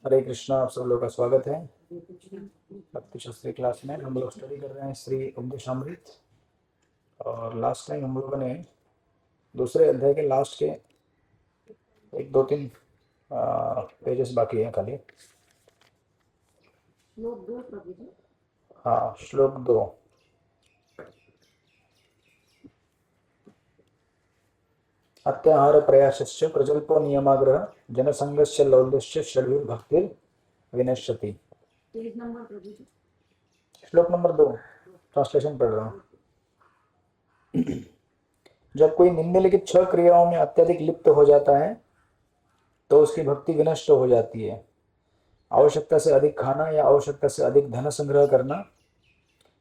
हरे कृष्णा। आप सब लोग का स्वागत है भक्ति शास्त्री क्लास में। हम लोग स्टडी कर रहे हैं श्री उपदेशामृत। और लास्ट टाइम हम लोगों ने दूसरे अध्याय के लास्ट के एक दो तीन पेजेस बाकी हैं खाली। हाँ, श्लोक 2। अत्याहार प्रयासस्य प्रजल्पो नियमाग्रह जनसंगस्य लौल्यस्य षड्भिर्भक्तिर् विनश्यति। श्लोक नंबर 2 ट्रांसलेशन पढ़ रहा हूँ। जब कोई निम्नलिखित 6 क्रियाओं में अत्यधिक लिप्त हो जाता है तो उसकी भक्ति विनष्ट हो जाती है। आवश्यकता से अधिक खाना या आवश्यकता से अधिक धन संग्रह करना।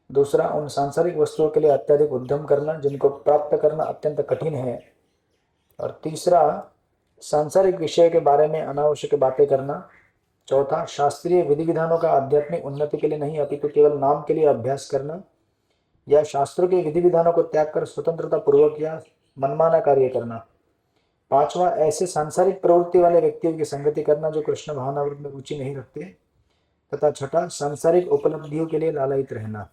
दूसरा, उन सांसारिक वस्तुओं के लिए अत्यधिक उद्यम करना जिनको प्राप्त करना अत्यंत कठिन है। और तीसरा, सांसारिक विषय के बारे में अनावश्यक बातें करना। चौथा, शास्त्रीय विधि विधानों का आध्यात्मिक उन्नति के लिए नहीं अपितु केवल नाम के लिए अभ्यास करना या शास्त्रों के विधि विधानों को त्याग कर स्वतंत्रता पूर्वक या मनमाना कार्य करना। पांचवा, ऐसे सांसारिक प्रवृत्ति वाले व्यक्तियों की संगति करना जो कृष्ण भावनामृत में रुचि नहीं रखते। तथा छठा, सांसारिक उपलब्धियों के लिए लालयित रहना।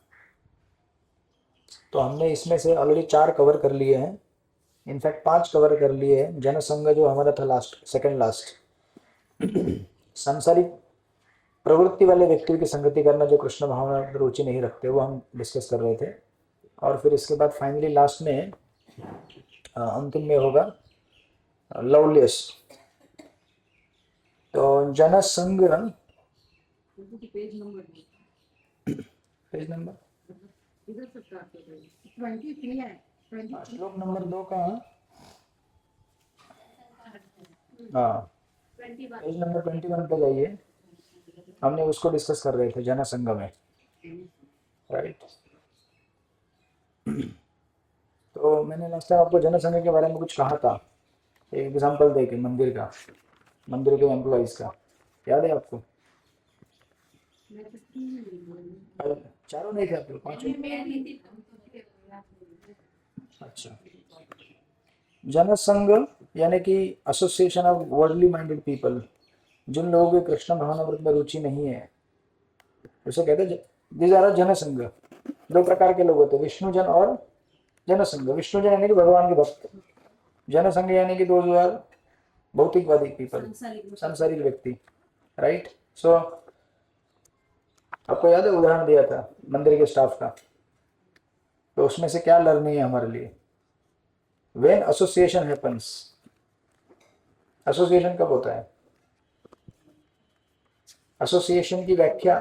तो हमने इसमें से ऑलरेडी 4 कवर कर लिए हैं, इनफैक्ट 5 कवर कर लिए हैं। जनसंघ जो हमारा था लास्ट, सेकंड लास्ट। सांसारिक प्रवृत्ति वाले व्यक्तियों की संगति करना जो कृष्ण भावना में रुचि नहीं रखते, वो हम डिस्कस कर रहे थे। और फिर इसके बाद फाइनली लास्ट में अंतिम में होगा लवलेस। तो जनसंघ पेज नंबर श्लोक नंबर 2 का, हाँ पेज नंबर 21 पे जाइए। हमने उसको डिस्कस कर रहे थे जनसंघ में, राइट। तो मैंने लास्ट टाइम आपको जनसंघ के बारे में कुछ कहा था, एक एग्जांपल दे के मंदिर के एम्प्लॉइज का, याद है आपको? चारों नहीं थे आप लोग, 5? अच्छा। जनसंघ यानी कि association of worldly minded people, जिन लोगों के कृष्ण भावनामृत में रुचि नहीं है उसे कहते हैं दिस आर जनसंघ। 2 प्रकार के लोग होते हैं, विष्णुजन और जनसंघ। विष्णुजन यानी कि भगवान के भक्त, जनसंघ यानी कि दोज आर भौतिकवादी पीपल, सांसारिक व्यक्ति, राइट। सो आपको याद है उदाहरण दिया था मंदिर के स्टाफ का, तो उसमें से क्या लर्निंग है हमारे लिए? व्हेन एसोसिएशन हैपेंस, एसोसिएशन कब होता है? एसोसिएशन की व्याख्या,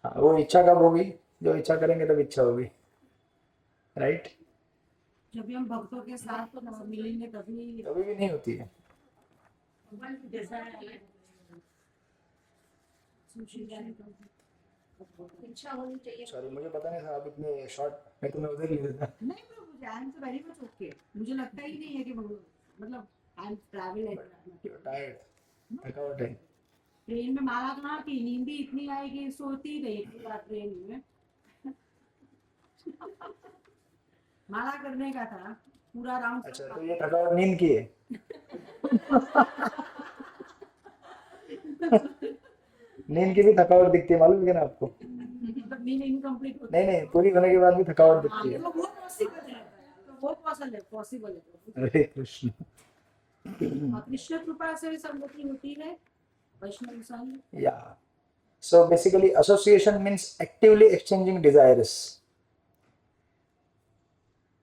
हाँ, वो इच्छा कब होगी? जो इच्छा करेंगे तब इच्छा होगी, राइट। जब भी हम भक्तों के साथ तो मिलेंगे तभी भी नहीं होती है। इच्छा होनी चाहिए। सॉरी, मुझे पता नहीं था आप इतने शॉर्ट, मैं तुम्हें उधर ही लेता। नहीं प्रभु, आई एम तो वेरी मच ओके। मुझे लगता ही नहीं है कि मतलब आई एम ट्रैवल टायर्ड, थकावट है। ट्रेन में माला कहाँ की नींद ही इतनी आएगी, सोती रही पूरा ट्रेन में। माला करने का था पूरा राउंड। अच्छा, तो ये थकावट नींद की है। नींद की भी थकावट दिखती है, मालूम है ना आपको? मतलब नींद इनकम्प्लीट होती नहीं नहीं, पूरी होने के बाद भी थकावट दिखती है। तो वो पॉसिबल है, तो वो पॉसिबल है। हरे कृष्ण। कृष्ण कृपा से संगति होती है वैष्णव संग। या so basically association means actively exchanging desires.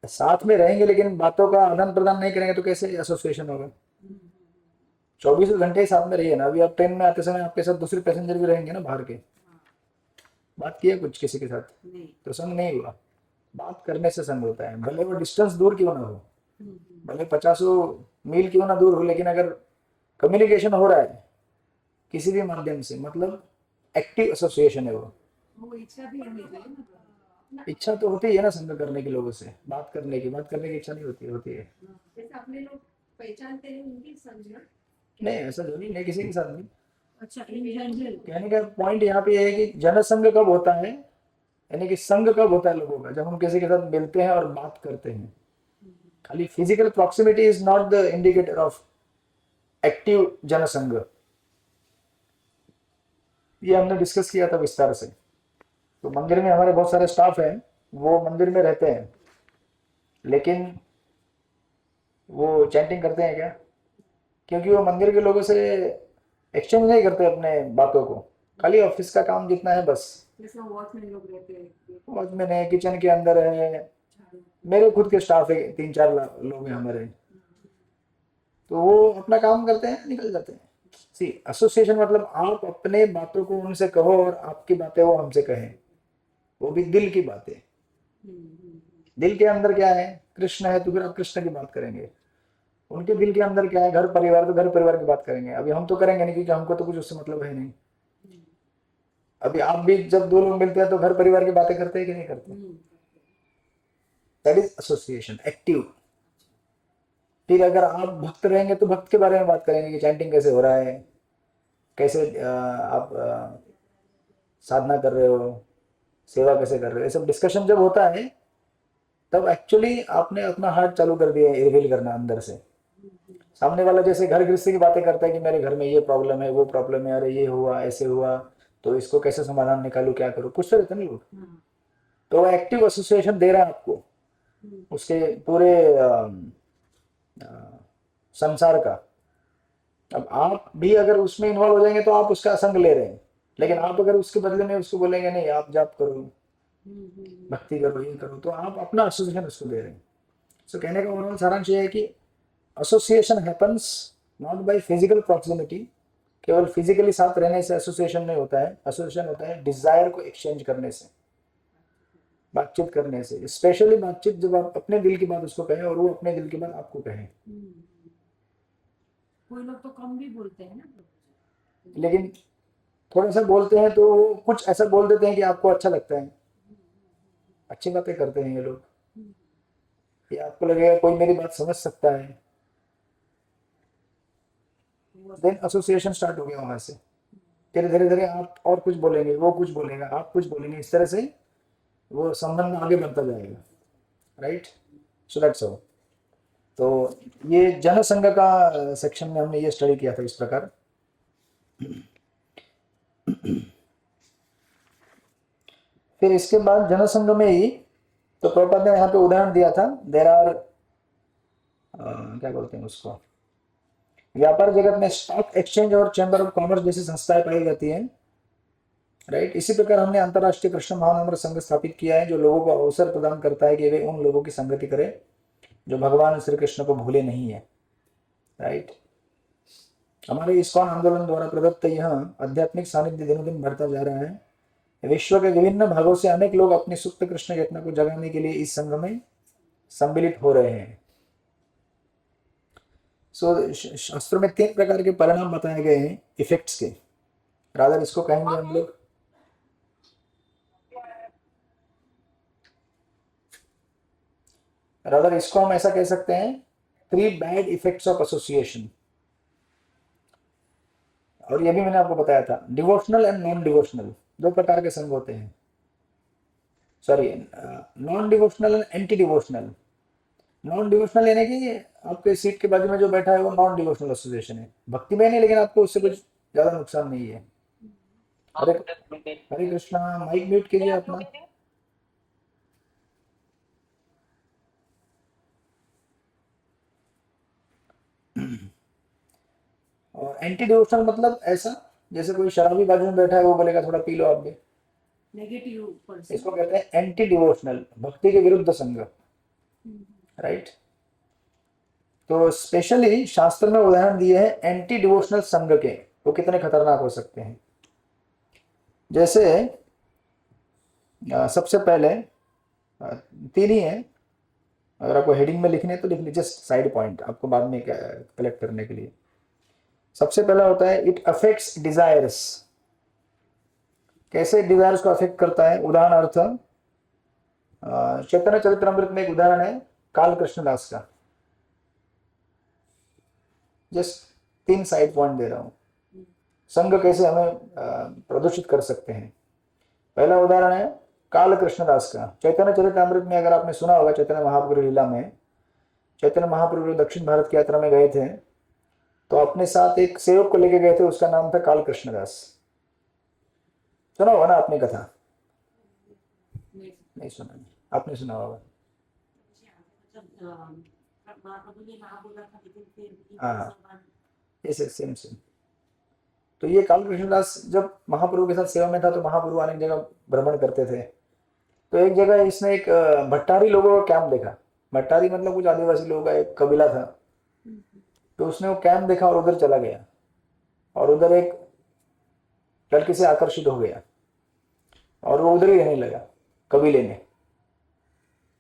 साथ में रहेंगे लेकिन बातों का आदान प्रदान नहीं करेंगे तो कैसे एसोसिएशन होगा? 24 घंटे साथ में रहिए ना। अभी आप ट्रेन में आते समय आपके साथ दूसरे पैसेंजर भी रहेंगे ना बाहर के, बात किया कुछ किसी के साथ तो संग नहीं हुआ। बात करने से संग होता है, भले वो डिस्टेंस दूर क्यों ना हो, भले 50 मील क्यों ना दूर हो, लेकिन अगर कम्युनिकेशन हो रहा है किसी भी माध्यम से, मतलब एक्टिव एसोसिएशन है वो। इच्छा भी होनी चाहिए। इच्छा तो होती है ना संग करने के, लोगों से बात करने की इच्छा नहीं होती? होती है। जैसे अपने लोग पहचानते हैं उनकी समझना नहीं, ऐसा जरूरी नहीं किसी के साथ भी। अच्छा इन जनरल कहने का पॉइंट यहाँ पे है कि जनसंघ कब होता है, यानी कि संघ कब होता है लोगों का, जब हम किसी के साथ मिलते हैं और बात करते हैं। खाली physical proximity is not the indicator of active जनसंघ। ये हमने डिस्कस किया था विस्तार से। तो मंदिर में हमारे बहुत सारे स्टाफ हैं, वो मंदिर में रहते हैं, लेकिन वो चैंटिंग करते हैं क्या? क्योंकि वो मंदिर के लोगों से एक्सचेंज नहीं करते अपने बातों को, खाली ऑफिस का काम जितना है बस। जैसे वॉचमैन लोग रहते हैं, वॉचमैन है, किचन के अंदर है, मेरे खुद के स्टाफ है, 3-4 लोग हैं हमारे, तो वो अपना काम करते हैं, निकल जाते हैं। सी एसोसिएशन मतलब आप अपने बातों को उनसे कहो और आपकी बातें वो हमसे कहें, वो भी दिल की बातें। दिल के अंदर क्या है? कृष्ण है, तो फिर आप कृष्ण की बात करेंगे। उनके दिल के अंदर क्या है? घर परिवार, तो घर परिवार की बात करेंगे। अभी हम तो करेंगे नहीं, क्योंकि हमको तो कुछ उससे मतलब है नहीं। अभी आप भी जब दो लोग मिलते हैं तो घर परिवार की बातें करते हैं कि नहीं करते? That is association, active. फिर अगर आप भक्त रहेंगे तो भक्त के बारे में बात करेंगे कि चैंटिंग कैसे हो रहा है, कैसे आप साधना कर रहे हो, सेवा कैसे कर रहे हो, ये सब डिस्कशन जब होता है तब एक्चुअली आपने अपना हार्ट चालू कर दिया है रिवील करना अंदर से। सामने वाला जैसे घर गृहस्थी की बातें करता है कि मेरे घर में ये प्रॉब्लम है, वो प्रॉब्लम है, अरे ये हुआ, ऐसे हुआ, तो इसको कैसे समाधान निकालूं, क्या करूं, पूछते रहते हैं लोग। तो वो एक्टिव एसोसिएशन दे रहा है आपको उसके पूरे संसार का। अब आप भी अगर उसमें इन्वॉल्व हो जाएंगे तो आप उसका संग ले रहे हैं, लेकिन आप अगर उसके बदले में उसको बोलेंगे नहीं आप जाप करो, भक्ति करो, ये करो, तो आप अपना एसोसिएशन उसको दे रहे हैं। सो कहने का ओवरऑल सारांश ये है कि association happens not by physical proximity, केवल फिजिकली साथ रहने से एसोसिएशन नहीं होता है। एसोसिएशन होता है डिजायर को एक्सचेंज करने से, बातचीत करने से। स्पेशली बातचीत जब आप अपने दिल की बात उसको कहें और वो अपने दिल की बात आपको कहे। कोई लोग तो कम भी बोलते हैं ना, लेकिन थोड़ा सा बोलते हैं तो कुछ ऐसा बोल देते हैं कि आपको अच्छा लगता है, अच्छी बातें करते हैं ये लोग, ये आपको लगेगा कोई मेरी बात समझ सकता है, देन एसोसिएशन स्टार्ट हो गया वहां से। फिर धीरे धीरे आप और कुछ बोलेंगे, वो कुछ बोलेगा, आप कुछ बोलेंगे, इस तरह से वो संबंध आगे बढ़ता जाएगा। Right, so that's all. तो ये जनसंघ का सेक्शन में हमने ये स्टडी किया था इस प्रकार। फिर इसके बाद जनसंघ में ही तो प्रभुपाद ने यहाँ पे उदाहरण दिया था, देर आर क्या बोलते हैं उसको, व्यापार जगत में स्टॉक एक्सचेंज और चैम्बर ऑफ कॉमर्स जैसी संस्थाएं पाई जाती हैं। राइट, इसी प्रकार हमने अंतरराष्ट्रीय कृष्ण महानम्र संघ स्थापित किया है, जो लोगों को अवसर प्रदान करता है कि वे उन लोगों की संगति करें जो भगवान श्री कृष्ण को भूले नहीं है। राइट, हमारे इस्कॉन आंदोलन द्वारा प्रदत्त यह आध्यात्मिक सानिध्य दिनों दिन बढ़ता जा रहा है। विश्व के विभिन्न भागों से अनेक लोग अपनी सुप्त कृष्ण चेतना को जगाने के लिए इस संघ में सम्मिलित हो रहे हैं। शास्त्रों में 3 प्रकार के परिणाम बताए गए हैं इफेक्ट्स के। रादर इसको कहेंगे हम लोग रादर इसको हम ऐसा कह सकते हैं 3 बैड इफेक्ट्स ऑफ एसोसिएशन। और ये भी मैंने आपको बताया था, डिवोशनल एंड नॉन डिवोशनल 2 प्रकार के संघ होते हैं। Sorry, non devotional and anti devotional. Non devotional यानी कि आपके सीट के बाजू में जो बैठा है वो नॉन डिवोशनल एसोसिएशन है, भक्ति में नहीं, लेकिन आपको उससे कुछ ज्यादा नुकसान नहीं है। हरे हरे कृष्णा, माइक म्यूट कीजिए अपना। और एंटी डिवोशनल मतलब ऐसा, जैसे कोई शराबी बाजू में बैठा है वो बोलेगा थोड़ा पी लो आप भी, नेगेटिव पर्सन। इसको कहते हैं एंटी डिवोशनल, भक्ति के विरुद्ध संघ। राइट, तो स्पेशली शास्त्र में उदाहरण दिए हैं एंटी डिवोशनल संघ के, वो कितने खतरनाक हो सकते हैं। जैसे सबसे पहले 3 ही है, अगर आपको हेडिंग में लिखने हैं तो लिख लीजिए, साइड पॉइंट आपको बाद में कलेक्ट करने के लिए। सबसे पहला होता है इट अफेक्ट्स डिजायर्स। कैसे डिजायर्स को अफेक्ट करता है? उदाहरणार्थ चैतन्य चरितमृत में एक उदाहरण है काल कृष्णदास का। जस्ट 3 साइड पॉइंट दे रहा हूं, संघ कैसे हमें प्रदूषित कर सकते हैं। पहला उदाहरण है काल कृष्णदास का। चैतन्य चरितमृत में अगर आपने सुना होगा, चैतन्य महाप्रभु लीला में चैतन्य महाप्रभु दक्षिण भारत की यात्रा में गए थे, तो अपने साथ एक सेवक को लेके गए थे, उसका नाम था काल कृष्णदास। सुना होगा ना आपने कथा? नहीं, नहीं सुना, नहीं आपने सुना होगा। महाप्रभु ने कहा बोला था, लेकिन फिर हाँ ऐसे सेम सेम। तो ये काल कृष्णदास जब महाप्रभु के साथ सेवा में था तो महाप्रभु अनेक जगह भ्रमण करते थे। तो एक जगह इसने एक भट्टारी लोगों का कैंप देखा। भट्टारी मतलब कुछ आदिवासी लोगों का एक कबीला था। तो उसने वो कैंप देखा और उधर चला गया और उधर एक लड़की से आकर्षित हो गया और वो उधर ही रहने लगा कबीले में।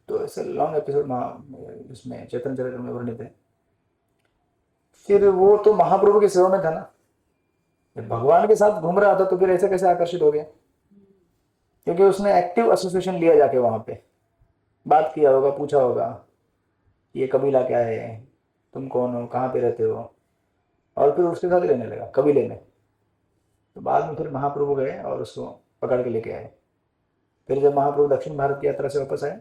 तो ऐसे लॉन्ग एपिसोड इसमें चैतन्य चरित्र में वर्णित है। फिर वो तो महाप्रभु की सेवा में था ना, जब भगवान के साथ घूम रहा था तो फिर ऐसे कैसे आकर्षित हो गया? क्योंकि उसने एक्टिव एसोसिएशन लिया, जाके वहां पे बात किया होगा, पूछा होगा ये कबीला क्या है, तुम कौन हो, कहाँ पे रहते हो, और फिर उसके साथ ही रहने लगा कबीले में। तो बाद में फिर महाप्रभु गए और उसको पकड़ के लेके आए। फिर जब महाप्रभु दक्षिण भारत की यात्रा से वापस आए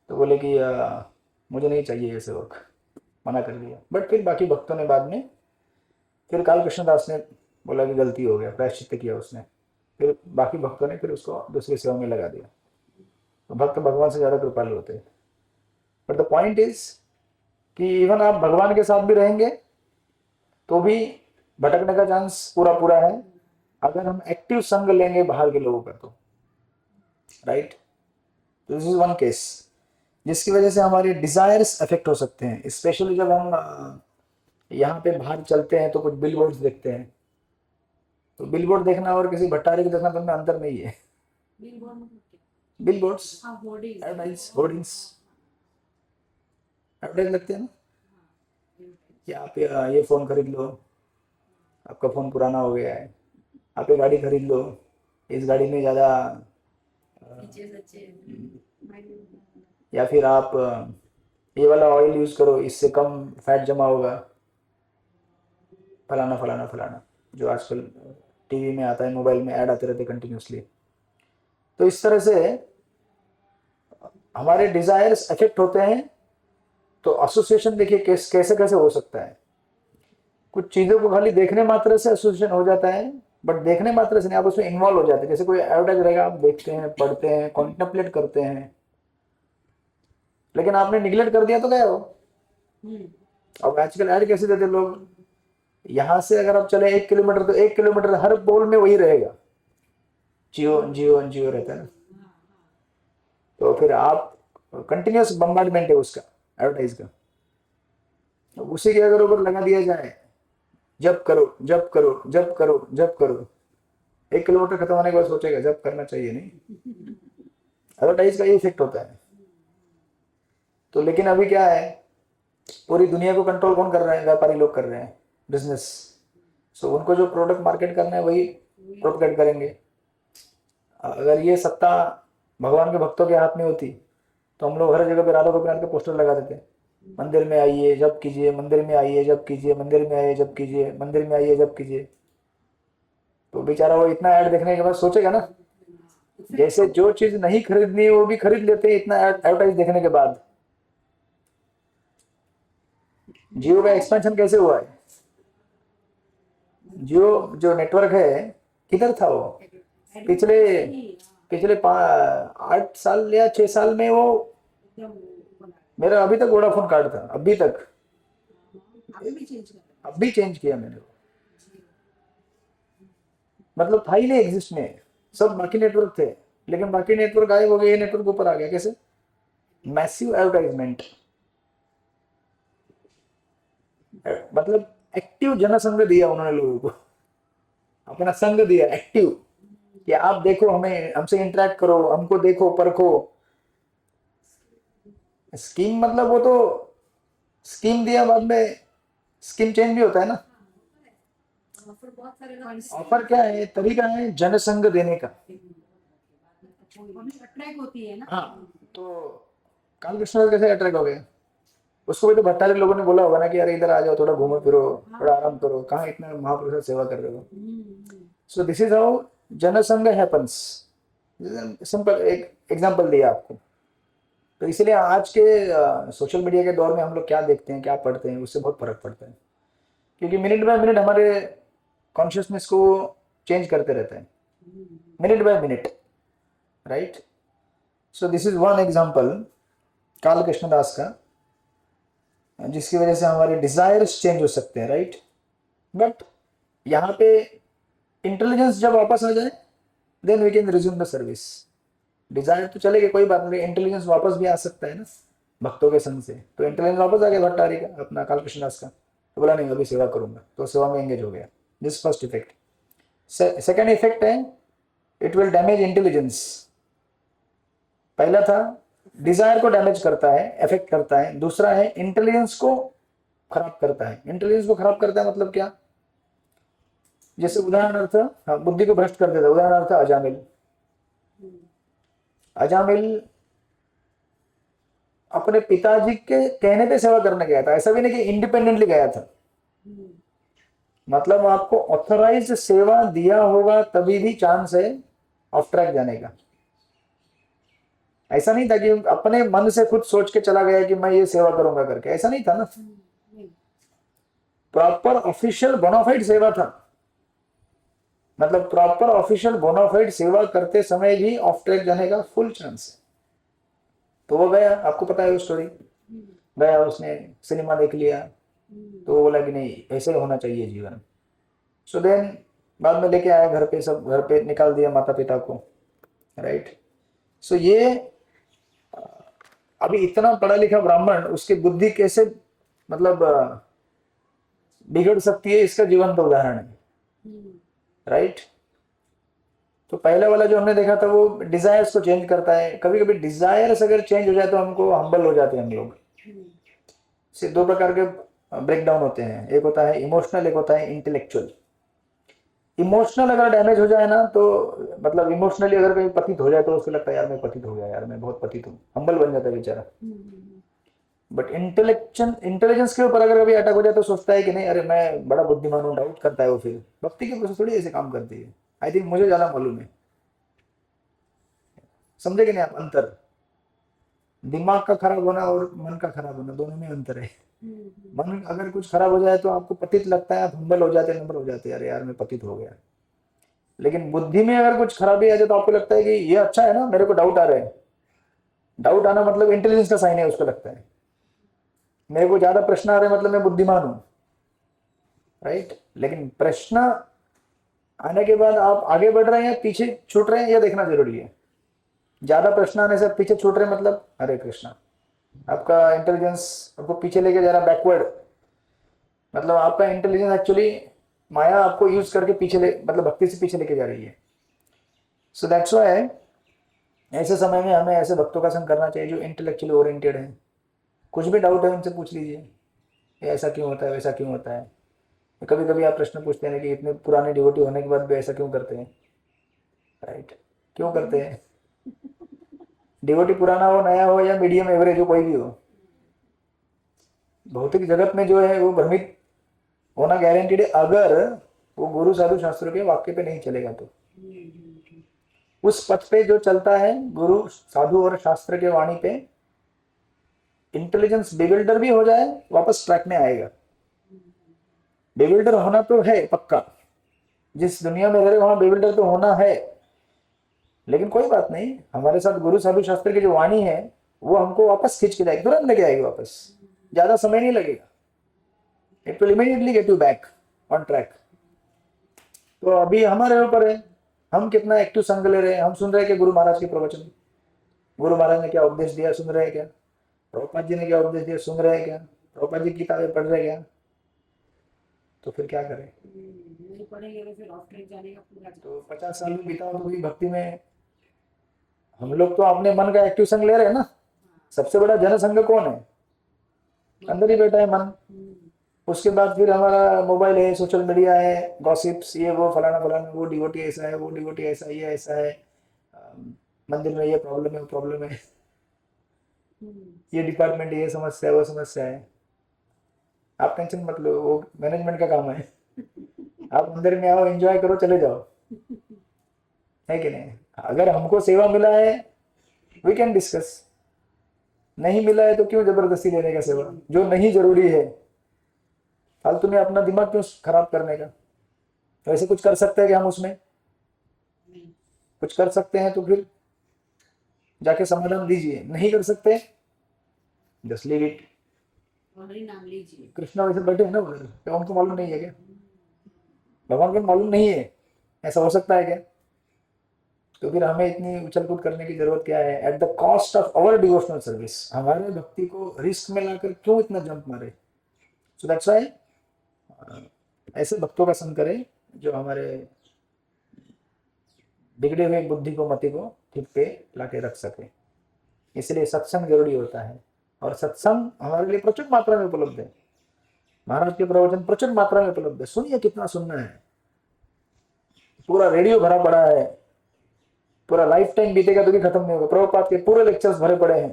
तो बोले कि मुझे नहीं चाहिए ये सेवक, मना कर दिया। बट फिर बाकी भक्तों ने बाद में, फिर काल कृष्णदास ने बोला कि गलती हो गया, प्रायश्चित किया उसने। फिर बाकी भक्तों ने फिर उसको दूसरी सेवा में लगा दिया। तो भक्त भगवान से ज़्यादा कृपालु होते हैं। बट द पॉइंट इज कि इवन आप भगवान के साथ भी रहेंगे तो भी भटकने का चांस पूरा पूरा है अगर हम एक्टिव संग लेंगे बाहर के लोगों का तो, राइट। तो दिस इज वन केस जिसकी वजह से हमारे डिजायर्स अफेक्ट हो सकते हैं। स्पेशली जब हम यहाँ पे बाहर चलते हैं तो कुछ बिल बोर्ड्स देखते हैं। तो बिल बोर्ड देखना और किसी भट्टारी को देखना तो में अंतर नहीं है। बिलबोर्ड मतलब क्या? बिल बोर्ड्स, हाँ, होर्डिंग। एडवर्टाइज, होर्डिंग्स, एडवर्टाइज लगते हैं ना कि आप ये फ़ोन खरीद लो, आपका फ़ोन पुराना हो गया है, आप ये गाड़ी खरीद लो, इस गाड़ी में ज़्यादा, फीचर्स अच्छे हैं। या फिर आप ये वाला ऑयल यूज़ करो, इससे कम फैट जमा होगा, फलाना फलाना फलाना, जो आजकल टीवी में आता है, मोबाइल में ऐड आते रहते कंटिन्यूसली। तो इस तरह से हमारे डिजायर्स अफेक्ट होते हैं। तो एसोसिएशन देखिए कैसे कैसे हो सकता है। कुछ चीज़ों को खाली देखने मात्र से एसोसिएशन हो जाता है, बट देखने मात्र से नहीं, आप उसमें इन्वॉल्व हो जाते हैं। जैसे कोई एडवर्टाइज रहेगा, आप देखते हैं, पढ़ते हैं, कॉन्टेम्पलेट करते हैं, लेकिन आपने निगलेक्ट कर दिया तो गया हो। अब आजकल ऐड कैसे देते लोग, यहाँ से अगर आप चले 1 किलोमीटर तो 1 किलोमीटर हर पोल में वही रहेगा, जियो जियो जियो रहता है ना। तो फिर आप कंटिन्यूस बम्बार्डमेंट है उसका, एडवर्टाइज का। तो उसी के अगर ऊपर लगा दिया जाए, जब करो जब करो जब करो जब करो, 1 किलोमीटर खत्म होने के बाद सोचेगा जब करना चाहिए नहीं। एडवर्टाइज का ये इफेक्ट होता है। तो लेकिन अभी क्या है, पूरी दुनिया को कंट्रोल कौन कर रहा है? व्यापारी लोग कर रहे हैं, बिजनेस। सो उनको जो प्रोडक्ट मार्केट करना है वही प्रोपगेट करेंगे। अगर ये सत्ता भगवान के भक्तों के हाथ में होती तो हम लोग हर जगह पे राधा गोपीनाथ के पोस्टर लगा देते, मंदिर में आइए जब कीजिए, मंदिर में आइए जब कीजिए, मंदिर में आइए जब कीजिए, मंदिर में आइए जब कीजिए। तो बेचारा वो इतना ऐड देखने के बाद सोचेगा ना, जैसे जो चीज नहीं खरीदनी है वो भी खरीद लेते हैं इतना एडवर्टाइज देखने के बाद। जियो का एक्सपेंशन कैसे हुआ है? जियो जो नेटवर्क है किधर था वो पिछले 8 साल या 6 साल में? वो मेरा अभी तक वोडाफोन कार्ड था, अभी तक, अब भी चेंज किया मैंने वो। मतलब था ही नहीं एग्जिस्ट में, सब बाकी नेटवर्क थे, लेकिन बाकी नेटवर्क गायब हो गए, ये नेटवर्क ऊपर आ गया। कैसे? मैसिव एडवर्टाइजमेंट, मतलब एक्टिव जनसंघ दिया उन्होंने लोगों को, अपना संघ दिया एक्टिव, कि आप देखो हमें, हमसे इंटरेक्ट करो, हमको देखो परखो। स्कीम मतलब वो तो स्कीम दिया, बाद में स्कीम चेंज भी होता है ना। ऑफर क्या है? तरीका है जनसंघ देने का। अट्रैक्ट होती है ना। हाँ, तो काल कृष्ण कैसे अट्रैक्ट हो गए? उसको भी तो भट्टारी लोगों ने बोला होगा ना कि अरे इधर आ जाओ, थोड़ा घूमो फिरो, थोड़ा आराम करो, कहाँ इतना महापुरुष की सेवा कर रहे हो। सो दिस इज हाउ जनसंघ हैपन्स। सिंपल एक एग्जांपल दिया आपको। तो इसलिए आज के सोशल मीडिया के दौर में हम लोग क्या देखते हैं, क्या पढ़ते हैं, उससे बहुत फर्क पड़ता है। क्योंकि मिनट बाय मिनट हमारे कॉन्शियसनेस को चेंज करते रहते हैं। Minute by minute, right. So this is one example काल कृष्णदास का, जिसकी वजह से हमारे डिजायर्स चेंज हो सकते हैं, राइट। बट यहाँ पे इंटेलिजेंस जब वापस आ जाए then we can resume the service. Desire तो चलेगा, कोई बात नहीं, इंटेलिजेंस वापस भी आ सकता है ना भक्तों के संग से। तो इंटेलिजेंस वापस आ गया भट्टारी का, अपना काल कृष्णदास का, तो बोला नहीं अभी सेवा करूंगा, तो सेवा में एंगेज हो गया। This first effect. Second effect है इट विल डैमेज इंटेलिजेंस। पहला था डिजायर को डैमेज करता है, इफेक्ट करता है। दूसरा है इंटेलिजेंस को खराब करता है। इंटेलिजेंस को खराब करता है मतलब क्या, जैसे उदाहरणार्थ, हाँ, बुद्धि को भ्रष्ट कर देता है। उदाहरणार्थ अजामिल। अजामिल अपने पिताजी के कहने पे सेवा करने गया था, ऐसा भी नहीं कि इंडिपेंडेंटली गया था। मतलब आपको ऑथराइज्ड सेवा दिया होगा तभी भी चांस है ऑफ ट्रैक जाने का। ऐसा नहीं था कि अपने मन से खुद सोच के चला गया कि मैं ये सेवा करूंगा करके, ऐसा नहीं था ना। प्रॉपर ऑफिशियल बोनाफाइड सेवा था, मतलब प्रॉपर ऑफिशियल बोनाफाइड सेवा करते समय भी ऑफ ट्रैक जाने का फुल चांस है। तो वो गया, आपको पता है वो स्टोरी। गया, उसने सिनेमा देख लिया, तो वो बोला कि नहीं ऐसे होना चाहिए जीवन। सो देन बाद में लेके आया घर पे, सब घर पे निकाल दिया माता पिता को, राइट। सो ये अभी इतना पढ़ा लिखा ब्राह्मण, उसकी बुद्धि कैसे मतलब बिगड़ सकती है, इसका जीवंत उदाहरण है, राइट। तो पहले वाला जो हमने देखा था वो डिजायर्स को चेंज करता है। कभी कभी डिजायर्स अगर चेंज हो जाए तो हमको हम्बल हो जाते हैं हम लोग। से दो प्रकार के ब्रेकडाउन होते हैं, एक होता है इमोशनल, एक होता है इंटेलेक्चुअल। इमोशनल अगर डैमेज हो जाए ना, तो मतलब इमोशनली अगर कहीं पतित हो जाए तो उसको लगता है यार मैं पतित हो गया, यार मैं बहुत पतित हूँ, हम्बल बन जाता है बेचारा। बट इंटेलिजेंस के ऊपर अगर कभी अटैक हो जाए तो सोचता है कि नहीं अरे मैं बड़ा बुद्धिमान हूँ, डाउट करता है वो। फिर भक्ति की प्रोसेस थोड़ी ऐसे काम करती है। आई थिंक मुझे ज्यादा मालूम है, समझे कि नहीं आप अंतर। दिमाग का खराब होना और मन का खराब होना, दोनों में अंतर है। मन अगर कुछ खराब हो जाए तो आपको पतित लगता है, आप हम्बल हो जाते हैं, नम्र हो जाते हैं, अरे यार मैं पतित हो गया। लेकिन बुद्धि में अगर कुछ खराबी आ जाए तो आपको लगता है कि ये अच्छा है ना, मेरे को डाउट आ रहे हैं। डाउट आना मतलब इंटेलिजेंस का साइन है, उसको लगता है मेरे को ज्यादा प्रश्न आ रहे हैं मतलब मैं बुद्धिमान हूं, राइट। लेकिन प्रश्न आने के बाद आप आगे बढ़ रहे हैं, पीछे छूट रहे हैं, यह देखना जरूरी है। ज्यादा प्रश्न आने से पीछे छूट रहे हैं मतलब हरे कृष्णा, आपका इंटेलिजेंस आपको पीछे लेके जा रहा, बैकवर्ड। मतलब आपका इंटेलिजेंस एक्चुअली माया आपको यूज करके पीछे ले, मतलब भक्ति से पीछे लेके जा रही है। सो दैट्स व्हाई ऐसे समय में हमें ऐसे भक्तों का संग करना चाहिए जो इंटेलेक्चुअली ओरिएंटेड है। कुछ भी डाउट है उनसे पूछ लीजिए, ये ऐसा क्यों होता है, वैसा क्यों होता है। कभी कभी आप प्रश्न पूछते हैं कि इतने पुराने डिवोटी होने के बाद भी ऐसा क्यों करते हैं, राइट। क्यों करते हैं? डिवोटी पुराना हो, नया हो, या मीडियम एवरेज हो, कोई भी हो, भौतिक जगत में जो है वो भ्रमित होना गारंटीड है अगर वो गुरु साधु शास्त्रों के वाक्य पे नहीं चलेगा। तो उस पथ पे जो चलता है गुरु साधु और शास्त्र के वाणी पे, इंटेलिजेंस बिल्डर भी हो जाए वापस ट्रैक में आएगा। बिल्डर होना तो है पक्का, जिस दुनिया में रह रहे वहां बिल्डर तो होना है। लेकिन कोई बात नहीं, हमारे साथ गुरु साधु शास्त्र की जो वाणी है वो हमको वापस खींच के जाएगी, तुरंत लेके आएगी वापस, ज्यादा समय नहीं लगेगा। It will immediately get you back on track. तो अभी हमारे ऊपर है, हम कितना एक्टिव संग ले रहे हैं। हम सुन रहे हैं कि गुरु महाराज के प्रवचन, गुरु महाराज ने क्या उपदेश दिया सुन रहे हैं क्या, प्रभुपाद जी ने क्या उपदेश दिया सुन रहे हैं क्या, प्रभुपाद जी की किताबें पढ़ रहे हैं क्या। तो फिर क्या करें, नहीं पढ़ेंगे तो फिर ऑफ ट्रैक जाने का पूरा तो 50 साल भी बीता तो भी भक्ति में हम लोग तो अपने मन का एक्टिव संग ले रहे हैं ना। सबसे बड़ा जनसंग कौन है, अंदर ही बैठा है मन। उसके बाद फिर हमारा मोबाइल है, सोशल मीडिया है, गॉसिप्स, ये वो फलाना फलाना, वो डिवोटी ऐसा है, वो डिवोटी ऐसा, ये ऐसा है, मंदिर में ये प्रॉब्लम है, वो प्रॉब्लम है, ये डिपार्टमेंट ये समस्या है, वो समस्या है। आप टेंशन मत लो, वो मैनेजमेंट का काम है। आप मंदिर में आओ, एंजॉय करो, चले जाओ, है कि नहीं। अगर हमको सेवा मिला है वी कैन डिस्कस, नहीं मिला है तो क्यों जबरदस्ती लेने का सेवा, जो नहीं जरूरी है फालतू में अपना दिमाग क्यों खराब करने का। वैसे कुछ कर सकते हैं कि हम उसमें, कुछ कर सकते हैं तो फिर जाके समाधान दीजिए, नहीं कर सकते जस्ट लीव इट। और हरि नाम लीजिए। कृष्णा वैसे बैठे हैं ना उधर, क्या उनको मालूम नहीं है क्या? भगवान को मालूम नहीं है? ऐसा हो सकता है क्या? तो फिर हमें इतनी उछल कूद करने की जरूरत क्या है? At the cost of our devotional service, हमारे भक्ति को रिस्क में लाकर क्यों इतना जंप मारे? सो दैट्स व्हाई ऐसे भक्तों का संग करें जो हमारे बिगड़े हुए बुद्धि को, मति को ठीक पे लाके रख सके। इसलिए सत्संग जरूरी होता है, और सत्संग हमारे लिए प्रचुर मात्रा में उपलब्ध है। महाराज के प्रवचन प्रचुर मात्रा में उपलब्ध है, सुनिए कितना सुनना है। पूरा रेडियो भरा पड़ा है, पूरा लाइफ टाइम बीतेगा तो भी खत्म नहीं होगा। प्रभुपाद के पूरे लेक्चर्स भरे पड़े हैं,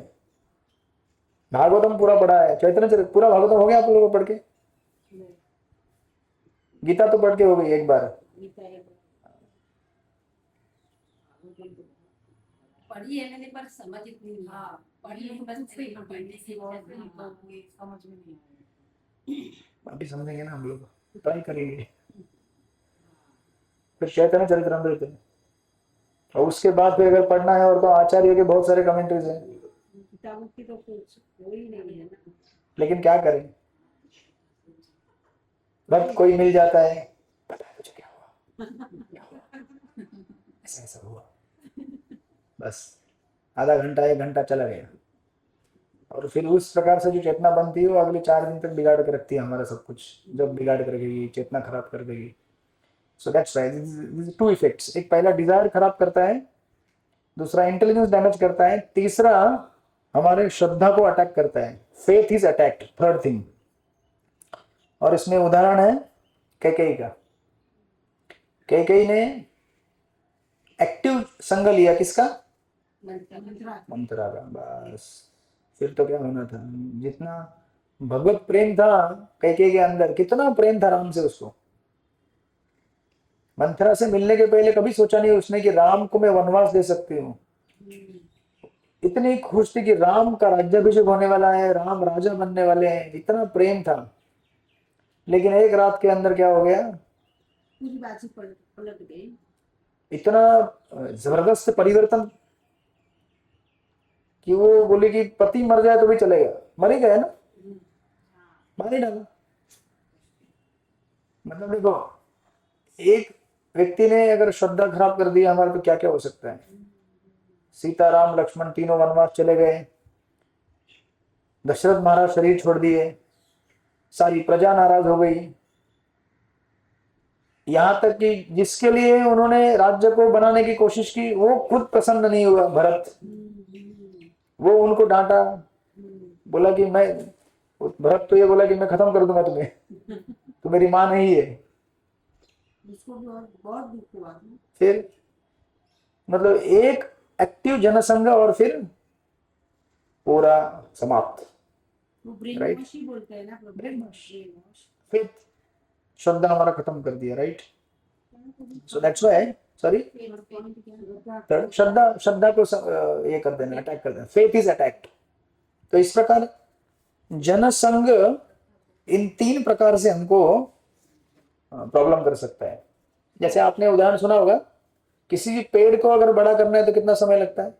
भागवतम पूरा पढ़ा है, चैतन्य चरित पूरा भागवतम हो गया आप लोगों को पढ़ के? गीता तो पढ़ के हो गई एक बार। पढ़ी है मैंने पर समझ इतनी नहीं। हाँ पढ़ी है बस पढ़ने से समझ में नहीं आया। अभी समझेंगे ना हम लोग, ट्राई करेंगे। फिर चैतन्य चरितमृत है, और उसके बाद फिर अगर पढ़ना है और तो आचार्य के बहुत सारे कमेंट्रीज हैं, किताबों की तो कुछ कोई नहीं है ना। लेकिन क्या करें, बस कोई मिल जाता है, पता है मुझे क्या हुआ, ऐसा ऐसा हुआ, बस आधा घंटा 1 घंटा चला गया, और फिर उस प्रकार से जो चेतना बनती है वो अगले 4 दिन तक बिगाड़ के रखती है हमारा सब कुछ। जब बिगाड़ कर रखेगी, चेतना खराब कर देगी। सो दैट्स व्हाई दिस 2 इफेक्ट्स, एक पहला डिजायर खराब करता है, दूसरा इंटेलिजेंस डैमेज करता है, तीसरा हमारे श्रद्धा को अटैक करता है। Faith is attacked, third thing. और इसमें उदाहरण है कैकेयी का। कैकेयी ने एक्टिव संग लिया, किसका? मंत्रा का। बस फिर तो क्या होना था, जितना भगवत प्रेम था कैकेयी के अंदर, कितना प्रेम था राम से उसको। मंथरा से मिलने के पहले कभी सोचा नहीं उसने कि राम को मैं वनवास दे सकती हूँ। इतनी खुश थी कि राम का राज्याभिषेक होने वाला है, राम राजा बनने वाले हैं, इतना प्रेम था। लेकिन एक रात के अंदर क्या हो गया, पूरी बात ही पलट गई। इतना जबरदस्त परिवर्तन कि वो बोले कि पति मर जाए तो भी चलेगा। मर ही गया ना, मार ही डाला। मतलब देखो, एक व्यक्ति ने अगर श्रद्धा खराब कर दी हमारे तो क्या क्या हो सकता है। सीता राम लक्ष्मण तीनों वनवास चले गए, दशरथ महाराज शरीर छोड़ दिए, सारी प्रजा नाराज हो गई, यहां तक कि जिसके लिए उन्होंने राज्य को बनाने की कोशिश की वो खुद प्रसन्न नहीं हुआ, भरत। वो उनको डांटा, बोला कि मैं, भरत तो ये बोला कि मैं खत्म कर दूंगा तुम्हें, तो मेरी मां नहीं है। उसको भी बहुत दुख हुआ। फिर मतलब एक एक्टिव जनसंघ और फिर पूरा समाप्त। वो ब्रेन Right. वॉश ही बोलते हैं ना, Brain wash. Brain wash. फिर श्रद्धा हमारा खत्म कर दिया, right? So that's why, sorry, श्रद्धा को ये कर देना, अटैक कर देना। Faith is attacked. तो इस प्रकार जनसंघ इन 3 प्रकार से हमको प्रॉब्लम कर सकता है। जैसे आपने उदाहरण सुना होगा, किसी भी पेड़ को अगर बड़ा करना है तो कितना समय लगता है?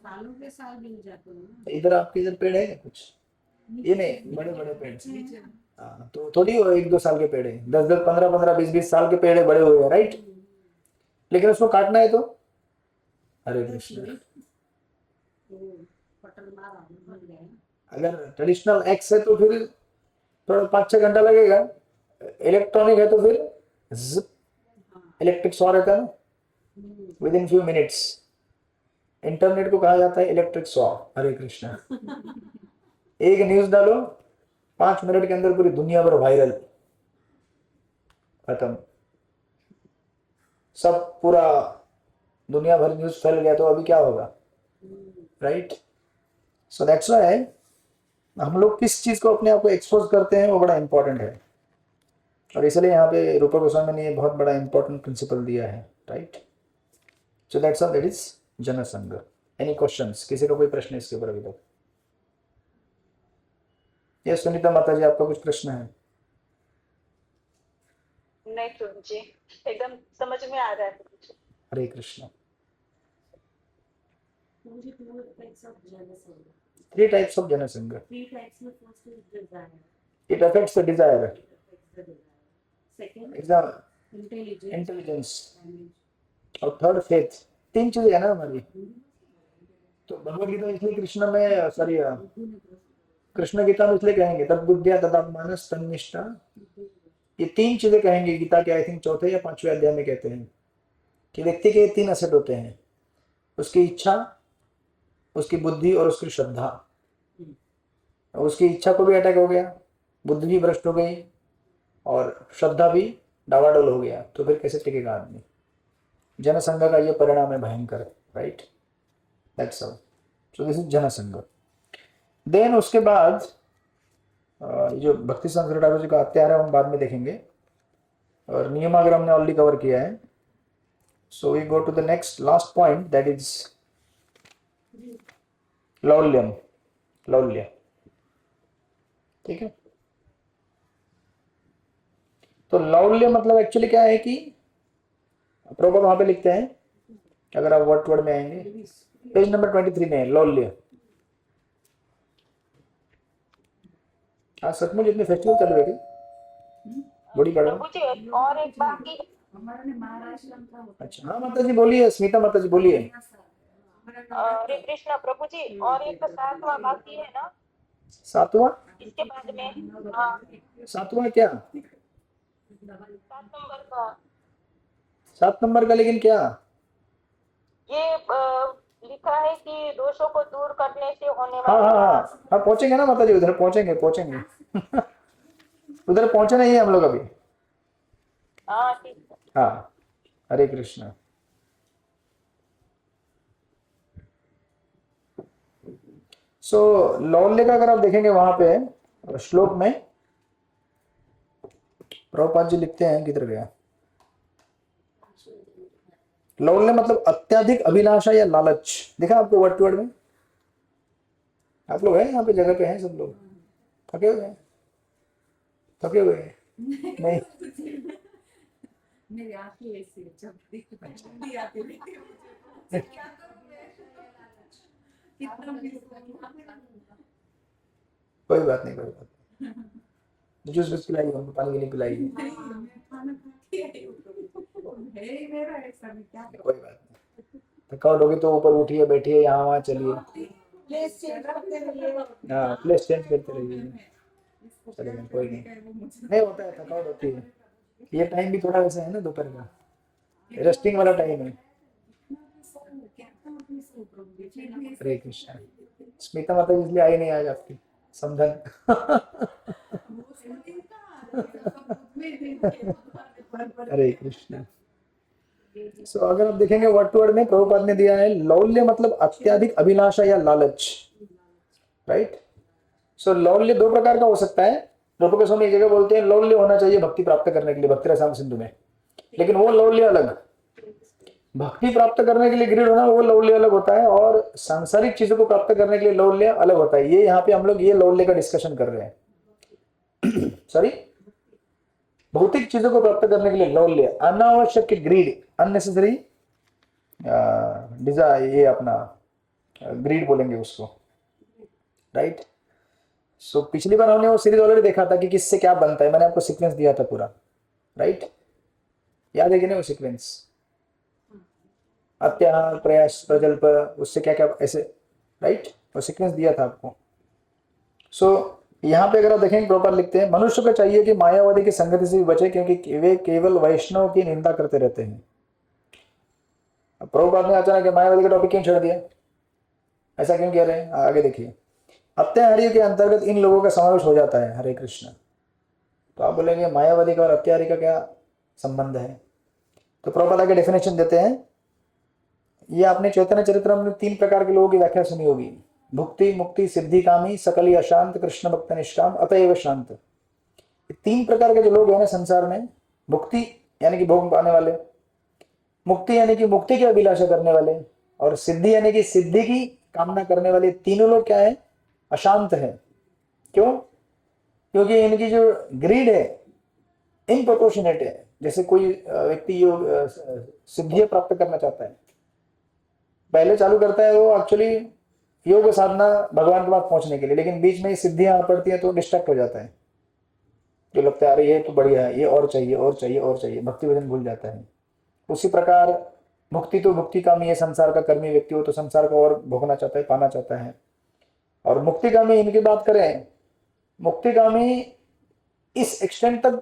सालों के साल बीत जाते हैं। इधर आपके इधर पेड़ है क्या कुछ? ये नहीं, बड़े बड़े पेड़ से। हाँ, तो थोड़ी 1-2 साल के पेड़ है, 10-10, 15-15, 20-20 साल के पेड़ है, बड़े हुए हैं, राइट? लेकिन उसको काटना है तो, हरे कृष्ण, अगर ट्रेडिशनल एक्स है तो फिर थोड़ा 5-6 घंटा लगेगा, इलेक्ट्रॉनिक है तो फिर इलेक्ट्रिक सॉ रहता है ना, with in few minutes. Internet को कहा जाता है इलेक्ट्रिक सॉ। हरे कृष्णा। एक न्यूज डालो, 5 मिनट के अंदर पूरी दुनिया भर वायरल, खत्म, सब पूरा दुनिया भर न्यूज फैल गया, तो अभी क्या होगा, राइट? सो दैट्स व्हाई हम लोग किस चीज को अपने आप को एक्सपोज करते हैं वो बड़ा इंपॉर्टेंट है। और इसलिए यहाँ पे रूपा गोस्वामी ने ये बहुत बड़ा इंपॉर्टेंट प्रिंसिपल दिया है, right? So that's all, that is जनसंघ। Any questions? किसी का कोई प्रश्न इसके ऊपर अभी तक? ये सुनीता माता जी, आपका कुछ प्रश्न है? नहीं प्रभु जी, एकदम समझ में आ रहा है प्रभु जी। हरे कृष्ण। मुझे two types of jealous anger. 3 types of janasanga. 3 types में first is desire. It affects the desire. It affects the desire. Second, Exam, intelligence. Intelligence, And और थर्ड फेथ। 3 चीजें है ना हमारी। तो भगवत गीता इसलिए कृष्ण में सॉरी कृष्ण गीता में इसलिए कहेंगे तद बुद्धिया तदात्मानस तन्निष्ठा, ये 3 चीजें कहेंगे गीता के आई थिंक चौथे या 5वें अध्याय में कहते हैं कि व्यक्ति के 3 असेट होते हैं, उसकी इच्छा, उसकी बुद्धि और उसकी श्रद्धा। उसकी इच्छा को भी अटैक हो गया, बुद्धि भी भ्रष्ट हो गई और श्रद्धा भी डावाडोल हो गया, तो फिर कैसे टिकेगा आदमी। जनसंघ का ये परिणाम है भयंकर, right. That's all. So this is जनसंघ। देन उसके बाद जो भक्ति शंकर ठाकुर जी का अत्यार है हम बाद में देखेंगे, और नियम अगर हमने ऑलरेडी कवर किया है। So we go to the next last point, that is लौल्यम, लौल्य। ठीक है, तो लौल्य मतलब एक्चुअली क्या है कि प्रॉपर वहां पे लिखते हैं, अगर आप वर्ड में आएंगे पेज नंबर 23 में लौल्य। आज सचमुच इतने फेस्टिवल चल रहे थे, बड़ी बड़ा। प्रभु जी और एक बाकी, हमारा ने महाराष्ट्र में था। अच्छा हाँ माता जी बोलिए, स्मिता माता जी बोलिए। हरे कृष्णा प्रभु जी, और एक 7वां बाकी है ना 7वां? इसके बाद में। हाँ 7वां क्या? 7 नंबर का 7 नंबर का, लेकिन क्या? ये लिखा है कि दोषों को दूर करने से होने हाँ वाली। हाँ हाँ हाँ, पहुंचेंगे ना माता जी, उधर पहुंचेंगे पहुंचेंगे उधर पहुंचे नहीं है हम लोग अभी। हाँ ठीक है। हाँ हरे कृष्ण। सो लौल्य का अगर आप देखेंगे वहां पे श्लोक में प्रभुपाद जी लिखते हैं, किधर गया? लौल्य मतलब अत्यधिक अभिलाषा या लालच। देखा आपको वर्ड टू वर्ड में? आप लोग हैं यहाँ पे, जगह पे हैं सब लोग? थके हुए हैं? थके हुए हैं? नहीं मेरे आंखें ऐसे जब भी आते हैं क्या करूं मैं? कितना भी कोई बात नहीं, कोई बात नहीं। जूस बस पिलाइए हमको, पानी नहीं पिलाइए। खाना खा के आई हूं। है मेरा ऐसा भी क्या कोई बात नहीं, थकावट होगी तो ऊपर उठिए, बैठिए, यहाँ वहाँ चलिए। प्लेस चेंज करते रहिए। हाँ प्लेस चेंज करते रहिए, चलेगा, कोई नहीं होता है, थकावट होती है। ये टाइम भी थोड़ा वैसा है ना, दोपहर का रेस्टिंग वाला टाइम है। हरे कृष्ण। स्मिता माता जी इसलिए आई नहीं आज आपकी समझन हरे कृष्ण। सो अगर आप देखेंगे वर्ड टू वर्ड में प्रभुपाद ने दिया है लौल्य मतलब अत्यधिक अभिलाषा या लालच, राइट। सो लौल्य 2 प्रकार का हो सकता है। रूपक स्वामी एक जगह बोलते हैं लौल्य होना चाहिए भक्ति प्राप्त करने के लिए, भक्ति रसायन सिंधु में, लेकिन वो लौल्य अलग। भक्ति प्राप्त करने के लिए ग्रीड होना वो लौल्य अलग होता है, और सांसारिक चीजों को प्राप्त करने के लिए लौल्य अलग होता है। ये यहाँ पे हम लोग ये लौल्य का डिस्कशन कर रहे हैं सॉरी, भौतिक चीजों को प्राप्त करने के लिए लौल्य, अनावश्यक ग्रीड, अननेसेसरी डिजायर, ये अपना ग्रीड बोलेंगे उसको, राइट। सो पिछली बार हमने वो सीरीज ऑलरेडी देखा था कि किससे क्या बनता है, मैंने आपको सीक्वेंस दिया था पूरा, राइट। याद है कि नहीं वो सीक्वेंस? अत्याहार, प्रयास, प्रजल्प, उससे क्या क्या ऐसे, राइट, वो सीक्वेंस दिया था आपको। सो यहाँ पे अगर आप देखेंगे प्रॉपर लिखते हैं मनुष्य को चाहिए कि मायावादी की संगति से भी बचे, क्योंकि वे केवल वैष्णव की निंदा करते रहते हैं। प्रभुपाद ने अचानक मायावादी का टॉपिक क्यों छोड़ दिया, ऐसा क्यों कह रहे हैं? आगे देखिए, अत्याहारी के अंतर्गत इन लोगों का समावेश हो जाता है। हरे कृष्ण। तो आप बोलेंगे मायावादी का और अत्याहारी का क्या संबंध है? तो प्रभुपाद आगे डेफिनेशन देते हैं। ये आपने चैतन्य चरित्र में 3 प्रकार के लोगों की व्याख्या सुनी होगी, भुक्ति, मुक्ति, सिद्धि कामी, सकली अशांत, कृष्ण भक्त निष्काम, अतएव शांत। 3 प्रकार के जो लोग हैं ना संसार में, भुक्ति यानी कि भोग पाने वाले, मुक्ति यानी कि मुक्ति की अभिलाषा करने वाले, और सिद्धि यानी कि सिद्धि की कामना करने वाले, तीनों लोग क्या है? अशांत है। क्यों? क्योंकि इनकी जो ग्रीड है इनप्रोपोर्शनेट है, जैसे कोई व्यक्ति योग सिद्धियां प्राप्त करना चाहता है, पहले चालू करता है वो एक्चुअली योग साधना भगवान के पास पहुंचने के लिए, लेकिन बीच में ये सिद्धियां आ पड़ती हैं तो डिस्ट्रैक्ट हो जाता है, जो लगता है अरे ये तो बढ़िया है, ये और चाहिए और चाहिए और चाहिए, भक्ति भजन भूल जाता है। उसी प्रकार मुक्ति तो मुक्ति कामी है, संसार का कर्मी व्यक्ति हो तो संसार को और भोगना चाहता है, पाना चाहता है। और मुक्तिकामी इनकी बात करें, मुक्तिकामी इस एक्सटेंट तक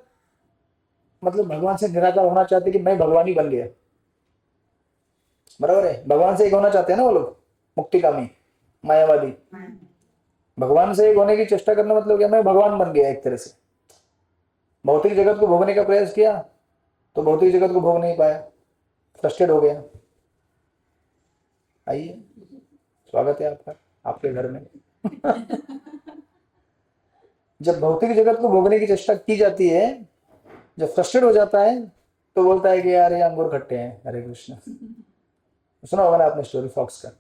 मतलब भगवान से निराकार होना चाहते कि मैं भगवान ही बन गया, बराबर है, भगवान से एक होना चाहते हैं ना वो लोग मुक्तिकामी मायावादी। भगवान से एक होने की चेष्टा करना मतलब क्या, मैं भगवान बन गया एक तरह से। भौतिक जगत को भोगने का प्रयास किया तो भौतिक जगत को भोग नहीं पाया, फ्रस्ट्रेट हो गया। आइए, स्वागत है आपका आपके घर में। जब भौतिक जगत को भोगने की चेष्टा की जाती है, जब फ्रस्ट्रेट हो जाता है तो बोलता है कि यार ये अंगूर खट्टे हैं। हरे कृष्ण, सुना होगा ना आपने स्टोरी फॉक्स का,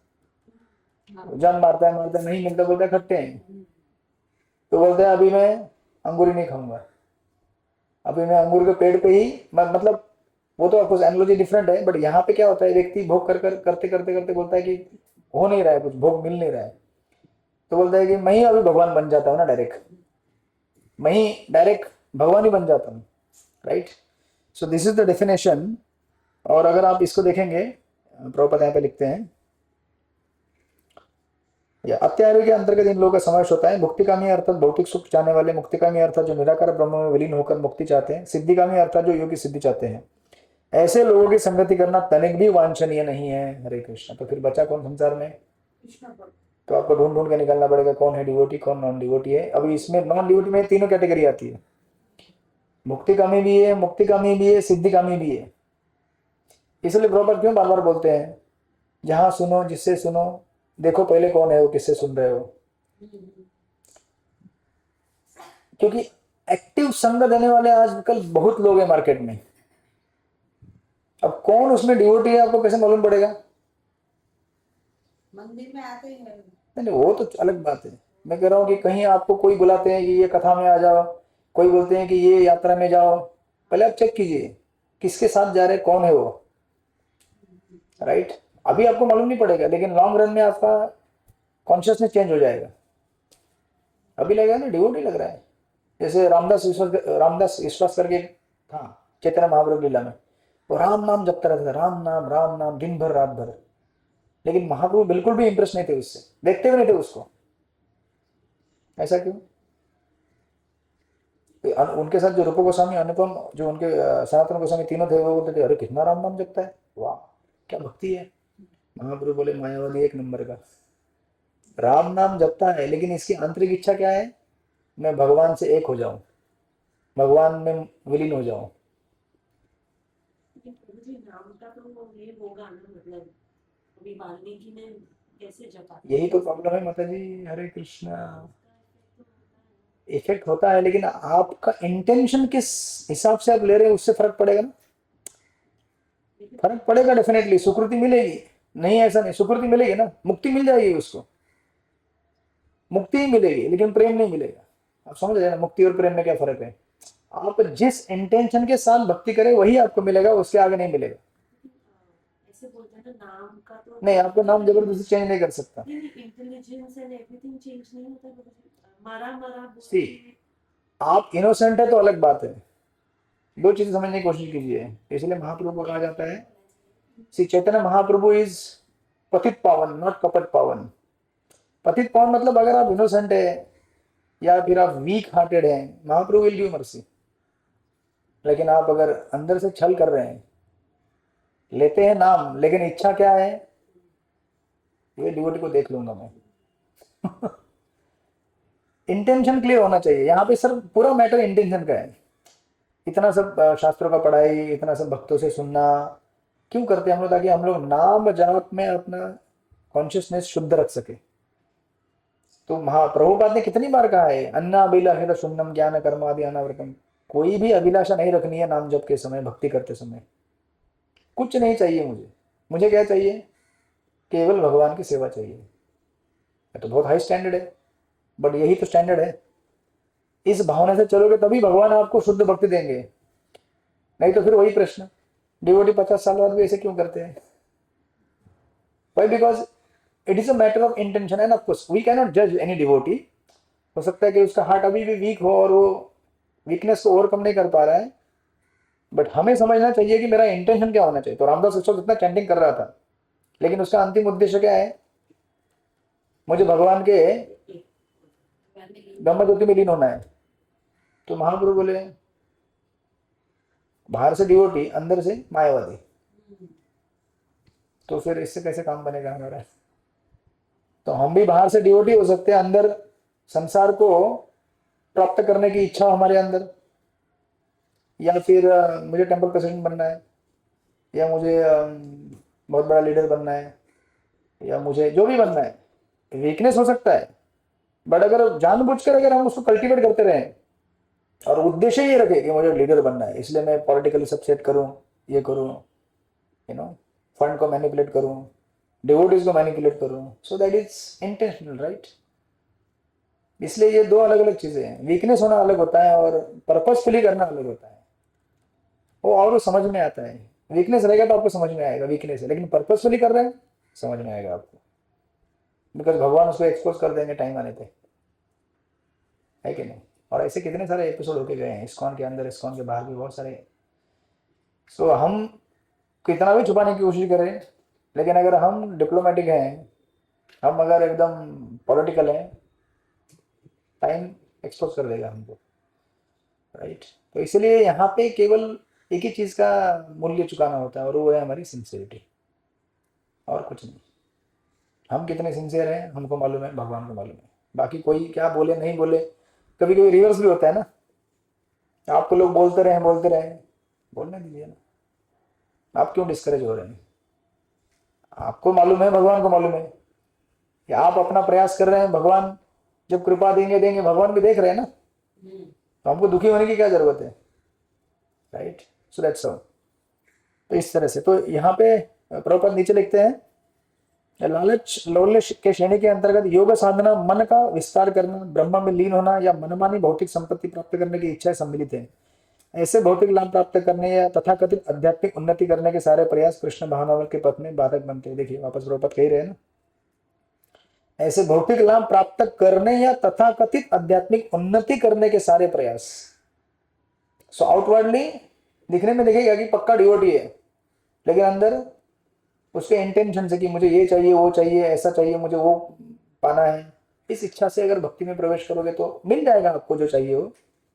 जान मारता है नहीं मिलता, बोलता है खट्टे हैं, तो बोलते हैं अभी मैं अंगूर ही नहीं खाऊंगा, अभी मैं अंगूर के पेड़ पे ही मतलब वो तो कुछ एनालॉजी डिफरेंट है, बट यहाँ पे क्या होता है, व्यक्ति भोग करते करते बोलता है कि हो नहीं रहा है, कुछ भोग मिल नहीं रहा है, तो बोलता है कि मैं ही अभी भगवान बन जाता हूँ ना, डायरेक्ट मैं ही डायरेक्ट भगवान ही बन जाता हूँ, right. So this is the definition. और अगर आप इसको देखेंगे, प्रभुपाद यहाँ पे लिखते हैं, या अत्यारोग्य के अंतर्गत इन लोगों का समावेश होता है। मुक्तिकामी अर्थात भौतिक सुख चाहने वाले, मुक्तिकामी अर्थात जो निराकार ब्रह्म में विलीन होकर मुक्ति चाहते हैं, सिद्धिकामी अर्थात जो योगी सिद्धि चाहते हैं। ऐसे लोगों की संगति करना तनिक भी वांछनीय नहीं है। हरे कृष्ण। तो फिर बचा कौन संसार में? तो आपको ढूंढ ढूंढ के निकालना पड़ेगा कौन है डिवोटी, कौन नॉन डिवोटी है। अभी इसमें नॉन डिवोटी में तीनों कैटेगरी आती है, मुक्तिकामी भी है, मुक्तिकामी भी है, सिद्धिकामी भी है। इसलिए प्रभुपाद क्यों बार बार बोलते हैं, जहां सुनो जिससे सुनो देखो पहले कौन है वो, किससे सुन रहे हो। क्योंकि एक्टिव संग देने वाले आजकल बहुत लोग हैं मार्केट में। अब कौन उसमें डिवोटी है आपको कैसे मालूम पड़ेगा? मंदिर में आते हैं। नहीं, वो तो अलग बात है। मैं कह रहा हूँ कि कहीं आपको कोई बुलाते हैं कि ये कथा में आ जाओ, कोई बोलते हैं कि ये यात्रा में जाओ, पहले आप चेक कीजिए किसके साथ जा रहे, कौन है वो, राइट। अभी आपको मालूम नहीं पड़ेगा, लेकिन लॉन्ग रन में आपका कॉन्शियसनेस चेंज हो जाएगा। अभी लगेगा ना डिवोटी लग रहा है। जैसे रामदास विश्वास करके था चैतन्य महाप्रभु लीला में, वो राम नाम जपता रहता था, राम नाम दिन भर रात भर। लेकिन महाप्रभु बिल्कुल भी इंप्रेस नहीं थे उससे, देखते भी नहीं थे उसको। ऐसा क्यों? उनके साथ जो रूप गोस्वामी, अनुपम, जो उनके सनातन गोस्वामी तीनों थे, वो बोलते थे अरे कितना राम नाम जपता है, वाह क्या भक्ति है। महाप्रभु बोले मायावादी एक नंबर का, राम नाम जपता है लेकिन इसकी आंतरिक इच्छा क्या है, मैं भगवान से एक हो जाऊं, भगवान में विलीन हो जाऊं। नाम का तो ये होगा ना, मतलब अभी वाल्मीकि ने कैसे जपा, यही तो प्रॉब्लम है माता जी। हरे कृष्णा। इफेक्ट होता है, लेकिन आपका इंटेंशन किस हिसाब से आप ले रहे हैं उससे फर्क पड़ेगा ना। फर्क पड़ेगा डेफिनेटली, सुकृति मिलेगी, नहीं ऐसा नहीं, सुकृति मिलेगी ना, मुक्ति मिल जाएगी उसको, मुक्ति ही मिलेगी, लेकिन प्रेम नहीं मिलेगा। आप समझ रहे हैं ना, मुक्ति और प्रेम में क्या फर्क है। आप जिस इंटेंशन के साथ भक्ति करें वही आपको मिलेगा, उसके आगे नहीं मिलेगा। ऐसे बोलते हैं ना, नाम का तो नहीं, आपको नाम जबरदस्ती चेंज नहीं कर सकता। इंटेलिजेंस एंड एवरीथिंग चेंज नहीं होता। मरा सी, आप इनोसेंट है तो अलग बात है, दो चीजें समझने की कोशिश कीजिए। इसलिए महाप्रभु को कहा जाता है, श्री चैतन्य महाप्रभु इज पतित पावन, नॉट कपट पावन। पतित पावन मतलब अगर आप इनोसेंट है या फिर आप वीक हार्टेड हैं, महाप्रभु विल गिव मर्सी। लेकिन आप अगर अंदर से छल कर रहे हैं, लेते हैं नाम लेकिन इच्छा क्या है, ये डिवोटी को देख लूंगा मैं। इंटेंशन क्लियर होना चाहिए यहाँ पे सर, पूरा मैटर इंटेंशन का है। इतना सब शास्त्रों का पढ़ाई, इतना सब भक्तों से सुनना क्यों करते हैं हम लोग? ताकि हम लोग नाम जाप में अपना कॉन्शियसनेस शुद्ध रख सके। तो महाप्रभुपाद ने कितनी बार कहा है, अन्ना अभिलाषित शून्यम ज्ञान कर्मादि अनावृतम। कोई भी अभिलाषा नहीं रखनी है नाम जप के समय, भक्ति करते समय। कुछ नहीं चाहिए मुझे क्या चाहिए? केवल भगवान की सेवा चाहिए। तो बहुत हाई स्टैंडर्ड है, बट यही तो स्टैंडर्ड है। इस भावना से चलोगे तभी भगवान आपको शुद्ध भक्ति देंगे। नहीं तो फिर वही प्रश्न, डिवोटी 50 साल बाद भी ऐसे क्यों करते हैं? Why? Because it is a matter of intention, and of course we cannot judge any devotee. हो सकता है कि उसका हार्ट अभी भी वीक हो और वो वीकनेस को ओवरकम नहीं कर पा रहा है, बट हमें समझना चाहिए कि मेरा इंटेंशन क्या होना चाहिए। तो रामदास उस वक्त इतना चैंटिंग कर रहा था, लेकिन उसका अंतिम उद्देश्य क्या है? मुझे भगवान के ब्रह्म ज्योति में लीन होना है। तो महाप्रभु बोले बाहर से डिवोटी, अंदर से मायावादी, तो फिर इससे कैसे काम बनेगा हमारा? तो हम भी बाहर से डिवोटी हो सकते हैं, अंदर संसार को प्राप्त करने की इच्छा हमारे अंदर, या फिर मुझे टेम्पल प्रेसिडेंट बनना है, या मुझे बहुत बड़ा लीडर बनना है, या मुझे जो भी बनना है, वीकनेस हो सकता है। बट अगर जानबूझकर अगर हम उसको कल्टीवेट करते रहें और उद्देश्य ये रखे कि मुझे लीडर बनना है, इसलिए मैं पॉलिटिकली सब सेट करूं, ये करूं, फंड को मैनिपुलेट करूं, डिवोटीज को मैनिपुलेट करूं, so that is intentional, right? इसलिए ये दो अलग अलग चीजें हैं। वीकनेस होना अलग होता है और पर्पसफुली करना अलग होता है। वो और वो समझ में आता है। वीकनेस रहेगा तो आपको समझ में आएगा वीकनेस है, लेकिन पर्पसफुली कर रहे हैं समझ में आएगा आपको, बिकॉज भगवान उसको एक्सपोज कर देंगे टाइम आने पे, है कि नहीं? और ऐसे कितने सारे एपिसोड होके गए हैं इस्कॉन के अंदर, इस्कॉन के बाहर भी बहुत सारे। सो हम कितना भी छुपाने की कोशिश करें, लेकिन अगर हम डिप्लोमेटिक हैं, हम अगर एकदम पॉलिटिकल हैं, टाइम एक्सपोज कर देगा हमको, राइट? तो इसलिए यहाँ पे केवल एक ही चीज का मूल्य चुकाना होता है, और वो है हमारी सिंसियरिटी, और कुछ नहीं। हम कितने सिंसियर हैं हमको मालूम है, भगवान को मालूम है। बाकी कोई क्या बोले नहीं बोले, कभी कभी रिवर्स भी होता है ना, आपको लोग बोलते रहे बोलने दीजिए ना, आप क्यों डिस्करेज हो रहे हैं? आपको मालूम है, भगवान को मालूम है कि आप अपना प्रयास कर रहे हैं, भगवान जब कृपा देंगे, भगवान भी देख रहे हैं ना, तो हमको दुखी होने की क्या जरूरत है, राइट? So that's all. तो इस तरह से, तो यहाँ पे प्रभुपाद नीचे लिखते हैं, लालच लौल्य के श्रेणी के अंतर्गत योग साधना, मन का विस्तार करना, ब्रह्म में लीन होना या मनमानी भौतिक संपत्ति प्राप्त करने की इच्छा सम्मिलित है। ऐसे भौतिक लाभ प्राप्त करने या तथाकथित आध्यात्मिक उन्नति करने के सारे प्रयास कृष्ण भावनावल के पथ में बाधक बनते हैं। देखिए वापस प्रभुपाद कह रहे हैं ना, ऐसे भौतिक लाभ प्राप्त करने या तथाकथित आध्यात्मिक उन्नति करने के सारे प्रयास। सो आउटवर्डली दिखने में दिखेगा कि पक्का डिवोटी है, लेकिन अंदर उसके इंटेंशन से कि मुझे ये चाहिए, वो चाहिए, ऐसा चाहिए, मुझे वो पाना है, इस इच्छा से अगर भक्ति में प्रवेश करोगे तो मिल जाएगा आपको जो चाहिए हो।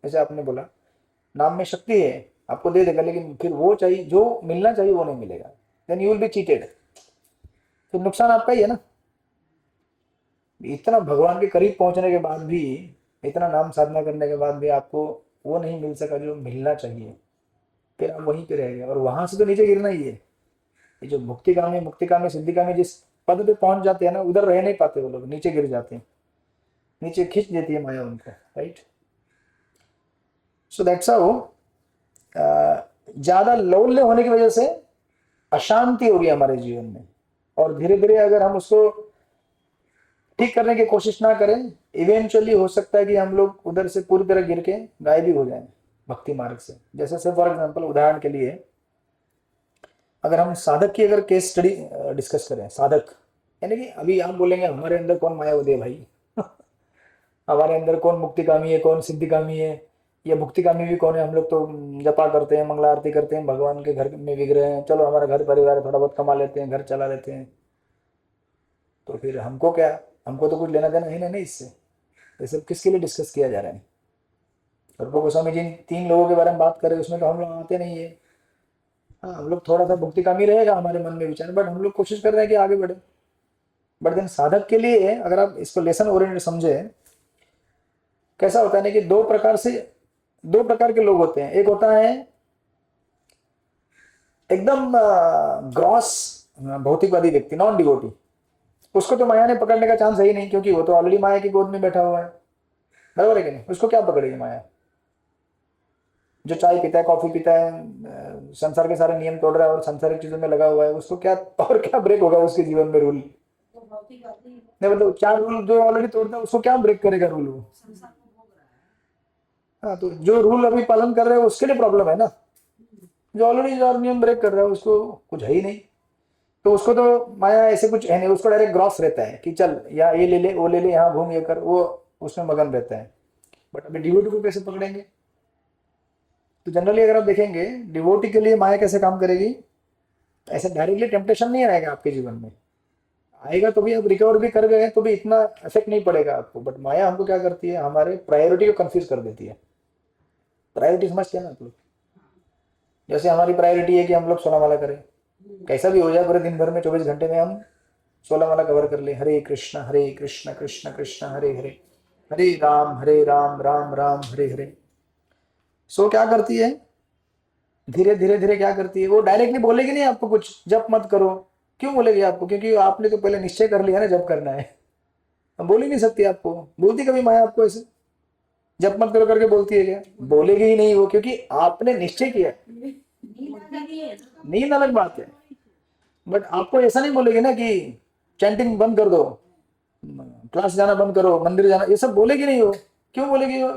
जैसे आपने बोला नाम में शक्ति है, आपको दे देगा, लेकिन फिर वो चाहिए, जो मिलना चाहिए वो नहीं मिलेगा, then you will be cheated, फिर नुकसान आपका ही है ना। इतना भगवान के करीब पहुंचने के बाद भी, इतना नाम साधना करने के बाद भी आपको वो नहीं मिल सका जो मिलना चाहिए, फिर आप वहीं पे रह गए, और वहां से तो नीचे गिरना ही है। ये जो मुक्तिकामी सिद्धिकामी जिस पद पे पहुंच जाते हैं ना, उधर रह नहीं पाते वो लोग, नीचे गिर जाते हैं, नीचे खींच देती है माया उनको, राइट? सो दैट्स हाउ ज्यादा लौल्य होने की वजह से अशांति होगी हमारे जीवन में, और धीरे धीरे अगर हम उसको ठीक करने की कोशिश ना करें, इवेंचुअली हो सकता है कि हम लोग उधर से पूरी तरह गिर के गायब ही हो जाएं भक्ति मार्ग से। जैसे से फॉर एग्जांपल, उदाहरण के लिए अगर हम साधक की अगर केस स्टडी डिस्कस करें, साधक यानी कि अभी आप बोलेंगे हमारे अंदर कौन मायावादी है भाई हमारे अंदर कौन मुक्तिकामी है, कौन सिद्धिकामी है, या भुक्तिकामी भी कौन है? हम लोग तो जपा करते हैं, मंगला आरती करते हैं, भगवान के घर में विग्रह हैं, चलो हमारा घर परिवार थोड़ा बहुत कमा लेते हैं, घर चला लेते हैं, तो फिर हमको क्या, हमको तो कुछ लेना देना ही नहीं इससे। ये सब किसके लिए डिस्कस किया जा रहा है? रूप गोस्वामी जिन 3 लोगों के बारे में बात कर रहे हैं उसमें तो हम लोग आते नहीं है। हाँ, हम लोग थोड़ा सा भुक्तिकामी रहेगा हमारे मन में विचार, बट हम लोग कोशिश कर रहे हैं कि आगे बढ़े। बट देन साधक के लिए अगर आप इसको लेसन ओरिएंटेड समझे, कैसा होता है ना कि दो प्रकार के लोग होते हैं। एक होता है एकदम ग्रॉस भौतिकवादी व्यक्ति, नॉन डिवोटी, उसको तो माया ने पकड़ने का चांस है ही नहीं, क्योंकि वो तो ऑलरेडी माया की गोद में बैठा हुआ है, बराबर है कि नहीं? उसको क्या पकड़ेगी माया? जो चाय पीता है, कॉफी पीता है, संसार के सारे नियम तोड़ रहा है और सांसारिक चीजों में लगा हुआ है, उसको क्या और क्या ब्रेक होगा उसके जीवन में? रूल नहीं, मतलब 4 रूल जो ऑलरेडी तोड़ता है उसको क्या ब्रेक करेगा रूल? वो हाँ, तो जो रूल अभी पालन कर रहे हैं उसके लिए प्रॉब्लम है ना, जो ऑलरेडी जो नियम ब्रेक कर रहा है उसको कुछ है ही नहीं, तो उसको तो माया ऐसे कुछ है नहीं, उसको डायरेक्ट ग्रॉस रहता है कि चल या ये ले ले वो ले ले, यहाँ घूम ये कर, वो उसमें मगन रहता है। बट अभी डिवोटी को कैसे पकड़ेंगे? तो जनरली अगर आप देखेंगे डिवोटी के लिए माया कैसे काम करेगी, ऐसे डायरेक्टली टेम्पटेशन नहीं आएगा आपके जीवन में, आएगा तो भी आप रिकवर भी कर गए तो भी इतना इफेक्ट नहीं पड़ेगा आपको। बट माया हमको क्या करती है, हमारे प्रायोरिटी को कंफ्यूज कर देती है। प्रायोरिटी समझते हैं ना आप लोग? जैसे हमारी प्रायोरिटी है कि हम लोग 16 माला करें, कैसा भी हो जाए पूरे दिन भर में 24 घंटे में हम 16 माला कवर कर ले, हरे कृष्ण कृष्ण कृष्ण हरे हरे, हरे राम राम राम हरे हरे। सो क्या करती है, धीरे धीरे धीरे क्या करती है, वो डायरेक्टली बोलेगी नहीं आपको कुछ जप मत करो। क्यों बोलेगी आपको? क्योंकि आपने तो पहले निश्चय कर लिया ना जप करना है। अब बोल ही नहीं सकती आपको, बोलती कभी माया आपको ऐसे जप मत करो करके बोलती है क्या? बोलेगी ही नहीं वो, क्योंकि आपने निश्चय किया। नींद अलग बात है, बट आपको ऐसा नहीं बोलेगी ना कि चैंटिंग बंद कर दो, क्लास जाना बंद करो, मंदिर जाना, ये सब बोलेगी नहीं वो। क्यों बोलेगी वो?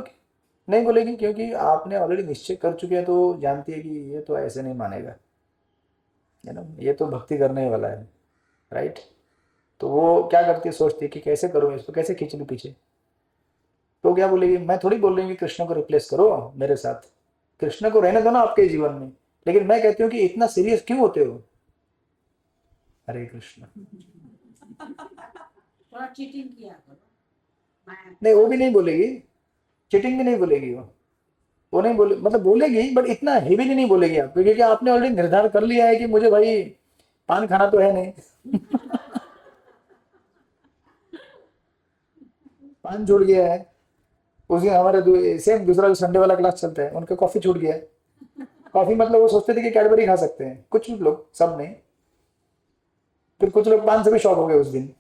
नहीं बोलेगी क्योंकि आपने ऑलरेडी निश्चय कर चुके हैं, तो जानती है कि ये तो ऐसे नहीं मानेगा, है ना, ये तो भक्ति करने वाला है, राइट। तो वो क्या करती है, सोचती है कि कैसे करूँ इसको, कैसे खींच लूँ पीछे। तो क्या बोलेगी, मैं थोड़ी बोल रही हूँ कि कृष्ण को रिप्लेस करो मेरे साथ, कृष्ण को रहने दो ना आपके जीवन में, लेकिन मैं कहती हूँ कि इतना सीरियस क्यों होते हो? हरे कृष्ण। थोड़ा चीटिंग किया करो। नहीं, वो भी नहीं बोलेगी, चीटिंग भी नहीं बोलेगी वो नहीं बोले, मतलब बोलेगी बट इतना हेवीली नहीं बोलेगी आपको, क्योंकि आपने ऑलरेडी निर्धार कर लिया है कि मुझे भाई पान खाना तो है नहीं। पान छूट गया है, उस दिन हमारे सेम दूसरा जो संडे वाला क्लास चलता है उनका कॉफी छूट गया है। कॉफी मतलब वो सोचते थे कि कैडबरी खा सकते हैं, कुछ लोग, सब नहीं। फिर कुछ लोग पान से भी शॉक हो गए उस दिन।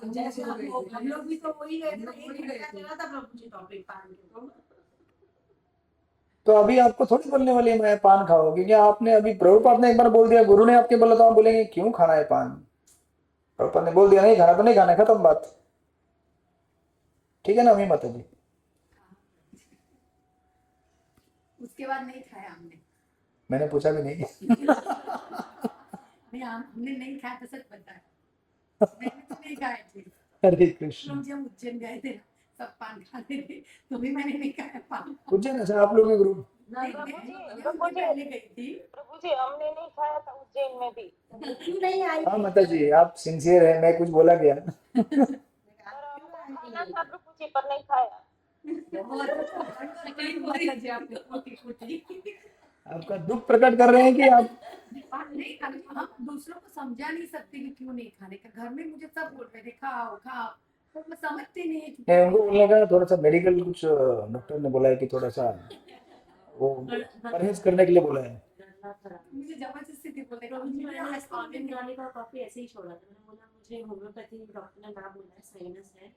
जैसे हम लोग भी तो वही गए थे ना, एक घंटा चला था प्रभु जी टॉपिक पान के। तो अभी आपको थोड़ी बोलने वाली है मैं पान खाओ, क्योंकि आपने अभी प्रभुपाद ने एक बार बोल दिया, गुरु ने आपके बोला तो आप बोलेंगे क्यों खाना है पान? प्रभुपाद ने बोल दिया नहीं खाना तो नहीं खाना, खत्म बात। ठीक है ना अमी माता जी? उसके बाद नहीं खाया हमने। मैंने पूछा भी नहीं। नहीं, हमने नहीं खाया तो सच बताया, मैंने तो नहीं खाए थे। हरे कृष्ण। हम जब उज्जैन गए थे सब पान खाते थे, तो भी मैंने नहीं खाया पान। उज्जैन अच्छा आप लोग के ग्रुप? नहीं, मैं पहले गई थी। प्रभु जी हमने नहीं खाया था उज्जैन में भी। क्यों नहीं आई? हाँ माता जी आप सिंसियर है, मैं कुछ बोला क्या? पर हमको खाना था प्रभु जी पर नहीं खाया। तकलीफ हो रही थी आपको, छोटी-छोटी। आपका दुख प्रकट कर रहे हैं कि आप नहीं खाने, हम दूसरों को समझा नहीं सकते कि क्यों नहीं खाने का। घर में मुझे सब बोल रहे थे खाओ खाओ, तो मैं समझती नहीं है कि नहीं, उनको बोलने का थोड़ा सा मेडिकल कुछ डॉक्टर ने बोला है कि थोड़ा सा वो परहेज करने के लिए बोला है। मुझे जबरदस्ती थी बोले प्रभु जी मैंने आज तो ऑर्गन गाने का कॉफी ऐसे ही छोड़ा था। मैंने बोला मुझे होम्योपैथी डॉक्टर ने ना बोला है, साइनस है,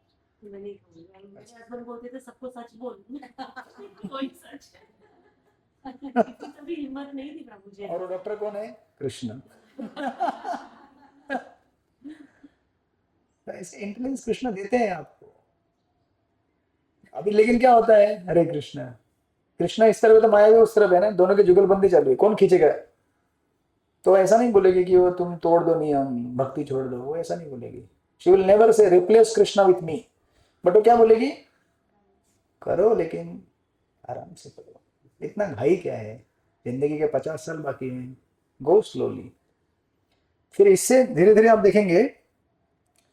तो मैं नहीं खाऊंगी। मेरे हस्बैंड बोलते थे सबको सच बोल। कोई सच है। तभी हिम्मत नहीं थी प्रभु जी। और वो डॉक्टर कौन है? कृष्ण। ऐसे इंटेलिजेंस कृष्ण देते हैं आपको। अभी लेकिन क्या होता है, हरे कृष्ण, कृष्ण इस तरफ तो माया भी उस तरफ है ना, दोनों की जुगलबंदी चल रही है, कौन खींचेगा? तो ऐसा नहीं बोलेगी कि वो तुम तोड़ दो नियम, भक्ति छोड़ दो, वो ऐसा नहीं बोलेगी। She will never say replace Krishna with me, but वो क्या बोलेगी, करो लेकिन आराम से करो, इतना घाई क्या है, जिंदगी के 50 साल बाकी हैं, गो स्लोली। फिर इससे धीरे धीरे आप देखेंगे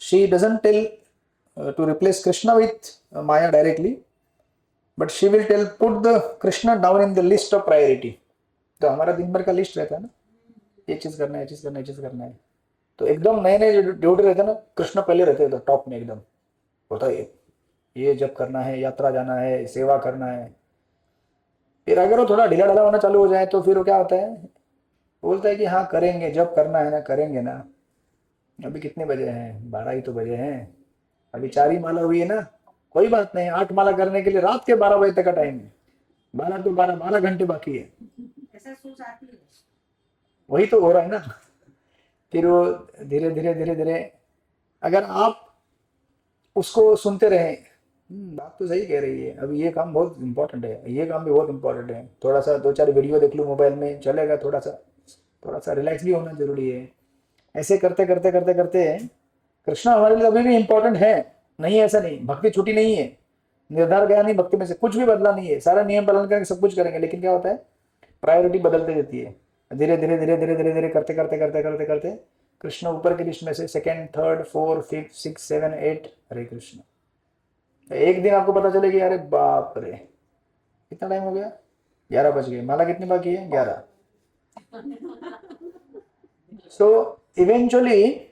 she doesn't tell to replace Krishna with Maya directly, but she will tell put the Krishna down in the list of priority. तो हमारा दिन भर का लिस्ट रहता है ना, ये चीज करना है, ये चीज करना है, ये चीज करना है। तो एकदम नए नए जो ड्यूटी रहते हैं ना, कृष्ण पहले रहते हैं टॉप में एकदम, होता है ये जब करना है, यात्रा जाना है, सेवा करना है। फिर अगर वो थोड़ा ढीला ढाला होना चालू हो जाए तो फिर वो क्या होता है, बोलता है कि हाँ करेंगे, जब करना है ना करेंगे ना। अभी कितने बजे हैं? 12 ही तो बजे हैं, अभी 4 ही माला हुई है ना, कोई बात नहीं, 8 माला करने के लिए रात के 12 बजे तक का टाइम है, 12 तो 12 घंटे बाकी है। ऐसा सोच आती है। वही तो हो रहा है ना। फिर वो धीरे धीरे धीरे धीरे अगर आप उसको सुनते रहे, बात तो सही कह रही है। अभी ये काम बहुत इंपॉर्टेंट है, ये काम भी बहुत इंपॉर्टेंट है। थोड़ा सा 2-4 वीडियो देख लूँ मोबाइल में चलेगा, थोड़ा सा रिलैक्स भी होना जरूरी है। ऐसे करते करते करते करते कृष्णा हमारे लिए अभी भी इम्पोर्टेंट है, नहीं है ऐसा नहीं, भक्ति छुटी नहीं है, निर्धार गया नहीं भक्ति में से, कुछ भी बदला नहीं है, सारा नियम पालन करेंगे, सब कुछ करेंगे, लेकिन क्या होता है प्रायोरिटी बदलते रहती है। धीरे धीरे धीरे धीरे धीरे धीरे करते करते करते करते करते कृष्ण ऊपर की लिस्ट में से सेकंड, थर्ड, फोर्थ, फिफ्थ, 6, 7, 8 हरे कृष्ण। एक दिन आपको पता चलेगी अरे बाप रे कितना टाइम हो गया, 11 बज गए, माला कितनी बाकी है, 11। So eventually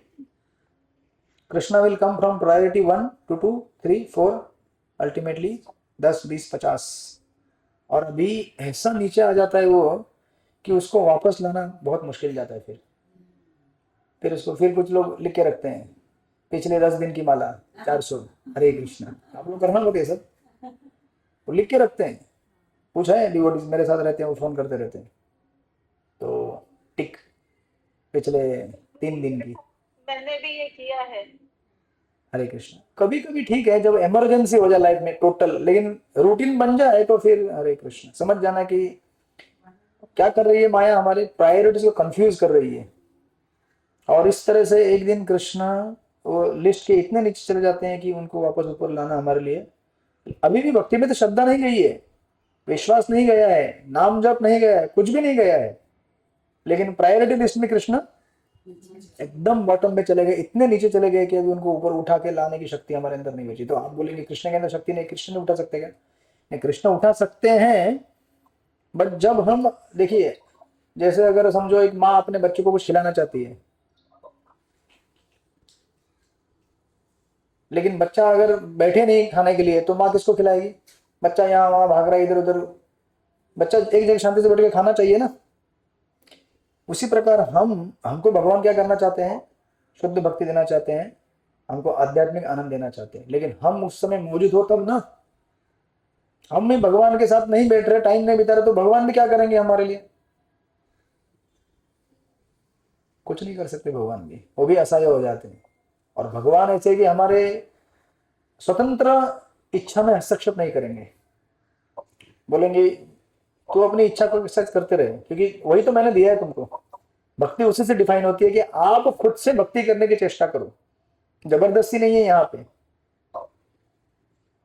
Krishna will come from priority 1 to 2, 3, 4, ultimately 10, 20, 50, और अभी ऐसा नीचे आ जाता है वो कि उसको वापस लाना बहुत मुश्किल जाता है। फिर उसको फिर कुछ लोग लिख के रखते हैं पिछले 10 दिन की माला 400 हरे कृष्णा। आप लोग करना होते सब, वो लिख के रखते हैं। पूछा है डिवोटीज मेरे साथ रहते हैं, वो फोन करते रहते हैं, तो टिक पिछले 3 दिन की मैंने भी ये किया है। हरे कृष्ण। कभी कभी ठीक है जब इमरजेंसी हो जाए लाइफ में टोटल, लेकिन रूटीन बन जाए तो फिर हरे कृष्ण। समझ जाना कि क्या कर रही है माया, हमारे प्रायोरिटीज को कंफ्यूज कर रही है। और इस तरह से एक दिन कृष्ण वो लिस्ट के इतने नीचे चले जाते हैं कि उनको वापस ऊपर लाना हमारे लिए, अभी भी भक्ति में तो श्रद्धा नहीं गई है, विश्वास नहीं गया है, नाम जप नहीं गया है, कुछ भी नहीं गया है, लेकिन प्रायोरिटी लिस्ट में कृष्ण एकदम बॉटम में चले गए, इतने नीचे चले गए कि अभी उनको ऊपर उठा के लाने की शक्ति हमारे अंदर नहीं बची। तो आप बोलेंगे कृष्ण के अंदर शक्ति नहीं, कृष्ण नहीं उठा सकते क्या? नहीं, कृष्ण उठा सकते हैं, बट जब हम देखिए, जैसे अगर समझो एक माँ अपने बच्चों को कुछ खिलाना चाहती है, लेकिन बच्चा अगर बैठे नहीं खाने के लिए तो माँ किसको खिलाएगी? बच्चा यहाँ वहां भाग रहा है, इधर उधर, बच्चा एक जगह शांति से बैठ के खाना चाहिए ना। उसी प्रकार हमको भगवान क्या करना चाहते हैं? शुद्ध भक्ति देना चाहते हैं, हमको आध्यात्मिक आनंद देना चाहते हैं, लेकिन हम उस समय मौजूद हो तब ना। हम भी भगवान के साथ नहीं बैठ रहे, टाइम नहीं बिता रहे, तो भगवान भी क्या करेंगे हमारे लिए? कुछ नहीं कर सकते भगवान भी, वो भी असहाय हो जाते हैं। और भगवान ऐसे कि हमारे स्वतंत्र इच्छा में हस्तक्षेप नहीं करेंगे, बोलेंगे तो अपनी इच्छा को सच करते रहे, क्योंकि वही तो मैंने दिया है तुमको। भक्ति उसी से डिफाइन होती है कि आप खुद से भक्ति करने की चेष्टा करो, जबरदस्ती नहीं है यहाँ पे।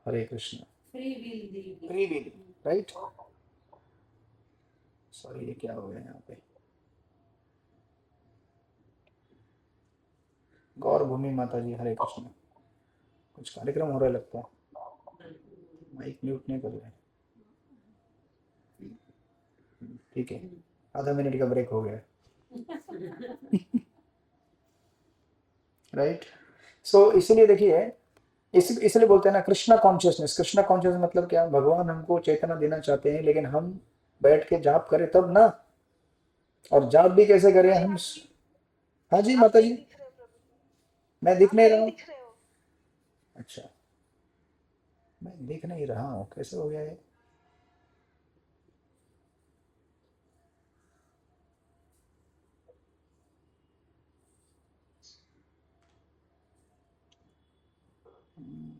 Hare Krishna. Free will, right. Sorry ये क्या हो गया यहाँ पे? गौर भूमि माता जी हरे कृष्ण। कुछ कार्यक्रम हो रहा है लगता है, माइक म्यूट नहीं कर रहे। ठीक है, आधा मिनट का ब्रेक हो गया। राइट। सो इसीलिए देखिए, इसलिए बोलते हैं ना कृष्णा कॉन्शियसनेस। कृष्णा कॉन्शियसनेस मतलब क्या? भगवान हमको चेतना देना चाहते हैं, लेकिन हम बैठ के जाप करें तब ना। और जाप भी कैसे करें हम? हाँ जी माता जी, मैं दिख नहीं रहा हूँ। अच्छा, मैं दिख नहीं रहा हूँ, कैसे हो गया ये?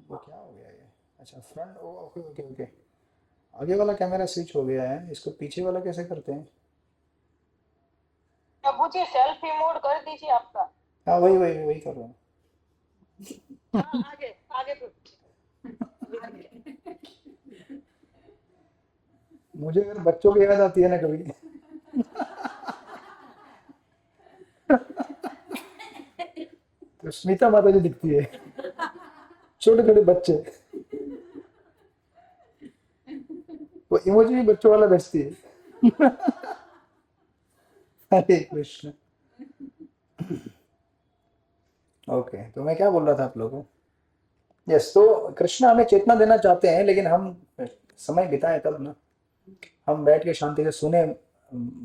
वो क्या हो गया ये? अच्छा फ्रंट, ओ ओके ओके ओके, आगे वाला कैमरा स्विच हो गया है, इसको पीछे वाला कैसे करते हैं? प्रभु जी सेल्फी मोड कर दीजिए आपका। हाँ वही वही वही कर रहा हूँ। हाँ, आगे आगे प्रभु जी। मुझे अगर बच्चों की याद आती है ना कभी, तो स्मिता माता जी दिखती है, छोटे छोटे बच्चे, वो इमोजी भी बच्चों वाला भेजती है। हरे कृष्ण। ओके, तो मैं क्या बोल रहा था आप लोगों को? यस, तो कृष्ण हमें चेतना देना चाहते हैं, लेकिन हम समय बिताएं तब ना। हम बैठ के शांति से सुने,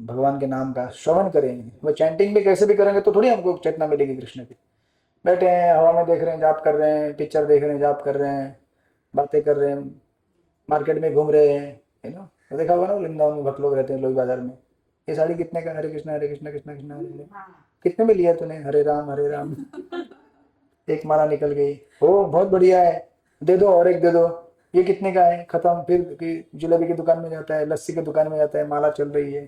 भगवान के नाम का श्रवण करें। वो चैंटिंग भी कैसे भी करेंगे तो थोड़ी हमको चेतना मिलेगी कृष्ण की। बैठे हैं हवा में देख रहे हैं, जाप कर रहे हैं, पिक्चर देख रहे हैं, जाप कर रहे हैं, बातें कर रहे हैं, मार्केट में घूम रहे हैं, है ना। तो देखा होगा ना वृंदावन में भक्त लोग रहते हैं, लोग बाजार में, ये साड़ी कितने का? हरे कृष्णा हरे कृष्णा कृष्णा कृष्णा हरे हरे। कितने में लिया तूने? हरे राम हरे राम। एक माला निकल गई, ओ बहुत बढ़िया है, दे दो और एक दे दो, ये कितने का है, खत्म। फिर जलेबी की दुकान में जाता है, लस्सी की दुकान में जाता है, माला चल रही है।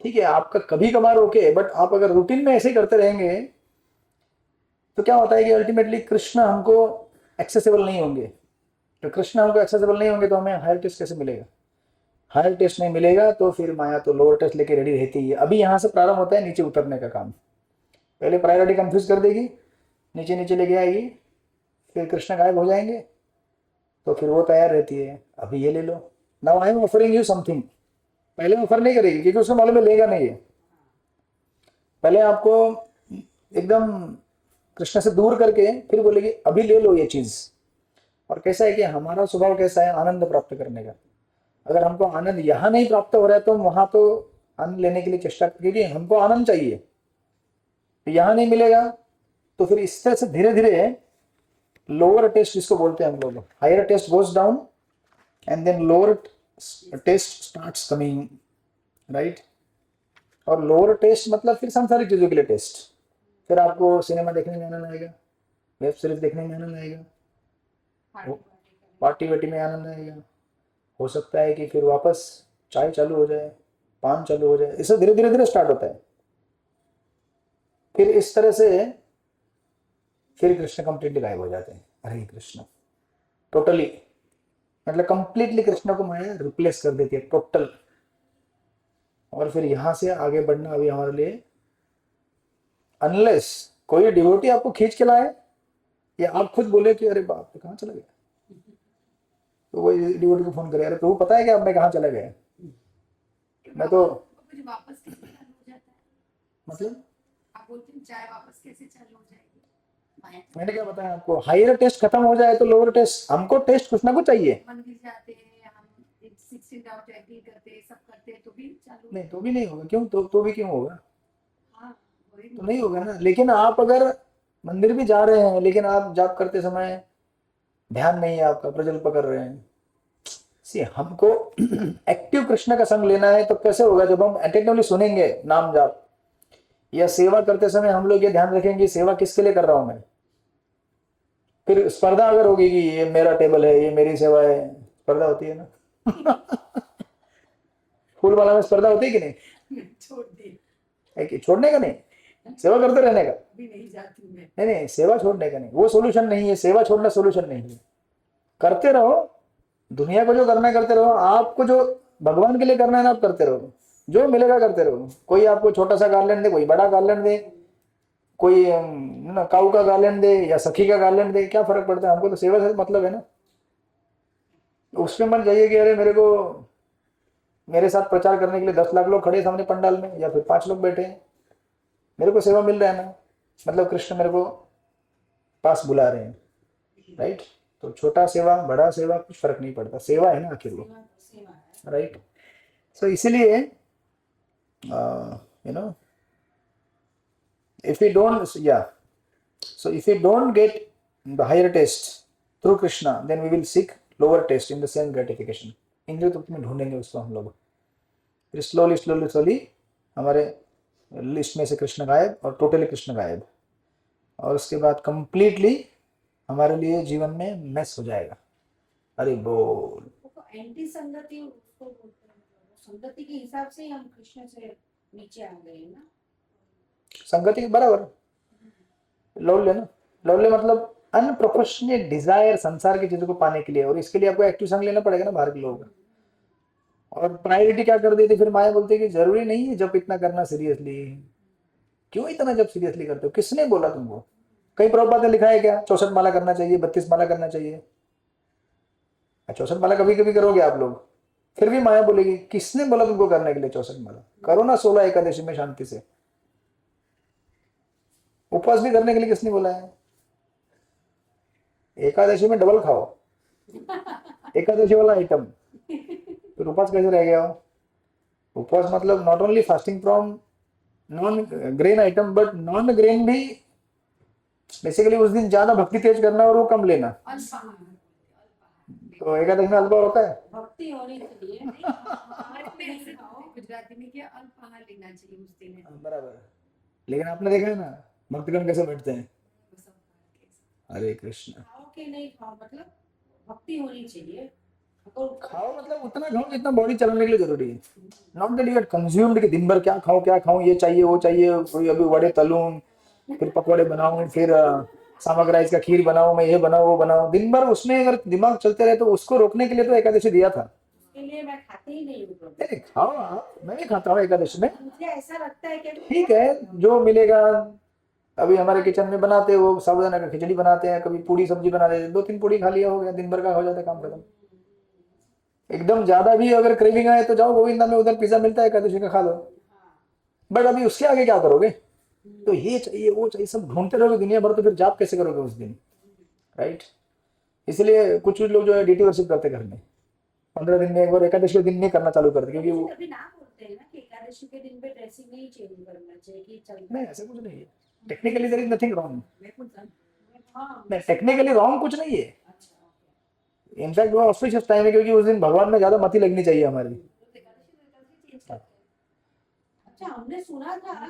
ठीक है, आपका कभी कभार ओके, बट आप अगर रूटीन में ऐसे ही करते रहेंगे तो क्या होता है कि अल्टीमेटली कृष्ण हमको एक्सेसिबल नहीं होंगे। तो कृष्ण हमको एक्सेसिबल नहीं होंगे तो हमें हायर टेस्ट कैसे मिलेगा? हायर टेस्ट नहीं मिलेगा तो फिर माया तो लोअर टेस्ट लेके रेडी रहती है। अभी यहाँ से प्रारंभ होता है नीचे उतरने का काम। पहले प्रायोरिटी कंफ्यूज कर देगी, नीचे नीचे लेके आएगी, फिर कृष्ण गायब हो जाएंगे, तो फिर वो तैयार रहती है, अभी ये ले लो, now I am offering you something. पहले ऑफर नहीं करेगी क्योंकि उसको मालूम है लेगा नहीं है। पहले आपको एकदम कृष्ण से दूर करके फिर बोलेगी अभी ले लो ये चीज। और कैसा है कि हमारा स्वभाव कैसा है, आनंद प्राप्त करने का। अगर हमको आनंद यहाँ नहीं प्राप्त हो रहा है तो हम वहां तो आनंद लेने के लिए चेष्टा, क्योंकि हमको आनंद चाहिए, तो यहाँ नहीं मिलेगा तो फिर इस तरह से धीरे धीरे लोअर टेस्ट जिसको बोलते हैं हम लोग, higher taste goes down and then lower taste starts coming, right. और लोअर टेस्ट मतलब फिर सांसारिक चीजों के लिए टेस्ट। फिर आपको सिनेमा देखने में आनंद आएगा, वेब सीरीज देखने में आनंद आएगा, पार्टी वार्टी में आनंद आएगा। हो सकता है कि फिर वापस चाय चालू हो जाए, पान चालू हो जाए, इससे धीरे धीरे धीरे स्टार्ट होता है। फिर इस तरह से फिर कृष्ण कंप्लीटली गायब हो जाते हैं। हरे कृष्ण टोटली, मतलब कंप्लीटली कृष्ण को माया रिप्लेस कर देती है टोटल। और फिर यहां से आगे बढ़ना अभी हमारे लिए, अनलेस कोई डिवोटी आपको खींच के लाए या आप खुद बोले कि अरे बाप रे कहाँ चला गया, तो वही डिवोटी को फोन करे, अरे प्रभु पता है कि आप मैं कहाँ चला गया? मैं तो मुझे वापस कैसे चालू हो जाता है? मतलब आप बोलते हैं चाय वापस कैसे चालू हो जाएगी? माया मैंने क्या बताया आपको, हायर टेस्ट खत्म हो जाए तो लोअर टेस्ट, हमको टेस्ट कुछ ना कुछ चाहिए। मंदिर जाते हैं हम, 16 डाउट एग्री करते हैं, सब करते हैं तो भी चालू नहीं तो भी नहीं होगा, क्यों? तो भी क्यों होगा? हाँ वही तो नहीं होगा ना। लेकिन आप अगर मंदिर भी जा रहे हैं लेकिन आप जाप करते समय ध्यान नहीं है आपका, प्रजल्प कर रहे हैं। सी हमको एक्टिव कृष्ण का संग लेना है तो कैसे होगा? जब हम अटेंटिवली सुनेंगे नाम जाप, या सेवा करते समय हम लोग ये ध्यान रखेंगे सेवा किसके लिए कर रहा हूं मैं। फिर स्पर्धा अगर होगी कि ये मेरा टेबल है, ये मेरी सेवा है, स्पर्धा होती है ना। फूल वाला में स्पर्धा होती है कि नहीं? छोड़ दे, है कि छोड़ने का नहीं, सेवा करते रहने का। अभी नहीं जाती मैं। नहीं नहीं, सेवा छोड़ने का नहीं, वो सोल्यूशन नहीं है। सेवा छोड़ना सोल्यूशन नहीं है। करते रहो, दुनिया को जो करना है करते रहो, आपको जो भगवान के लिए करना है ना आप करते रहो, जो मिलेगा करते रहो। कोई आपको छोटा सा गार्लैंड दे, कोई बड़ा गार्लैंड दे, कोई ना काऊ का गार्लैंड दे या सखी का गार्लैंड दे, क्या फर्क पड़ता है? हमको तो सेवा से मतलब है ना। उसमें मत जाइए कि अरे मेरे को, मेरे साथ प्रचार करने के लिए 10 लाख लोग खड़े सामने पंडाल में या फिर 5 लोग बैठे हैं, मेरे को सेवा मिल रहा है ना, मतलब कृष्ण मेरे को पास बुला रहे हैं, राइट। तो छोटा सेवा बड़ा सेवा कुछ फर्क नहीं पड़ता, सेवा है ना आखिर वो, राइट। सो इसीलिए you know if we don't, yeah, so if we don't get the higher taste through Krishna, then we will seek lower taste in the same gratification। इंद्रिय तृप्ति में ढूंढेंगे उसको हम लोग। फिर स्लोली स्लोली स्लोली हमारे लिस्ट में से कृष्ण गायब, और टोटली कृष्ण गायब, और उसके बाद कंप्लीटली हमारे लिए जीवन में मेस हो जाएगा। अरे बोल, एंटी संगति उसको बोलते हैं, संगति के हिसाब से ही हम कृष्ण से नीचे आ गए ना। संगति के बराबर लौल्य ना। लौल्य मतलब अनप्रोपोर्शनेट डिजायर संसार की चीजों को पाने के लिए, और इसके लिए आपको एक्टिव संग लेना पड़ेगा ना बाहर के लोगों का। और प्रायोरिटी क्या कर देती फिर माया, बोलती है कि जरूरी नहीं है जब इतना करना सीरियसली। क्यों इतना जब सीरियसली करते हो? किसने बोला तुमको? कई प्रभुपाद ने लिखा है क्या 64 माला करना चाहिए, 32 माला करना चाहिए? 64 माला कभी कभी करोगे आप लोग, फिर भी माया बोलेगी किसने बोला तुमको करने के लिए 64 माला? करो ना 16 एकादशी में शांति से। उपवास भी करने के लिए किसने बोला है? एकादशी में डबल खाओ, एकादशी वाला आइटम, फिर उपवास कैसे रह गया हो? उपवास मतलब not only fasting from non grain item but non grain भी। बेसिकली उस दिन ज्यादा भक्ति तेज करना और वो कम लेना। अल्पाहार, तो एकादशी में अल्पाहार होता है। भक्ति होनी चाहिए। गुजराती में क्या अल्पाहार लेना चाहिए उस दिन? बराबर है। लेकिन आपने देखा है ना भक्तगण कैसे बैठते हैं, हरे कृष्ण। खाओ के नहीं खाओ, मतलब भक्ति होनी चाहिए तो खाओ मतलब उतना खाओ जितना बॉडी चलाने के लिए जरूरी है, not that you get consumed कि दिन भर क्या खाऊं ये चाहिए वो चाहिए, कोई अभी वड़े तलूं, फिर पकौड़े बनाऊं, फिर सामक राइस का खीर बनाऊं, मैं ये बनाऊं वो बनाऊं, दिन भर उसमें अगर दिमाग चलते रहे तो उसको रोकने के लिए तो एकादशी दिया था। उसके लिए मैं खाती ही नहीं हूँ प्रभु। नहीं खाओ आप, मैं भी खाता हूँ एकादशी में, मुझे ऐसा लगता है कि ठीक है जो मिलेगा। अभी हमारे किचन में बनाते हैं वो साबूदाना का खिचड़ी बनाते हैं, कभी पूड़ी सब्जी बना देते हैं, 2-3 पूड़ी खा लिया हो गया, दिन भर का हो जाता है काम खत्म। एकदम ज्यादा भी अगर क्रेविंग आए तो जाओ गोविंदा में, उधर पिज्जा मिलता है एकादशी का, खा लो। बट अभी उसके आगे क्या करोगे, तो ये चाहिए वो चाहिए सब ढूंढते रहोगे दुनिया भर, तो फिर जाप कैसे करोगे उस दिन, राइट। इसलिए कुछ लोग जो है डीटी वर्शिप करते घर में, 15 दिन में एक बार एकादशी के दिन नहीं करना चालू करते, क्योंकि वो कभी ना बोलते हैं ना कि एकादशी के दिन पे ड्रेसिंग नहीं चेंज करना चाहिए कि चल नहीं, ऐसा कुछ नहीं है। Technically there is nothing wrong, हाँ नहीं टेक्निकली रॉन्ग कुछ नहीं है। अच्छा इनफैक्ट वो ऑस्पिशियस टाइम है, क्योंकि उस दिन भगवान में ज्यादा मति लगनी चाहिए हमारी। अच्छा हमने सुना था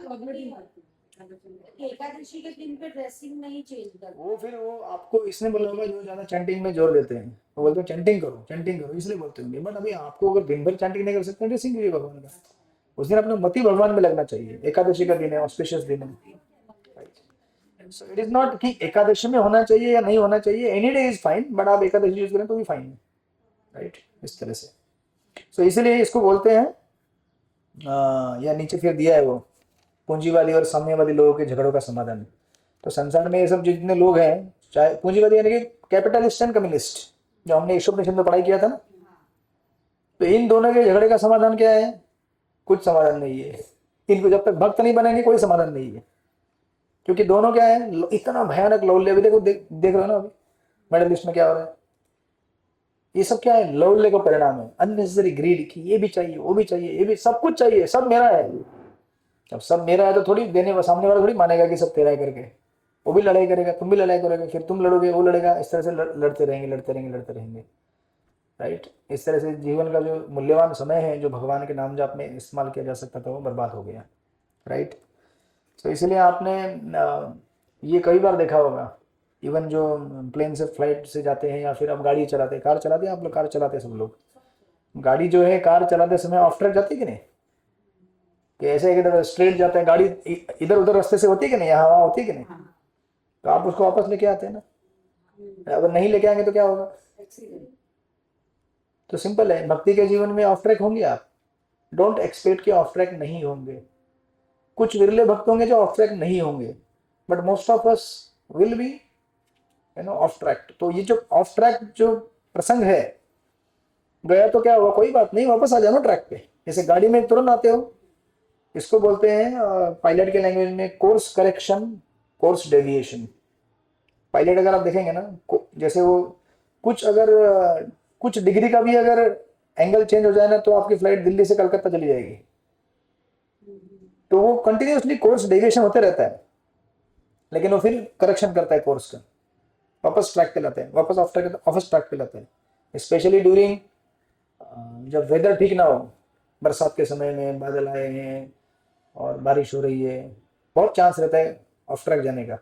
कि एकादशी के दिन पे ड्रेसिंग नहीं चेंज करना। वो फिर वो आपको इसने बोला होगा जो ज्यादा चैंटिंग में जोर देते हैं, वो बोलते हैं चैंटिंग करो इसलिए बोलते होंगे। बट अभी आपको अगर दिन भर चैंटिंग नहीं कर सकते, ड्रेसिंग कीजिए भगवान का, उस दिन अपना मति भगवान में लगना चाहिए। एकादशी का दिन है, ऑस्पिशियस दिन है। सो इट इज नॉट कि एकादशी में होना चाहिए या नहीं होना चाहिए, any day is fine, but आप एकादशी यूज करें तो भी फाइन है, राइट, इस तरह से। सो इसीलिए इसको बोलते हैं या नीचे फिर दिया है वो पूंजीवादी और साम्यवादी लोगों के झगड़ों का समाधान। तो संसार में ये सब जितने लोग हैं, चाहे पूंजीवादी यानी कि कैपिटलिस्ट एंड कम्युनिस्ट, जो हमने ईशोपनिषद में पढ़ाई किया था ना, तो इन दोनों के झगड़े का समाधान क्या है, कुछ समाधान नहीं है। इनको जब तक भक्त नहीं बनेंगे कोई समाधान नहीं है, क्योंकि दोनों क्या है, इतना भयानक लौल्य। अभी देखो देख रहे हो ना अभी मिडिल ईस्ट में क्या हो रहा है, ये सब क्या है, लौल्य का परिणाम है। अननेसेसरी ग्रीड की ये भी चाहिए वो भी चाहिए, ये भी सब कुछ चाहिए, सब मेरा है। अब सब मेरा है तो थोड़ी देने सामने वाला थोड़ी मानेगा कि सब तेरा है करके, वो भी लड़ाई करेगा, तुम भी लड़ाई करोगे, फिर तुम लड़ोगे वो लड़ेगा, इस तरह से लड़ते रहेंगे, राइट। इस तरह से जीवन का जो मूल्यवान समय है जो भगवान के नाम जाप में इस्तेमाल किया जा सकता था वो बर्बाद हो गया, राइट। तो इसलिए आपने ये कई बार देखा होगा, इवन जो प्लेन से फ्लाइट से जाते हैं या फिर अब गाड़ी चलाते हैं, कार चलाते हैं आप लोग, कार चलाते हैं सब लोग, गाड़ी जो है कार चलाते समय ऑफ ट्रैक जाती है कि नहीं, कि ऐसे इधर स्ट्रेट जाते हैं गाड़ी, इधर उधर रास्ते से होती है कि नहीं, यहाँ वहाँ होती है कि नहीं, तो आप उसको वापस लेके आते हैं ना। अगर नहीं लेके आएंगे तो क्या होगा, तो सिंपल है, भक्ति के जीवन में ऑफ ट्रैक होंगे आप, डोंट एक्सपेक्ट कि ऑफ ट्रैक नहीं होंगे। कुछ विरले भक्त होंगे जो ऑफ ट्रैक नहीं होंगे, but most of us will be of track. तो ये जो ऑफ ट्रैक जो प्रसंग है, गया तो क्या हुआ, कोई बात नहीं, वापस आ जाना ट्रैक पे। जैसे गाड़ी में तुरंत आते हो, इसको बोलते हैं पायलट के लैंग्वेज में course correction, course deviation. Pilot अगर आप देखेंगे ना, जैसे वो कुछ डिग्री का भी अगर एंगल चेंज हो जाए ना, तो आपकी फ्लाइट दिल्ली से कलकत्ता चली जाएगी। तो वो कंटिन्यूसली कोर्स डेविएशन होते रहता है, लेकिन वो फिर करेक्शन करता है कोर्स का, वापस ट्रैक पे लाते हैं, वापस ऑफिस ट्रैक पे लाते हैं। स्पेशली ड्यूरिंग जब वेदर ठीक ना हो, बरसात के समय में बादल आए हैं और बारिश हो रही है, बहुत चांस रहता है ऑफ ट्रैक जाने का,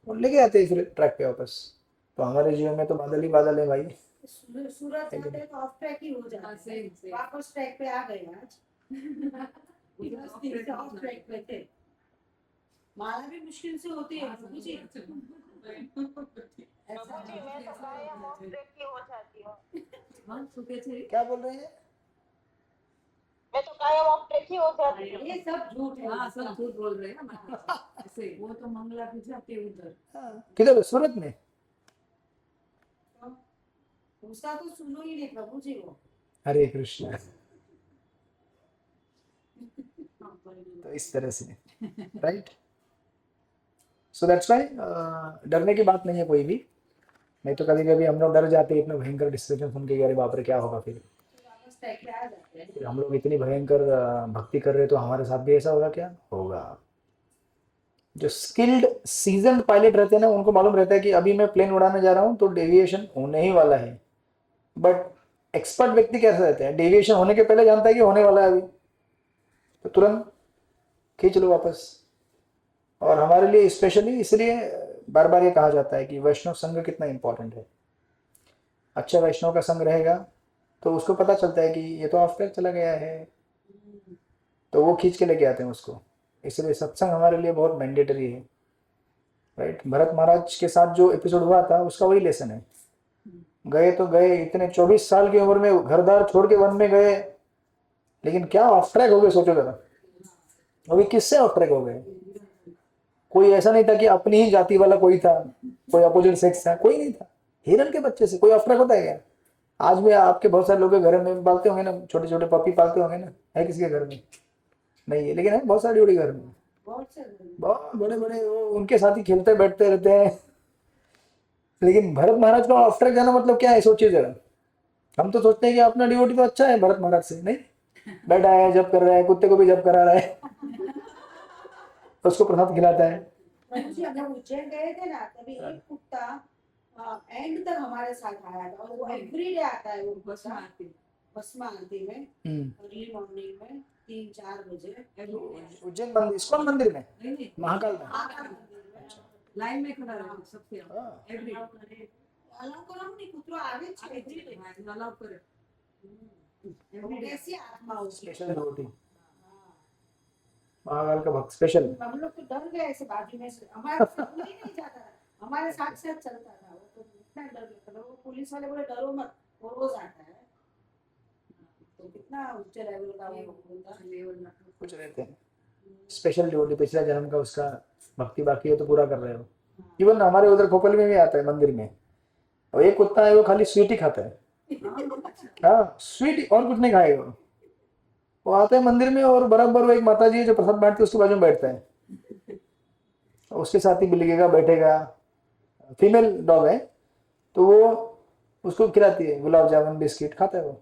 और लेके आते हैं फिर ट्रैक पे वापस। तो हमारे जीवन में तो बादल ही बादल है भाई। सूरत जाते हैं तो ऑफ ट्रैक ही हो जाता है, वापस ट्रैक पे आ गए आज। ऑफ ट्रैक पे थे, माला भी मुश्किल से होती है मुझे। प्रभु जी मैं तो कायम ऑफ ट्रैक की हो जाती हूँ, क्या बोल रहे हैं, मैं तो कायम ऑफ ट्रैक ही हो जाती हूँ। ये सब झूठ है। हाँ सब झूठ बोल रहे हैं ना ऐसे, वो तो मंगला भी जाते उधर। किधर, सूरत में? उसका तो सुनो ही नहीं प्रभु जी वो। हरे कृष्ण। तो इस तरह से, राइट। सो दैट्स व्हाई डरने की बात नहीं है कोई भी। नहीं तो कभी कभी हम लोग डर जाते हैं, इतना भयंकर डिस्कशन सुन के, अरे बाप रे क्या होगा फिर हम लोग इतनी भयंकर भक्ति कर रहे तो हमारे साथ भी ऐसा होगा, क्या होगा। जो स्किल्ड सीजन्ड पायलट रहते हैं ना, उनको मालूम रहता है कि अभी मैं प्लेन उड़ाने जा रहा हूँ तो डेविएशन होने ही वाला है। बट एक्सपर्ट व्यक्ति कैसे रहते हैं, डेविएशन होने के पहले जानता है कि होने वाला है अभी, तो तुरंत खींच लो वापस। और हमारे लिए स्पेशली इसलिए बार बार ये कहा जाता है कि वैष्णव संघ कितना इंपॉर्टेंट है। अच्छा वैष्णव का संग रहेगा तो उसको पता चलता है कि ये तो ऑफ ट्रैक चला गया है, तो वो खींच के लेके आते हैं उसको। इसलिए सत्संग हमारे लिए बहुत मैंडेटरी है, राइट। भरत महाराज के साथ जो एपिसोड हुआ था उसका वही लेसन है। गए तो गए, इतने 24 साल की उम्र में घरदार छोड़ के वन में गए, लेकिन क्या ऑफ ट्रैक हो गए, सोचो जरा। अभी किससे ऑफ ट्रैक हो गए? कोई ऐसा नहीं था कि अपनी ही जाति वाला कोई था, कोई अपोजिट सेक्स था, कोई नहीं था। हिरन के बच्चे से कोई ऑफ ट्रैक होता है क्या? आज भी आपके बहुत सारे लोग घर में पालते होंगे ना, छोटे छोटे पपी पालते होंगे ना, है किसी के घर में? नहीं है, लेकिन है बहुत सारी जोड़ी घर में, बहुत बड़े बड़े, वो उनके साथ ही खेलते बैठते रहते हैं। लेकिन भरत महाराज का ऑफ ट्रैक जाना मतलब क्या है, सोचिए जरा। हम तो सोचते हैं कि अपना डिवोटी तो अच्छा है भरत महाराज से, नहीं, बैठा है जब कर रहा है, कुत्ते को भी जब करा रहा है, उसको प्रसाद खिलाता है। जी हम उज्जैन गए थे ना, तभी एक कुत्ता एंड तक हमारे साथ आया था, और वो एवरी डे आता है, वो भस्म आरती में अर्ली मॉर्निंग में 3-4 बजे उज्जैन मंदिर, इस्कॉन मंदिर में, महाकाल में। लाइन में खड़ा रहे सबसे हाँ। एवरी અલાઉ કરાવું નહીં, કૂતરો આવે જ છે every day. अलाउ करे कैसी आत्मा होगी। स्पेशल डिवोटी, महाकाल का भक्त स्पेशल। हम लोग तो डर गए ऐसे बाजू में से, हमारा कोई नहीं जाता था, हमारे साथ साथ चलता था, वो तो इतना डर लगता था। वो पुलिस वाले बोले डरो मत, वो रोज आता है, तो कितना उच्च लेवल का वो बोलता। कुछ रहते हैं स्पेशल डिवोटी, पिछला जन्म का उसका भक्ति बाकी है तो पूरा कर रहे हो। इवन हमारे उधर खोपल में भी आता है मंदिर में, और एक कुत्ता है वो खाली स्वीट ही खाता है। हाँ स्वीट, और कुछ नहीं खाएगा वो आता है मंदिर में, और बराबर वो एक माता जी है जो प्रसाद बांटती है उसके बाजू में बैठता है, उसके साथ ही बिलिएगा बैठेगा। फीमेल डॉग है तो वो उसको खिलाती है गुलाब जामुन बिस्किट, खाता है वो,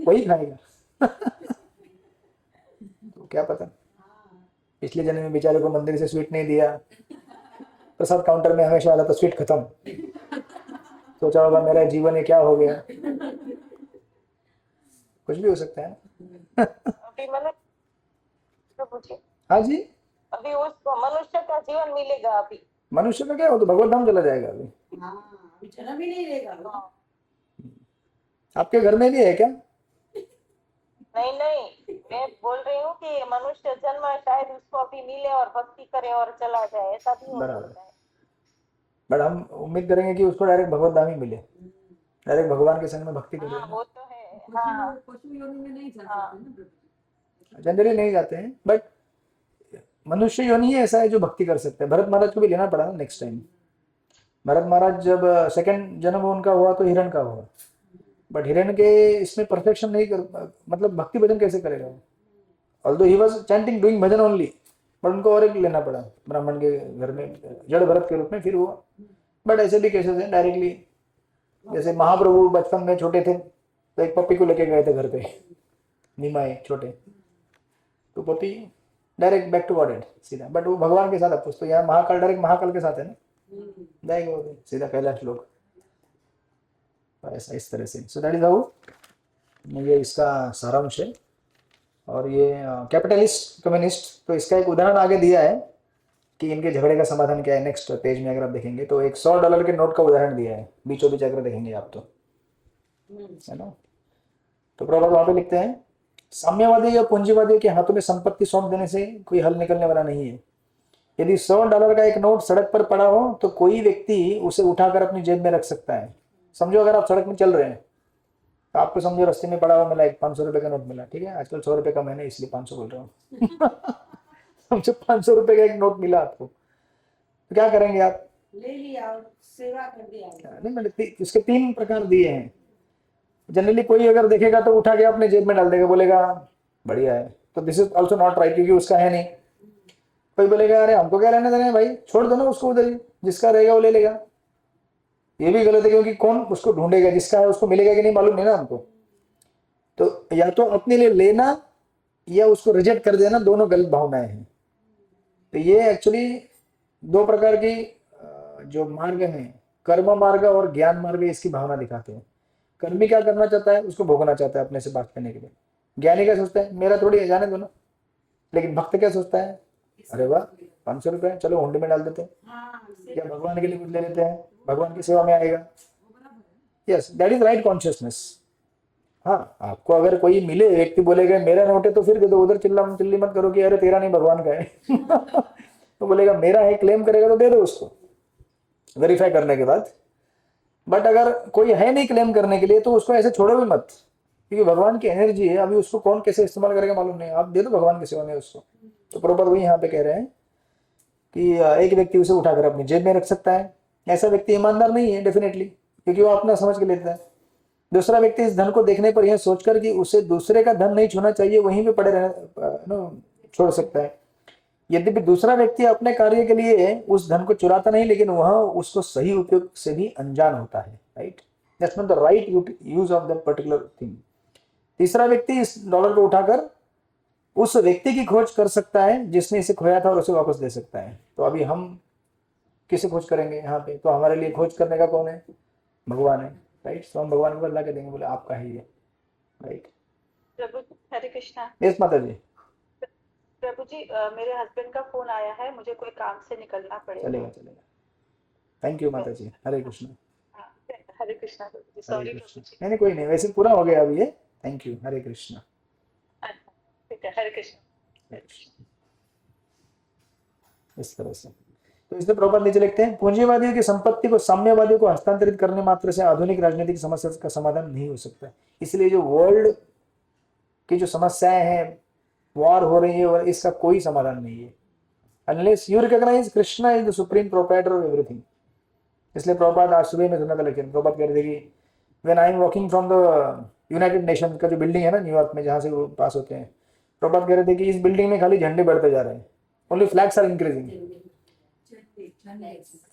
वही खाएगा। तो क्या पता पिछले जन्म में बेचारे को मंदिर से स्वीट नहीं दिया, प्रसाद काउंटर में हमेशा आता था स्वीट खत्म, सोचा होगा मेरा जीवन है क्या हो गया। कुछ भी हो सकता है। अभी मनुष्य पूछे, हाँ जी, अभी उसको मनुष्य का जीवन मिलेगा अभी। मनुष्य का क्या हो तो भगवत धाम चला जाएगा अभी। हाँ अभी जन्म ही नहीं लेगा वो। आपके घर में भी है क्या? नहीं नहीं, मैं बोल रही हूँ कि मनुष्य जन्म शायद उसको अभी मिले और भक्ति करे और चला जाए, ऐसा भी हो बराबर। सकता है। बट हम उम्मीद करेंगे कि उसको डायरेक्ट भगवत धाम ही मिले, डायरेक्ट भगवान के संग में भक्ति हाँ करें। वो तो है। हाँ पशु योनि में नहीं जा हाँ। सकते ना। जनरली नहीं जाते हैं, बट मनुष्य योनि ही ऐसा है जो भक्ति कर सकते हैं। भरत महाराज को भी लेना पड़ा ना नेक्स्ट टाइम। भरत महाराज जब सेकंड जन्म उनका हुआ तो हिरण का हुआ, बट हिरण के इसमें परफेक्शन नहीं कर, मतलब भक्ति भजन कैसे करेगा? Although he was chanting doing bhajan only, but उनको और एक लेना पड़ा ब्राह्मण के घर में जड़ भरत के रूप में फिर हुआ। बट ऐसे भी केसेस हैं डायरेक्टली, जैसे महाप्रभु बचपन में छोटे थे तो एक पपी को लेके गए थे घर पे, निमाए छोटे, तो पपी डायरेक्ट बैक टू गॉड सीधा, बट वो भगवान के साथ अपोज। तो यहाँ महाकाल डायरेक्ट महाकाल के साथ है ना, जाएगा वो सीधा कैलाश लोग, ऐसा इस तरह से। सो दैट इज हाउ, ये इसका सारांश है। और ये कैपिटलिस्ट कम्युनिस्ट, तो इसका एक उदाहरण आगे दिया है कि इनके झगड़े का समाधान क्या है। नेक्स्ट पेज में अगर आप देखेंगे तो एक $100 के नोट का उदाहरण दिया है, बीचों बीच अगर देखेंगे आप तो, है ना। तो प्रॉब्लम वहां पे लिखते हैं, साम्यवादी या पूंजीवादी के हाथों में संपत्ति सौंप देने से कोई हल निकलने वाला नहीं है। यदि $100 का एक नोट सड़क पर पड़ा हो तो कोई व्यक्ति उसे उठाकर अपनी जेब में रख सकता है। समझो अगर आप सड़क में चल रहे हैं तो आपको समझो रास्ते में पड़ा हुआ मिला एक ₹500 का नोट मिला, ठीक है, आजकल ₹100 का मैंने इसलिए 500 बोल रहा हूँ। समझो ₹500 का एक नोट मिला आपको, तो क्या करेंगे आप? ले लिया और सेवा कर दिया। नहीं मैंने इसके 3 प्रकार दिए हैं। जनरली कोई अगर देखेगा तो उठा के अपने जेब में डाल देगा, बोलेगा बढ़िया है, तो this is also not right, क्योंकि उसका है नहीं। कोई बोलेगा अरे हमको क्या लेने देने भाई, छोड़ दो ना उसको उधर ही, जिसका रहेगा वो ले लेगा। ये भी गलत है, क्योंकि कौन उसको ढूंढेगा, जिसका है उसको मिलेगा कि नहीं मालूम नहीं ना हमको। तो या तो अपने लिए लेना या उसको रिजेक्ट कर देना, दोनों गलत भावनाएं हैं। तो ये एक्चुअली 2 प्रकार की जो मार्ग हैं, कर्म मार्ग और ज्ञान मार्ग, इसकी भावना दिखाते हैं। कर्मी क्या करना चाहता है, उसको भोगना चाहता है अपने से बात करने के लिए। ज्ञानी क्या सोचता है, मेरा थोड़ी है, जाने दो ना। लेकिन भक्त क्या सोचता है, अरे वाह 500 रुपये चलो हुंडी में डाल देते हैं, हाँ या भगवान के लिए कुछ ले लेते हैं, भगवान की सेवा में आएगा। वो बराबर है। Yes, that is right consciousness. हाँ, आपको अगर कोई मिले व्यक्ति बोलेगा मेरा नोट है तो फिर दे दो, उधर चिल्ली मत करो कि अरे तेरा नहीं भगवान का है। तो बोलेगा मेरा है, क्लेम करेगा तो दे दो उसको वेरीफाई करने के बाद। बट अगर कोई है नहीं क्लेम करने के लिए तो उसको ऐसे छोड़ो भी मत, क्योंकि भगवान की एनर्जी है, अभी उसको कौन कैसे इस्तेमाल करेगा मालूम नहीं, आप दे दो भगवान की सेवा में उसको। तो प्रभुपाद वही यहाँ पे कह रहे हैं कि एक व्यक्ति उसे उठाकर अपनी जेब में रख सकता है, ऐसा व्यक्ति ईमानदार नहीं है डेफिनेटली, क्योंकि वो अपना समझ के लेता है। दूसरा व्यक्ति इस धन को देखने पर यह सोचकर कि उसे दूसरे का धन नहीं छूना चाहिए, वहीं पे पड़े रहने छोड़ सकता है। यद्यपि दूसरा व्यक्ति अपने कार्य के लिए उस धन को चुराता नहीं, लेकिन वह उसको सही उपयोग से भी अनजान होता है, right. That's not the right use of that particular thing. तीसरा व्यक्ति इस डॉलर को उठाकर उस व्यक्ति की खोज कर सकता है जिसने इसे खोया था और उसे वापस दे सकता है। तो अभी हम किसे खोज करेंगे यहाँ पे? तो हमारे लिए खोज करने का कौन है? भगवान है, राइट। तो हम भगवान को बदला के देंगे, बोले आपका है ये, राइट। प्रभु हरे कृष्णा। यस माता जी। प्रभु जी मेरे हस्बैंड का फोन आया है, मुझे कोई काम से निकलना पड़ेगा। चलेगा चलेगा, थैंक यू माता जी, हरे कृष्ण। हाँ, हरे कृष्णा प्रभु जी, हरे सॉरी कृष्ण। प्रभु जी। नहीं नहीं, कोई नहीं, वैसे पूरा हो गया अभी ये, थैंक यू, हरे कृष्ण। ठीक है, हरे कृष्णा। इस तरह से। तो इसलिए प्रभुपाद नीचे लिखते हैं, पूंजीवादियों की संपत्ति को साम्यवादियों को हस्तांतरित करने मात्र से आधुनिक राजनीतिक समस्या का समाधान नहीं हो सकता। इसलिए जो वर्ल्ड की जो समस्याएं हैं, वॉर हो रही है, और इसका कोई समाधान नहीं है unless you recognize Krishna is the supreme proprietor of everything. इसलिए प्रभुपाद आज सुबह में सुना था लेक्चर, प्रभुपाद कह रहे थे कि when I am walking from the United nation का जो बिल्डिंग है ना न्यूयॉर्क में, जहाँ से वो पास होते हैं, प्रभुपाद कह रहे थे कि इस बिल्डिंग में खाली झंडे बढ़ते जा रहे हैं, only flags are increasing.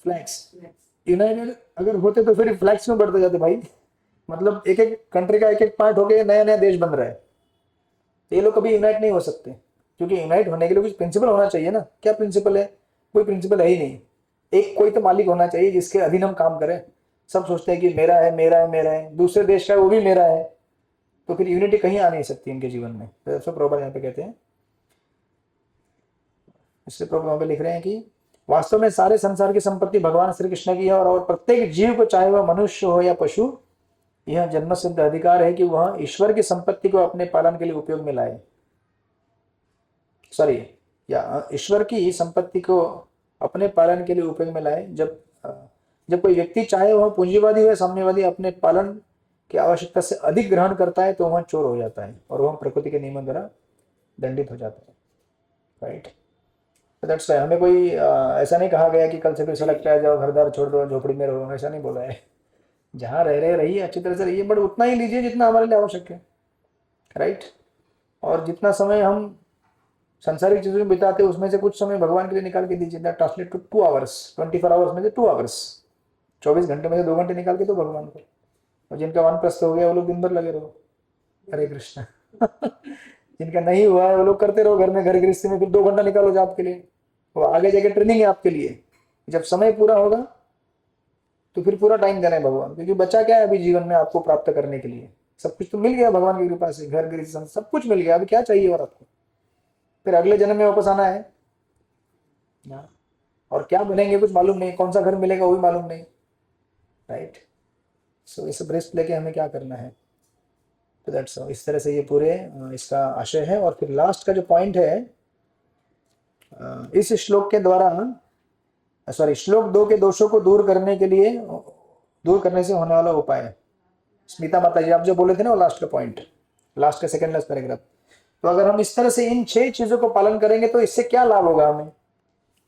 Flags united अगर होते तो फिर फ्लैग्स क्यों बढ़ते जाते भाई? मतलब एक एक कंट्री का एक एक पार्ट हो गया, नया नया देश बन रहा है। ये लोग कभी यूनाइट नहीं हो सकते, क्योंकि यूनाइट होने के लिए कुछ प्रिंसिपल होना चाहिए ना। क्या प्रिंसिपल है? कोई प्रिंसिपल है ही नहीं। एक कोई तो मालिक होना चाहिए जिसके अधीन हम काम करें। सब सोचते हैं कि मेरा है मेरा है मेरा है, दूसरे देश का है वो भी मेरा है, तो फिर यूनिटी कहीं आ नहीं सकती इनके जीवन में। तो सब प्रभुपाद यहाँ पे कहते हैं, इससे प्रभुपाद पे लिख रहे हैं कि वास्तव में सारे संसार की संपत्ति भगवान श्री कृष्ण की है, और प्रत्येक जीव को, चाहे वह मनुष्य हो या पशु, यह जन्म सिद्ध अधिकार है कि वह ईश्वर की संपत्ति को अपने पालन के लिए उपयोग में लाए। सॉरी, या ईश्वर की संपत्ति को अपने पालन के लिए उपयोग में लाए। जब कोई व्यक्ति, चाहे वह पूंजीवादी हो या साम्यवादी, अपने पालन की आवश्यकता से अधिक ग्रहण करता है तो वह चोर हो जाता है, और वह प्रकृति के नियमों द्वारा दंडित हो जाता है, राइट। दैट्स वाई हमें कोई ऐसा नहीं कहा गया कि कल से फिर से लगता है जाओ घर द्वार छोड़ दो, झोपड़ी में रहो, ऐसा नहीं बोला है। जहाँ रह रहे रहिए, अच्छी तरह से रहिए, बट उतना ही लीजिए जितना हमारे लिए आवश्यक है, राइट। और जितना समय हम संसारिक चीजों में बिताते हैं, उसमें से कुछ समय भगवान के लिए निकाल के दीजिए। That translate to 2 hours, 24 hours में से 2 आवर्स, 24 घंटे में से 2 घंटे निकाल के दो भगवान को। और जिनका वानप्रस्थ हो गया वो लोग दिन भर लगे रहो, हरे कृष्ण। जिनका नहीं हुआ है वो लोग करते रहो घर में, घर गृहस्थी में, फिर 2 घंटा निकालो जाप के लिए, वो आगे जाके ट्रेनिंग है आपके लिए। जब समय पूरा होगा तो फिर पूरा टाइम देना है भगवान, क्योंकि बचा क्या है अभी जीवन में आपको प्राप्त करने के लिए? सब कुछ तो मिल गया भगवान की कृपा से, घर गृहस्थी सब कुछ मिल गया, अभी क्या चाहिए और आपको? फिर अगले जन्म में वापस आना है ना, और क्या बनेंगे कुछ मालूम नहीं, कौन सा घर मिलेगा वो भी मालूम नहीं, राइट। सो इस ब्रेस्ट लेके हमें क्या करना है? तो दैट्स इस तरह से ये पूरे इसका आशय है। और फिर लास्ट का जो पॉइंट है, इस श्लोक के द्वारा, सॉरी, श्लोक 2 के दोषों को दूर करने के लिए, दूर करने से होने वाला उपाय। स्मिता माता जी आप जो बोले थे ना वो लास्ट का पॉइंट, लास्ट का सेकंड लास्ट पैराग्राफ। तो अगर हम इस तरह से इन 6 चीजों को पालन करेंगे तो इससे क्या लाभ होगा हमें?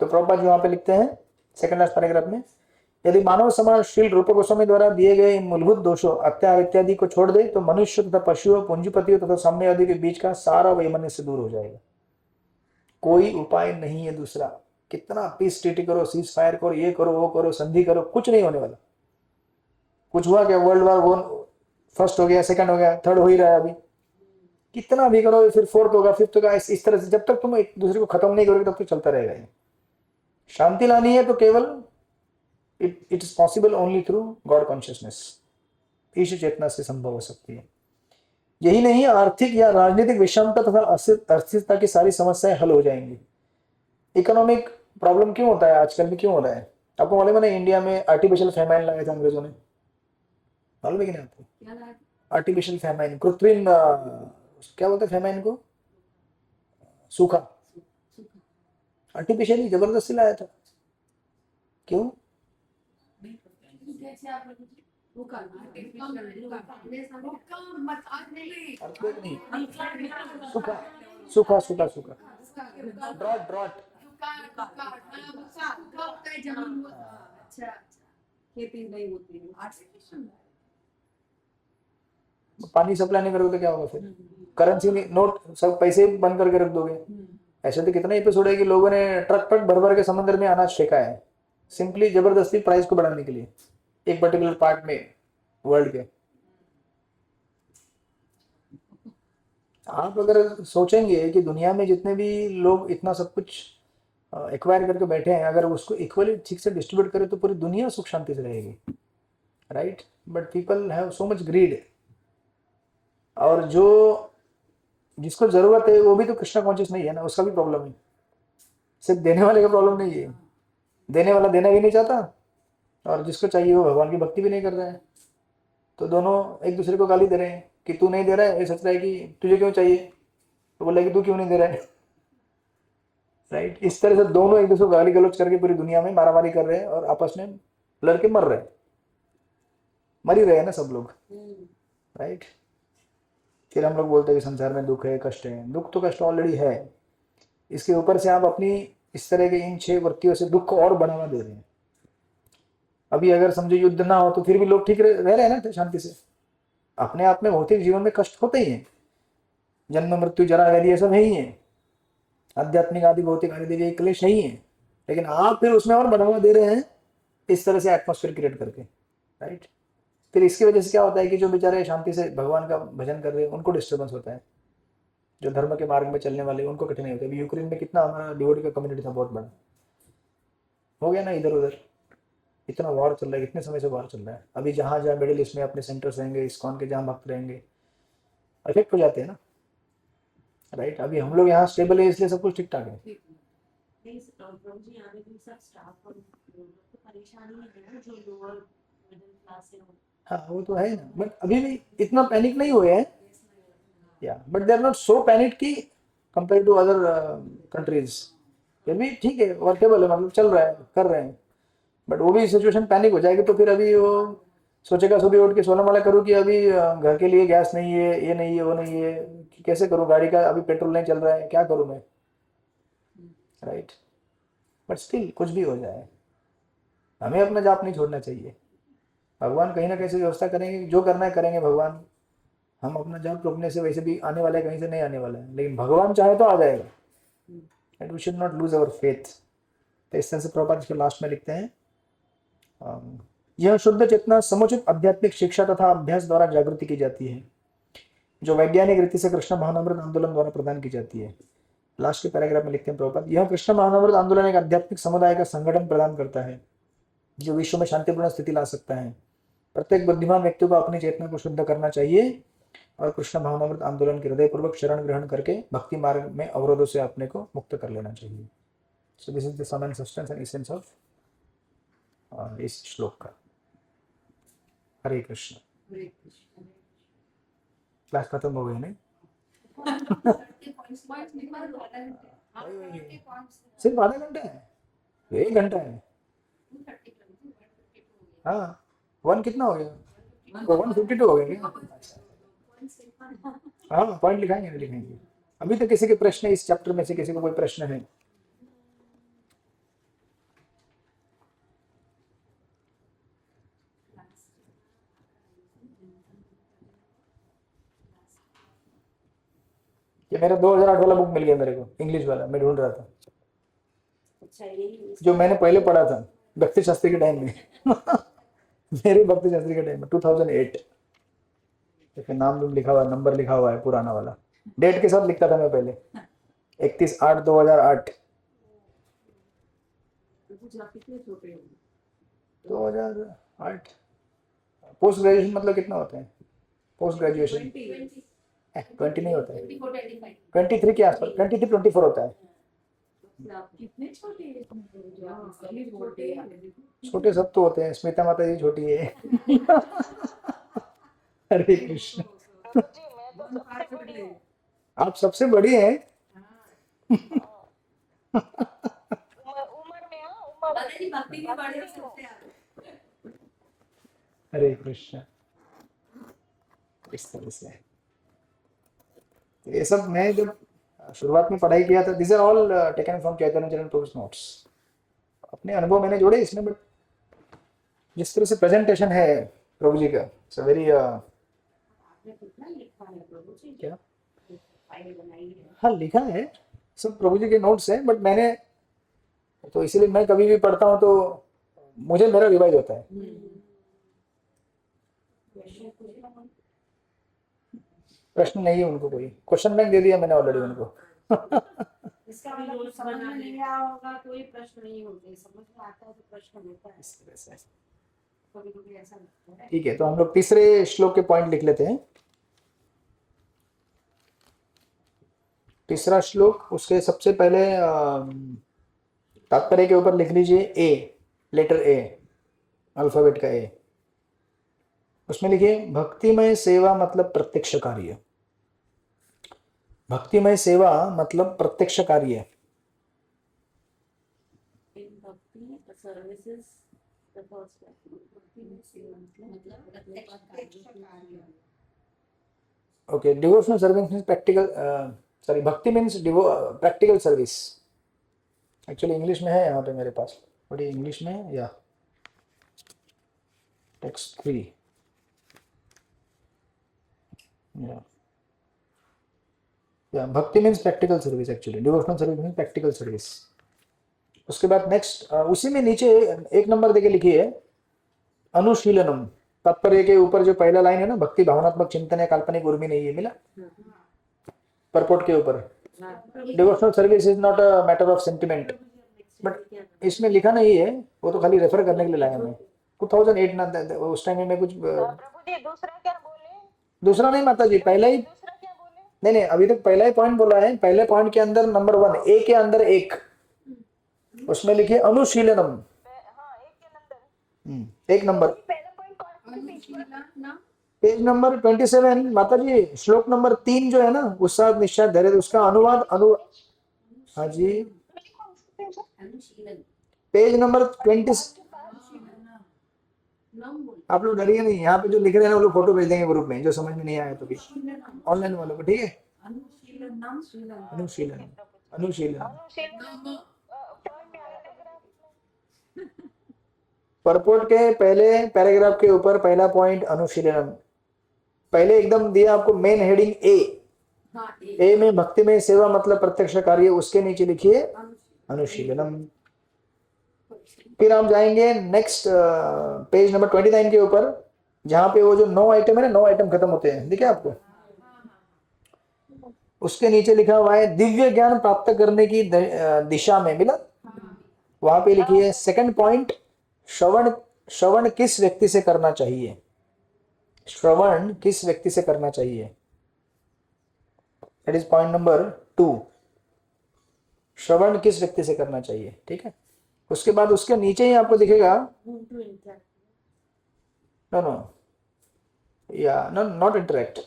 तो प्रभुपाद जी वहां पे लिखते हैं सेकंड लास्ट पैराग्राफ में, यदि मानव समाज श्री रूप गोस्वामी द्वारा दिए गए इन मूलभूत दोषों अत्याचार इत्यादि को छोड़ दे तो मनुष्य तथा पशुओं, पूंजीपतियों तथा साम्यवादी के बीच का सारा वैमनस्य से दूर हो जाएगा। कोई उपाय नहीं है दूसरा। कितना पीस ट्रीटी करो, सीज फायर करो, ये करो वो करो, संधि करो, कुछ नहीं होने वाला। कुछ हुआ क्या? वर्ल्ड वॉर 1 फर्स्ट हो गया, सेकंड हो गया, थर्ड हो ही रहा है अभी। कितना भी करो, फिर 4th होगा, 5th होगा, इस तरह से जब तक तुम एक दूसरे को खत्म नहीं करोगे तब तक चलता रहेगा। ये शांति लानी है तो केवल it is possible only through God consciousness, ईश चेतना से संभव हो सकती है। यही नहीं, आर्थिक या राजनीतिक विषमता तथा अस्थिरता की सारी समस्याएं हल हो जाएंगी। इकोनॉमिक प्रॉब्लम क्यों होता है आजकल भी, क्यों हो रहा है? आपको मालूम है ना, इंडिया में आर्टिफिशियल फैमाइन लाया था अंग्रेजों ने, मालूम है कि नहीं आपको? क्या लाया? आर्टिफिशियल फैमाइन, कृत्रिम क्या बोलते हैं फैमाइन को? सूखा। आर्टिफिशियली जबरदस्ती लाया था। क्यों? कैसे आप लोग रुका मत आज नहीं अर्थक्वेक नहीं, सूखा सूखा सूखा सूखा, ड्रॉट ड्रॉट। जमीन अच्छा अच्छा खेती नहीं होती है। आर्टिफिशियल पानी सप्लाई नहीं करोगे तो क्या होगा फिर? करेंसी नहीं, नोट सब पैसे बंद करके रख दोगे। ऐसे तो कितना एपिसोड है कि लोगों ने ट्रक ट्रक भर भर के समंदर में अनाज फेंका है, सिंपली जबरदस्ती प्राइस को बढ़ाने के लिए एक पर्टिकुलर पार्ट में वर्ल्ड के। आप अगर सोचेंगे कि दुनिया में जितने भी लोग इतना सब कुछ एक्वायर करके बैठे हैं, अगर उसको इक्वली ठीक से डिस्ट्रीब्यूट करें तो पूरी दुनिया सुख शांति से रहेगी, right? But people have so much greed, और जो जिसको जरूरत है वो भी तो कृष्णा कॉन्शियस नहीं है ना, उसका भी प्रॉब्लम है। सिर्फ देने वाले का प्रॉब्लम नहीं है, देने वाला देना भी नहीं चाहता और जिसको चाहिए वो भगवान की भक्ति भी नहीं कर रहा है। तो दोनों एक दूसरे को गाली दे रहे हैं कि तू नहीं दे रहा है, ये सोच रहा है कि तुझे क्यों चाहिए, तो बोला कि तू क्यों नहीं दे रहा है, राइट? इस तरह से दोनों एक दूसरे को गाली गलौज करके पूरी दुनिया में मारामारी कर रहे हैं और आपस में लड़के मर रहे हैं, मर ही रहे हैं ना सब लोग, राइट? फिर हम लोग बोलते हैं कि संसार में दुख है, कष्ट है। दुख तो कष्ट ऑलरेडी है, इसके ऊपर से आप अपनी इस तरह के इन 6 वृत्तियों से दुख को और बढ़ावा दे रहे हैं। अभी अगर समझो युद्ध ना हो तो फिर भी लोग ठीक रह रहे हैं ना शांति से। अपने आप में भौतिक जीवन में कष्ट होते ही हैं, जन्म मृत्यु जरा व्याधि ये सब है ही है, आध्यात्मिक आदि भौतिक आदि देखिए क्लेश है ही है, लेकिन आप फिर उसमें और बढ़ावा दे रहे हैं इस तरह से एटमॉस्फेयर क्रिएट करके, राइट? फिर इसकी वजह से क्या होता है कि जो बेचारे शांति से भगवान का भजन कर रहे हैं उनको डिस्टर्बेंस होता है, जो धर्म के मार्ग में चलने वाले उनको कठिनाई होती है। अभी यूक्रेन में कितना हमारा डिवोटी का कम्युनिटी था, बहुत बड़ा हो गया ना, इधर उधर इतना वॉर चल रहा है, कितने समय से वॉर चल रहा है। अभी जहाँ जहाँ मिडिल ईस्ट में अपने सेंटर्स रहेंगे, इस्कॉन के जहाँ भक्त रहेंगे, अफेक्ट हो जाते हैं ना, राइट? अभी हम लोग यहाँ स्टेबल है इसलिए सब कुछ ठीक ठाक है। नहीं प्रभु जी, यहाँ पे भी सब स्टाफ और लोग तो परेशानी है ना, जो लोअर मिडिल क्लास है वो। हाँ वो तो है ना, बट अभी भी इतना पैनिक नहीं हुए हैं, या but they are not so panic की कंपेयर टू अदर कंट्रीज। ये भी ठीक है, वर्केबल है, मतलब चल रहा है, कर रहे हैं, बट वो भी सिचुएशन पैनिक हो जाएगी तो फिर अभी वो सोचेगा सुबह उठ के सोना माला करूँ कि अभी घर के लिए गैस नहीं है, ये नहीं है, वो नहीं है, कि कैसे करूँ, गाड़ी का अभी पेट्रोल नहीं चल रहा है, क्या करूँ मैं, राइट? बट स्टिल कुछ भी हो जाए हमें अपना जाप नहीं छोड़ना चाहिए। भगवान कहीं ना कहीं से व्यवस्था करेंगे, जो करना है करेंगे भगवान। हम अपना जाप रोकने से वैसे भी आने वाला है, कहीं से नहीं आने वाला है, लेकिन भगवान चाहे तो आ जाएगा, and we should not lose our faith. तो इस तरह से प्रभुपाद इसके लास्ट में लिखते हैं, यह शुद्ध चेतना समुचित आध्यात्मिक शिक्षा तथा अभ्यास द्वारा जागृति की जाती है, जो वैज्ञानिक रीति से कृष्ण महानमृत आंदोलन द्वारा प्रदान की जाती है। लास्ट के पैराग्राफ में लिखते हैं प्रभुपाद, यह कृष्ण महानमृत आंदोलन एक आध्यात्मिक समुदाय का संगठन प्रदान करता है जो विश्व में शांतिपूर्ण स्थिति ला सकता है। प्रत्येक बुद्धिमान व्यक्ति को अपनी चेतना को शुद्ध करना चाहिए और कृष्ण भावनामृत आंदोलन के हृदयपूर्वक शरण ग्रहण करके भक्ति मार्ग में अवरोधों से अपने को मुक्त कर लेना चाहिए। So this is the sum and substance and essence of इस श्लोक का। हरे कृष्ण। क्लास खत्म हो गई नहीं? सिर्फ आधा घंटा है, 1 घंटा है। हाँ 1 कितना हो गया? 152 हो गया क्या? हाँ पॉइंट लिखाएंगे, नहीं लिखेंगे। अभी तक किसी के प्रश्न है इस चैप्टर में से? किसी को कोई प्रश्न है? ये मेरा 2008 वाला बुक मिल गया मेरे को, इंग्लिश वाला, मैं ढूंढ रहा था, अच्छा यही जो मैंने पहले पढ़ा था भक्ति शास्त्री के टाइम में मेरे भक्ति शास्त्री के टाइम में 2008। देखिए नाम लिखा हुआ है, नंबर लिखा हुआ है पुराना वाला, डेट के साथ लिखता था मैं पहले, 31/8/2008। 2008 पोस्ट ग्रेजुएशन मतलब कितना होता है? पोस्ट ग्रेजुएशन 20 नहीं होता है, 23 के आसपास, 23-24 होता है। कितने छोटे हैं तुम लोग, जो आप गली बोलते हैं। छोटे सब तो होते हैं, स्मिता माता जी छोटी है। हरे कृष्ण। प्रभु जी मैं तो सबसे बड़ी हूँ। आप सबसे बड़ी हैं। उम्र में उम्र पता नहीं भक्ति में बड़े हो सकते हैं आप। हरे कृष्ण। इस तरह से ये सब मैं जब शुरुआत में पढ़ाई किया था, this are all taken from Chaitanya Charan Prabhu's notes. अपने अनुभव मैंने जोड़े इसमें, बट जिस तरह से प्रेजेंटेशन है प्रभु जी का, इट्स अ वेरी आपने कितना लिखा है प्रभु जी? क्या फाइल बनाई है। हाँ लिखा है, सब प्रभु जी के नोट्स हैं, बट मैंने तो इसीलिए मैं कभी भी पढ़ता हूँ तो मुझे मेरा रिवाइज होता है। क्वेश्चन पूछना है? प्रश्न नहीं है उनको, कोई क्वेश्चन बैंक दे दिया मैंने ऑलरेडी उनको। इसका मतलब कुछ समझ में नहीं आया होगा तो ये प्रश्न नहीं होते, समझ में आता है तो प्रश्न होता है। इस तरह से कभी कभी ऐसा लगता है। ठीक है, तो हम लोग तीसरे श्लोक के पॉइंट लिख लेते हैं। तीसरा श्लोक, उसके सबसे पहले तात्पर्य के ऊपर लिख लीजिए ए, लेटर ए, अल्फाबेट का ए। उसमें लिखिए भक्तिमय सेवा मतलब प्रत्यक्ष कार्य। भक्तिमय सेवा मतलब प्रत्यक्ष कार्य। In bhakti, the service is the first step. मतलब प्रत्यक्ष कार्य। Okay, devotional service means practical, sorry bhakti means practical service. Actually English में है यहाँ पे मेरे पास, बड़ी इंग्लिश में है, या टेक्स्ट 3 या भक्ति means practical service, actually devotional service means practical service. उसके बाद नेक्स्ट उसी में नीचे एक नंबर देके लिखिए अनुशीलनम। तात्पर्य के ऊपर जो पहला लाइन है ना, भक्ति भावनात्मक चिंतन है, काल्पनिक उर्मी नहीं है, मिला परपोर्ट के ऊपर। Devotional service is not a matter of sentiment, but इसमें लिखा नहीं है, वो तो खाली रेफर करने के लिए लाया मैं 2008 ना, उस टाइम में कुछ प्रभु जी दूसरा क्या बोले? दूसरा नहीं माता जी, पहला ही, दूसरा क्या बोले? नहीं अभी तक पहला ही पॉइंट बोला है। पहले पॉइंट के अंदर नंबर 1 ए के अंदर एक, उसमें लिखिए अनुशीलनम। हाँ एक के अंदर एक नंबर, पहला पॉइंट कौन सा पेज पर? ना पेज नंबर 27 माता जी, श्लोक नंबर 3 जो है ना, उत्साह निश्चय धैर्य, उसका अनुवाद हाँ जी, अनुशीलन। Page number 20। आप लोग डरिए नहीं, यहाँ पे जो लिख रहे हैं ना वो लोग फोटो भेज देंगे ग्रुप में, जो समझ में नहीं आया तो भी ऑनलाइन वालों को, ठीक है। अनुशीलन, अनुशीलन। अनुशीलन परपोर्ट के पहले पैराग्राफ के ऊपर पहला पॉइंट अनुशीलनम, पहले एकदम दिया आपको मेन हेडिंग ए। ए में भक्ति में सेवा मतलब प्रत्यक्ष कार्य, उसके नीचे लिखिए अनुशीलनम। फिर हम जाएंगे नेक्स्ट पेज नंबर 29 के ऊपर, जहां पे वो जो 9 आइटम है ना, 9 आइटम खत्म होते हैं, दिखे आपको? उसके नीचे लिखा हुआ है दिव्य ज्ञान प्राप्त करने की दिशा में, मिला? वहां पे लिखिए सेकंड पॉइंट, श्रवण किस व्यक्ति से करना चाहिए। श्रवण किस व्यक्ति से करना चाहिए, दैट इज पॉइंट नंबर 2। श्रवण किस व्यक्ति से करना चाहिए, ठीक है। उसके बाद उसके नीचे ही आपको दिखेगा नो या नो नॉट इंटरेक्ट,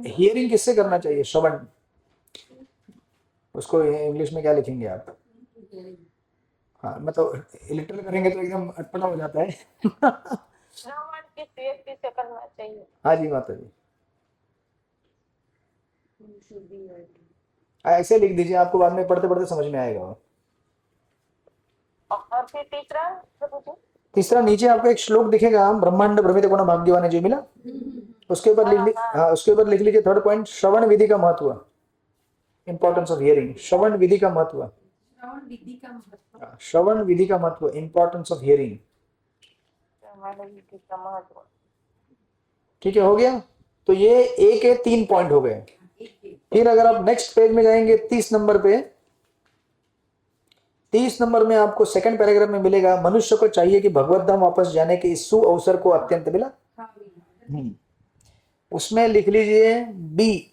हियरिंग किससे करना चाहिए, श्रवण। उसको इंग्लिश में क्या लिखेंगे आप? हाँ मतलब लिटरल करेंगे तो एकदम अटपटा हो जाता है। श्रवण किस व्यक्ति से करना चाहिए? हाँ जी माता जी, ऐसे लिख दीजिए, आपको बाद में पढ़ते पढ़ते समझ में आएगा। और फिर तीसरा प्रभु जी? तीसरा नीचे आपको एक श्लोक दिखेगा, ब्रह्मांड भ्रमित गुण भाग्यवान है, जो मिला? उसके ऊपर उसके ऊपर लिख लीजिए थर्ड पॉइंट, श्रवण विधि का महत्व, इंपॉर्टेंस ऑफ हियरिंग। श्रवण विधि का महत्व, श्रवण विधि का महत्व, इंपॉर्टेंस ऑफ हियरिंग। ठीक है, हो गया। तो ये एक के 3 पॉइंट हो गए। फिर अगर आप नेक्स्ट पेज में जाएंगे 30 नंबर पे, 30 नंबर में आपको सेकंड पैराग्राफ में मिलेगा मनुष्य को चाहिए कि भगवत धाम वापस जाने के इस सुअवसर को अत्यंत, मिला? उसमें लिख लीजिए बी,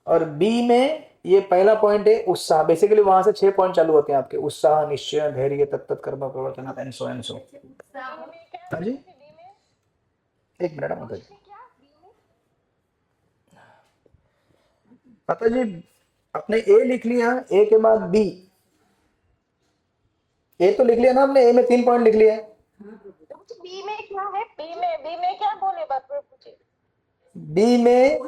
और बी में ये पहला पॉइंट है उत्साह। बेसिकली वहां से 6 पॉइंट चालू होते हैं आपके, उत्साह, निश्चय, धैर्य, तत्त कर्म प्रवर्तन एंड सो एंड सो। उत्साह हाँ जी, एक मिनट माता जी। माता जी आपने ए लिख लिया, ए के बाद बी, ए तो लिख लिया ना आपने, ए में 3 पॉइंट लिख लिया। बी में क्या है? बी में क्या बोले बात प्रभु जी? बी में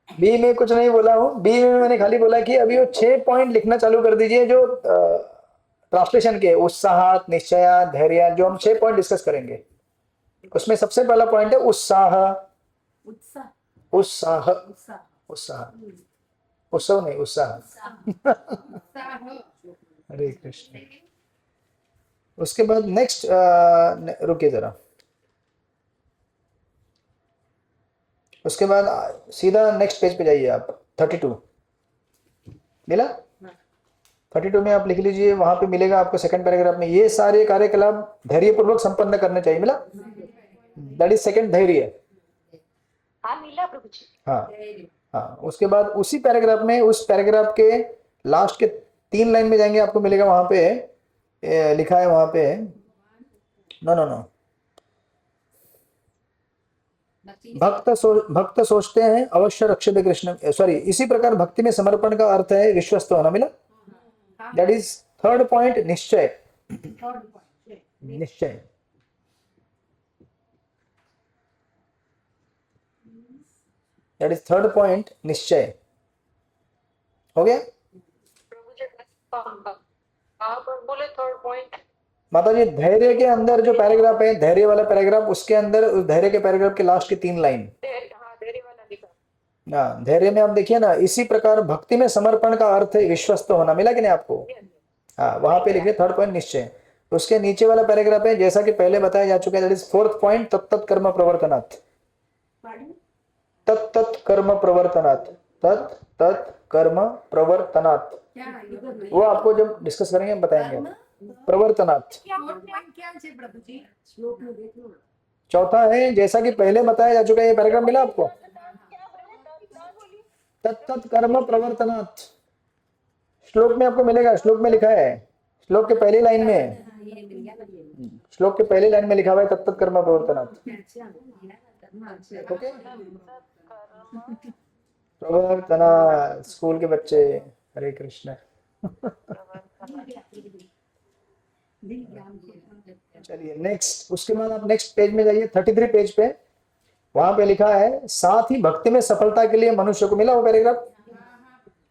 बी में कुछ नहीं बोला हूँ। बी में मैंने खाली बोला कि अभी वो 6 पॉइंट लिखना चालू कर दीजिए जो ट्रांसलेशन के, उत्साह, निश्चय, धैर्य, जो हम 6 पॉइंट डिस्कस करेंगे। उसमें सबसे पहला पॉइंट है उत्साह। उत्साह उत्साह, उत्साह उत्साह, उत्सव नहीं, उत्साह। उत्साह हरे कृष्ण। उसके बाद नेक्स्ट, रुकिए जरा, उसके बाद सीधा नेक्स्ट पेज पे जाइए आप। 32 मिला? 32 में आप लिख लीजिए, वहां पे मिलेगा आपको सेकंड पैराग्राफ में, ये सारे कार्यकलाप धैर्यपूर्वक संपन्न करने चाहिए। मिला? दैट इज सेकंड, धैर्य। हाँ मिला प्रभु जी। हाँ हाँ। उसके बाद उसी पैराग्राफ में, उस पैराग्राफ के लास्ट के 3 लाइन में जाएंगे, आपको मिलेगा वहां पे लिखा है, वहां पे नो भक्त सोचते हैं अवश्य रक्षते कृष्ण, सॉरी, इसी प्रकार भक्ति में समर्पण का अर्थ है विश्वस्त होना। मिला? दैट इज थर्ड पॉइंट, निश्चय। निश्चय, दैट इज थर्ड पॉइंट, निश्चय। हो गया? प्रभु जी आप बोले थर्ड पॉइंट। माता जी धैर्य के अंदर जो पैराग्राफ है, धैर्य वाला पैराग्राफ, उसके अंदर उस धैर्य के पैराग्राफ के लास्ट की 3 लाइन, हाँ धैर्य वाला लिखा। हाँ, धैर्य में आप देखिए ना, इसी प्रकार भक्ति में समर्पण का अर्थ है विश्वस्त होना। मिला कि नहीं आपको? हाँ, वहां पे लिखिए थर्ड पॉइंट, निश्चय। उसके नीचे वाला पैराग्राफ है, जैसा कि पहले बताया जा चुका है, दैट इज फोर्थ पॉइंट, तत्त कर्म प्रवर्तनात्। तत्त कर्म प्रवर्तनात्, तत्त कर्म प्रवर्तनात्, क्या है? वो आपको जब डिस्कस करेंगे हम बताएंगे। प्रवर्तनात् क्या है प्रभु जी? श्लोक में देख लो। चौथा है, जैसा कि पहले बताया जा चुका है, ये पैराग्राफ मिला आपको, तत्त कर्म प्रवर्तनात्। श्लोक में आपको मिलेगा, श्लोक में लिखा है, श्लोक के पहली लाइन में, श्लोक के पहली लाइन में लिखा हुआ है तत्त कर्म प्रवर्तनात्। ओके, प्रवर्तना, स्कूल के बच्चे, हरे कृष्ण। चलिए नेक्स्ट, उसके बाद आप नेक्स्ट पेज में जाइए, 33 पेज पे, वहां पे लिखा है साथ ही भक्ति में सफलता के लिए मनुष्य को। मिला वो paragraph?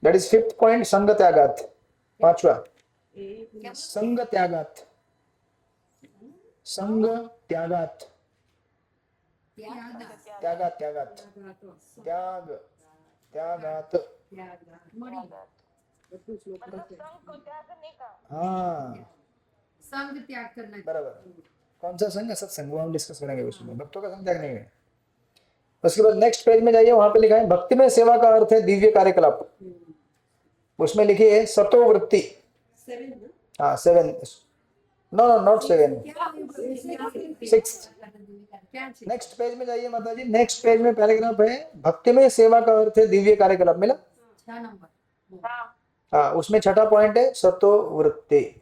That is fifth point, संग त्यागात। 5वां, संग त्यागात, संग त्यागात, त्यागात, त्यागात, त्याग, त्यागात। संग को त्यागने का। हाँ संग त्याग करना। बराबर। कौन सा संग? सत्संग, वो हम डिस्कस करेंगे उसमें, भक्तों का संग त्याग नहीं है। उसके बाद नेक्स्ट पेज में जाइए, वहां पे लिखा है भक्ति में सेवा का अर्थ है दिव्य कार्यकलाप। उसमें लिखिए सतो वृत्ति। हाँ 7, no no not 7, 6। Next page में जाइए माता जी, नेक्स्ट पेज में पैराग्राफ है भक्ति में सेवा का अर्थ है दिव्य कार्यकलाप। मिला? 6 नंबर। हाँ हाँ, उसमें छठा पॉइंट है सतो वृत्ति।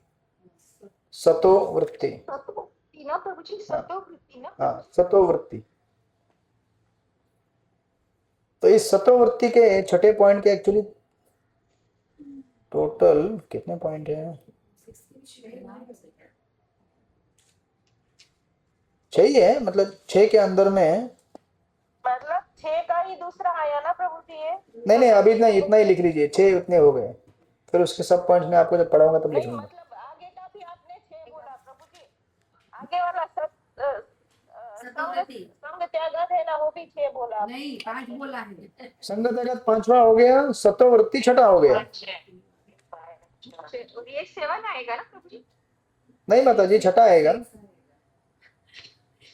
सतो वृत्ति, सत्ववृत्ति ना प्रभु जी, सत्ववृत्ति ना। हाँ सतो वृत्ति। तो इस सतो वृत्ति के छठे पॉइंट के एक्चुअली टोटल कितने पॉइंट है? 6 ही है, मतलब 6 के अंदर में, मतलब 6 का ही दूसरा आया ना प्रभु जी ये? नहीं अभी इतना ही लिख लीजिए, 6 उतने हो गए, फिर उसके सब पॉइंट्स में आपको जब पढ़ाऊंगा तब लिख नहीं लूंगा। मतलब आगे का भी आपने 6 बोला प्रभु जी, आगे वाला सतोवृत्ति। संग त्यागत है ना, वो भी 6 बोला आपने। नहीं 5 बोला है। संग त्यागात 5वां हो गया, सतो वृत्ति छठा हो गया। और ये 7 आएगा ना प्रभु जी? नहीं माता जी, छठा आएगा।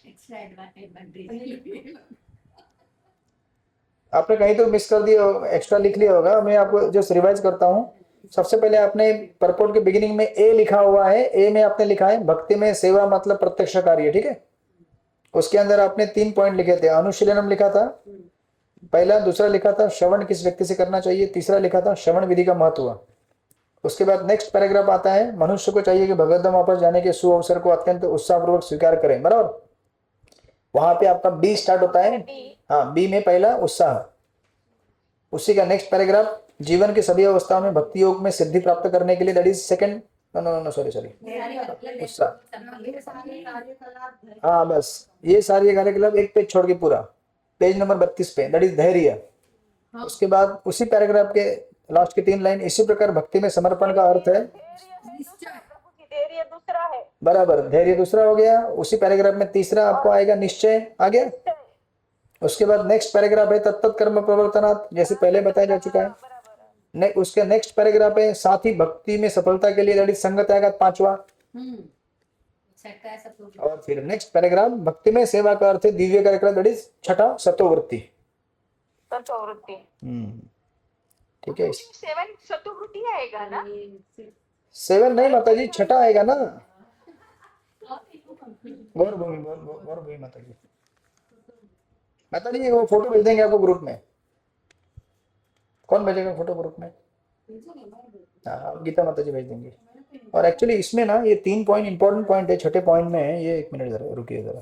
Extra advantage. आपने कहीं तो मिस कर दिया, एक्स्ट्रा लिख लिया होगा। मैं आपको जो रिवाइज करता हूँ, सबसे पहले आपने परपोर्ट के बिगिनिंग में ए लिखा हुआ है, ए में आपने लिखा है भक्ति में सेवा मतलब प्रत्यक्ष कार्य। ठीक है, उसके अंदर आपने 3 पॉइंट लिखे थे। अनुशीलनम लिखा था, पहला दूसरा लिखा था श्रवण किस व्यक्ति से करना चाहिए, तीसरा लिखा था श्रवण विधि का महत्व। उसके बाद नेक्स्ट पैराग्राफ आता है मनुष्य को चाहिए कि भगवद्धाम वापस जाने के सुअवसर को अत्यंत उत्साहपूर्वक स्वीकार करें, बराबर। वहां पे आपका बी स्टार्ट होता है। हाँ, बी में पहला उत्साह। उसी का नेक्स्ट पैराग्राफ जीवन की सभी अवस्थाओं में भक्ति योग में सिद्धि प्राप्त करने के लिए, that is second, no sorry उत्साह। ये सारे कार्यकलाप धैर्य हाँ बस ये सारे कार्यकलाप एक पेज छोड़ के पूरा, पेज नंबर 32 पे, दैट इज धैर्य। उसके बाद उसी पैराग्राफ के लास्ट की 3 लाइन, इसी प्रकार भक्ति में समर्पण का अर्थ है, प्रभु जी धैर्य दूसरा है। बराबर, धैर्य दूसरा हो गया। उसी पैराग्राफ में तीसरा आपको आएगा निश्चय, आ गया। उसके बाद नेक्स्ट पैराग्राफ है तत्त कर्म प्रवर्तनात्, जैसे पहले बताया जा चुका है। उसके नेक्स्ट पैराग्राफ है साथ ही भक्ति में सफलता के लिए, दैट इज संग त्याग, 5वां। छठा है सब लोग। और फिर नेक्स्ट पैराग्राफ भक्ति में सेवा का अर्थ है दिव्य कार्यक्रम, दैट इज 6ठा सत्ववृत्ति। सत्ववृत्ति। ठीक है, 7 सत्ववृत्ति आएगा ना? 7 नहीं माता जी, 6ठा आएगा ना। गौरभूमि माता जी, माता जी वो फोटो भेज देंगे आपको ग्रुप में। कौन भेजेगा फोटो ग्रुप में? हाँ, गीता माता जी भेज देंगे। और एक्चुअली इसमें ना ये 3 पॉइंट इंपॉर्टेंट पॉइंट है, छठे पॉइंट में है ये। 1 मिनट जरा रुकिए जरा,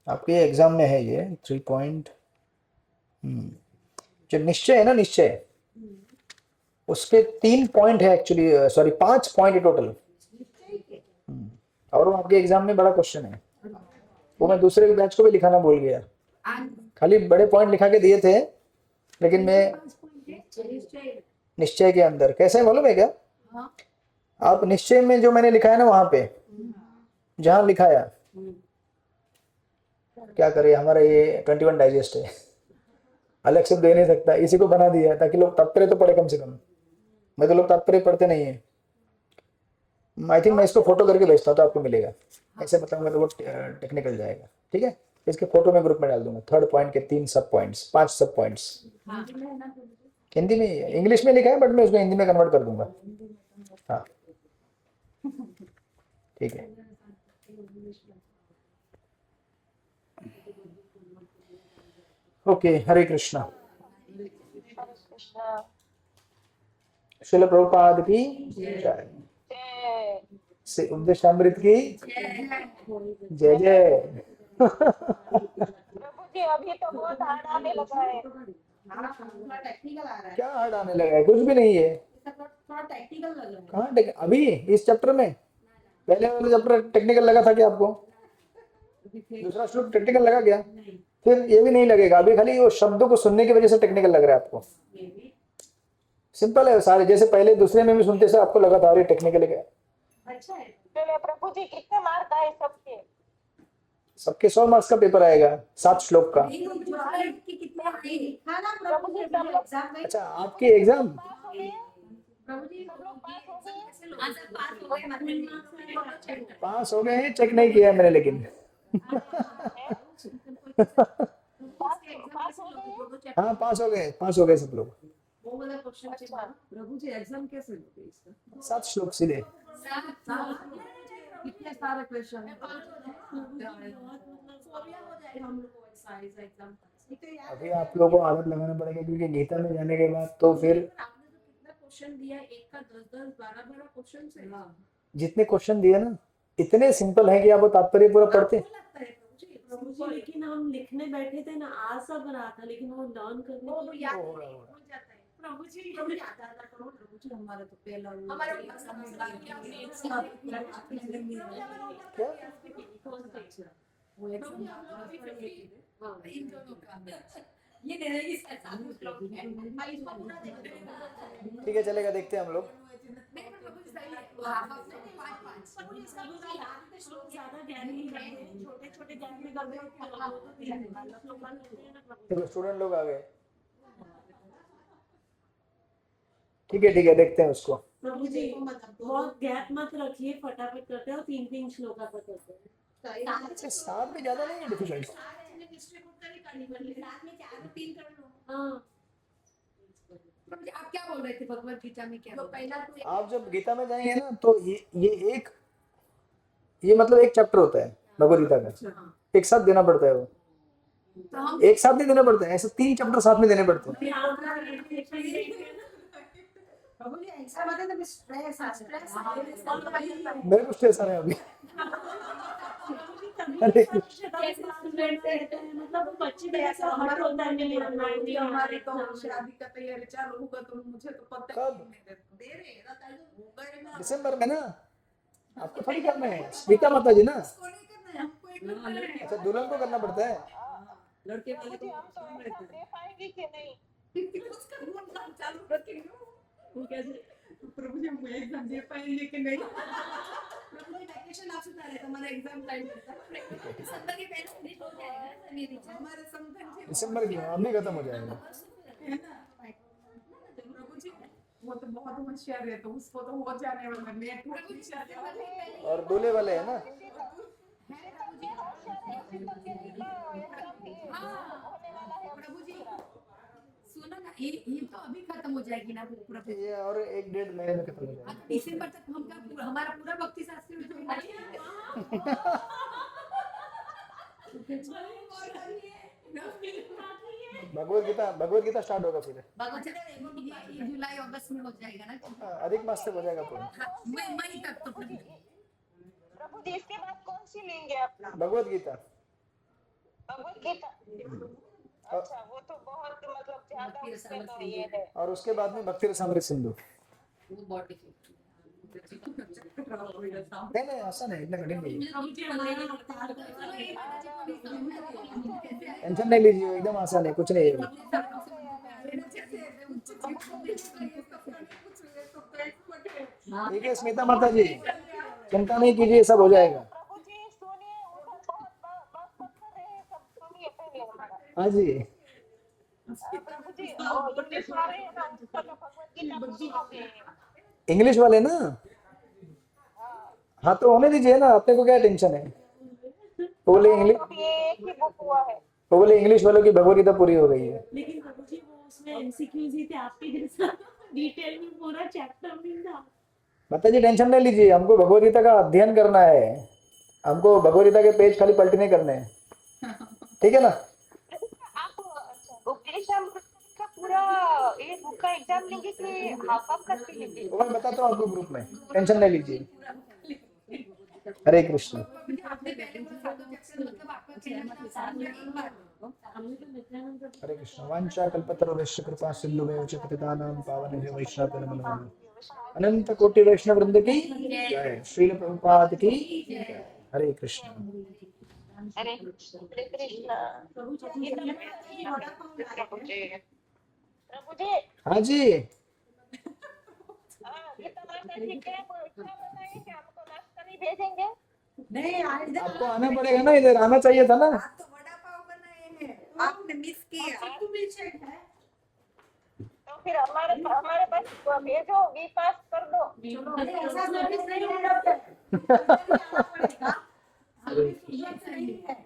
आपके एग्जाम में है ये 3 पॉइंट। जो निश्चय है ना, निश्चय, उसके 3 पॉइंट है एक्चुअली, सॉरी 5 पॉइंट है टोटल। और वो आपके एग्जाम में बड़ा क्वेश्चन है, वो मैं दूसरे बैच को भी लिखाना भूल गया। खाली बड़े पॉइंट लिखा के दिए थे, लेकिन मैं निश्चय के अंदर कैसे मालूम है क्या? आप निश्चय में जो मैंने लिखा है ना, वहां पे जहां लिखाया, क्या करे, हमारा ये 21 डाइजेस्ट है, अलग से दे नहीं सकता, इसी को बना दिया है ताकि लोग तात्पर्य तो पढ़े कम से कम। मैं तो लोग तात्पर्य पढ़ते नहीं है। आई थिंक मैं इसको फोटो करके भेजता हूँ तो आपको मिलेगा, ऐसे बताऊंगा तो वो टेक्निकल जाएगा। ठीक है, इसके फोटो में ग्रुप में डाल दूंगा। 3rd पॉइंट के 3 सब पॉइंट्स, 5 सब पॉइंट्स। हिंदी में, इंग्लिश में लिखा है बट मैं उसको हिंदी में कन्वर्ट कर दूंगा। हाँ ठीक है। ओके, हरे कृष्णा। श्रील प्रभुपाद की जय। से उपदेशामृत की जय जय। प्रभु जी अभी तो बहुत हार्ड आने लगा है। थोड़ा टेक्निकल आ रहा है, क्या हार्ड आने लगा है? कुछ भी नहीं है। थोड़ा टेक्निकल लग रहा है। कहाँ अभी इस चैप्टर में? पहले वाले चैप्टर टेक्निकल लगा था क्या आपको? दूसरा श्लोक टेक्निकल लगा क्या? फिर ये भी नहीं लगेगा अभी, खाली वो शब्दों को सुनने की वजह से टेक्निकल लग रहा है आपको। सिंपल है सारे, जैसे पहले दूसरे में भी सुनते से आपको लगा था अरे टेक्निकल है। अच्छा है। चलिए प्रभु जी कितने मार्क आए सबके? सबके 100 मार्क्स का पेपर आएगा 7 श्लोक का। कितना लिखा ना प्रभु जी एग्जाम में? अच्छा, आपके एग्जाम पास हो गए हैं? चेक नहीं किया मैंने, लेकिन हाँ पास हो गए सब लोग। वो वाला क्वेश्चन प्रभु जी एग्जाम कैसे होते हैं इसका? 7 श्लोक सीधे। कितने सारे क्वेश्चन है। अभी आप लोगों को आदत लगाना पड़ेगा, क्योंकि गीता में जाने के बाद तो फिर क्वेश्चन दिया, एक का 10-10 12-12 क्वेश्चन से। जितने क्वेश्चन दिए ना इतने सिंपल है कि आप वो तात्पर्य पूरा पढ़ते। प्रभु जी लेकिन हम लिखने बैठे थे ना, आज सब बना था, लेकिन वो लर्न करने वो के याद हो रहा नहीं भूल जाता है। प्रभु जी याद आता करो प्रभु जी, हमारा तो पहला हमारा वो एग्जाम इन दोनों का ये दे देगी श्लोक है। इसको पूरा देख लेना। ठीक है, चलेगा, देखते हैं हम लोग। नहीं पर प्रभु जी सही है। पाँच श्लोक ज्यादा ज्ञान नहीं करते, छोटे-छोटे ज्ञान में करते देखो स्टूडेंट लोग आ गए। ठीक है, देखते हैं उसको। प्रभु जी बहुत गैप मत रखिए, फटाफट करते हैं और 3-3 श्लोक आता करते हैं। अच्छा, 7 में ज्यादा नहीं है डिफिकल्ट। हाँ प्रभु जी आप क्या बोल रहे थे भगवत गीता में? क्या पहला तो आप जब गीता में जाएंगे ना तो ये मतलब एक चैप्टर होता है। भगवद गीता का हाँ, एक साथ देना पड़ता है वो, तो हम एक साथ नहीं देने पड़ते हैं, ऐसे 3 चैप्टर साथ में देने पड़ते हैं। प्रभु जी एग्जाम आते तो स्ट्रेस आ जाता है। मेरे को स्ट्रेस आ रहा है अभी। अरे मतलब बच्चे भी ऐसा हट होता है मेरे माइंड में हमारे तो शादी का तैयारी चालू होगा तो मुझे तो पता ही कब? नहीं दे रहे हैं ना, ताकि ना दिसंबर में ना, आपको थोड़ी करना है, स्मिता माता जी ना। उसको नहीं करना है, हमको एक करना है। अच्छा, दुल्हन को करना पड़ता है। लड़के प्रभु वाले जी को हम तो करना एग्जाम रहता दे पाएंगे कि नहीं? है। उसका फोन नाम चालू रखेंगे वो कैसे, प्रभु जी हम एग्जाम दे पाएंगे कि नहीं। प्रभु जी वैकेशन आपसे था रहे, हमारा एग्जाम टाइम होता है दिसंबर के पहले फिनिश हो जाएगा सभी हमारे समथिंग दिसंबर की अभी खत्म हो जाएगा। है ना। प्रभु जी वो तो बहुत होशियार है, तो उसको तो हो जाने वाला, मैं तो होशियार है। और दूल्हे वाले है ना, होने वाला है प्रभु जी सुनो ना, ये तो अभी खत्म हो जाएगी ना प्रभु। ये और 1-1.5 महीने में खत्म हो जाएगा। दिसंबर तक हमका हमारा पूरा भक्ति शास्त्री में जो भगवद गीता स्टार्ट होगा फिर। ये जुलाई अगस्त में हो जाएगा ना। हाँ, अधिक मास तक हो जाएगा पूरा। हाँ, मई तक तो प्रभु। प्रभु जी इसके बाद कौन सी लेंगे आप? भगवद गीता। भगवद गीता। अच्छा, वो तो बहुत मतलब ज्यादा उसमें तो ये है। और उसके बाद में भक्ति रसामृत सिंधु। वो बहुत डिफिकल्ट नहीं नहीं, आसान है, इतना कठिन नहीं है। टेंशन नहीं लीजिए, एकदम आसान है, कुछ नहीं है। ठीक है स्मिता माता जी, चिंता नहीं कीजिए, सब हो जाएगा। प्रभु जी सुनिए, उधर बहुत बात कर रहे हैं, सब सुनिए पहले हमारा। हाँ जी, प्रभु जी इंग्लिश वाले हैं ना, उसको तो भगवद गीता पूरी हो गई है। इंग्लिश वाले ना, हाँ तो होने दीजिए ना, अपने को क्या टेंशन है। वो बोले इंग्लिश, तो ये एक ही बुक हुआ है। वो बोले इंग्लिश वालों की भगवद गीता पूरी हो गई है। लेकिन प्रभु जी वो उसमें एमसीक्यूज ही थे, आपके जैसा डिटेल में पूरा चैप्टर नहीं था। माता जी टेंशन नहीं लीजिए, हमको भगवद गीता का अध्ययन करना है, हमको भगवद गीता के पेज खाली पलटने करने हैं, ठीक है ना। आप उपदेशामृत का पूरा एक बुक का एग्जाम लेंगे कि हाफ करके लेंगे? वो मैं बताता हूँ आपको ग्रुप में, टेंशन नहीं लीजिए। हरे कृष्ण। आपने पहले बोला सातों चैप्टर मतलब आपका कहना था साल में एक बार। हमने तो नित्यानंद हरे कृष्ण। वांछा कल्पतरुभ्यश्च कृपा सिन्धुभ्यो च पतितानां पावनेभ्यो वैष्णवेभ्यो नमो नमः। अनंत कोटि वैष्णव वृंद की जय, श्रील प्रभुपाद की जय। हरे कृष्ण। हरे कृष्ण। प्रभु जी हाँ जी, गीता माता जी क्या इच्छा बताइए कि हमको नाश्ता नहीं भेजेंगे? नहीं आज आपको आना पड़ेगा ना, इधर आना चाहिए था ना। तो वड़ा पाव बनाए हैं, आपने मिस किया। आपको भी चेक है। तो फिर हमारे पास भेजो, वी पास कर दो। अरे ऐसा सर्विस नहीं है डॉक्टर, आना पड़ेगा। हमारी सुविधा नहीं है।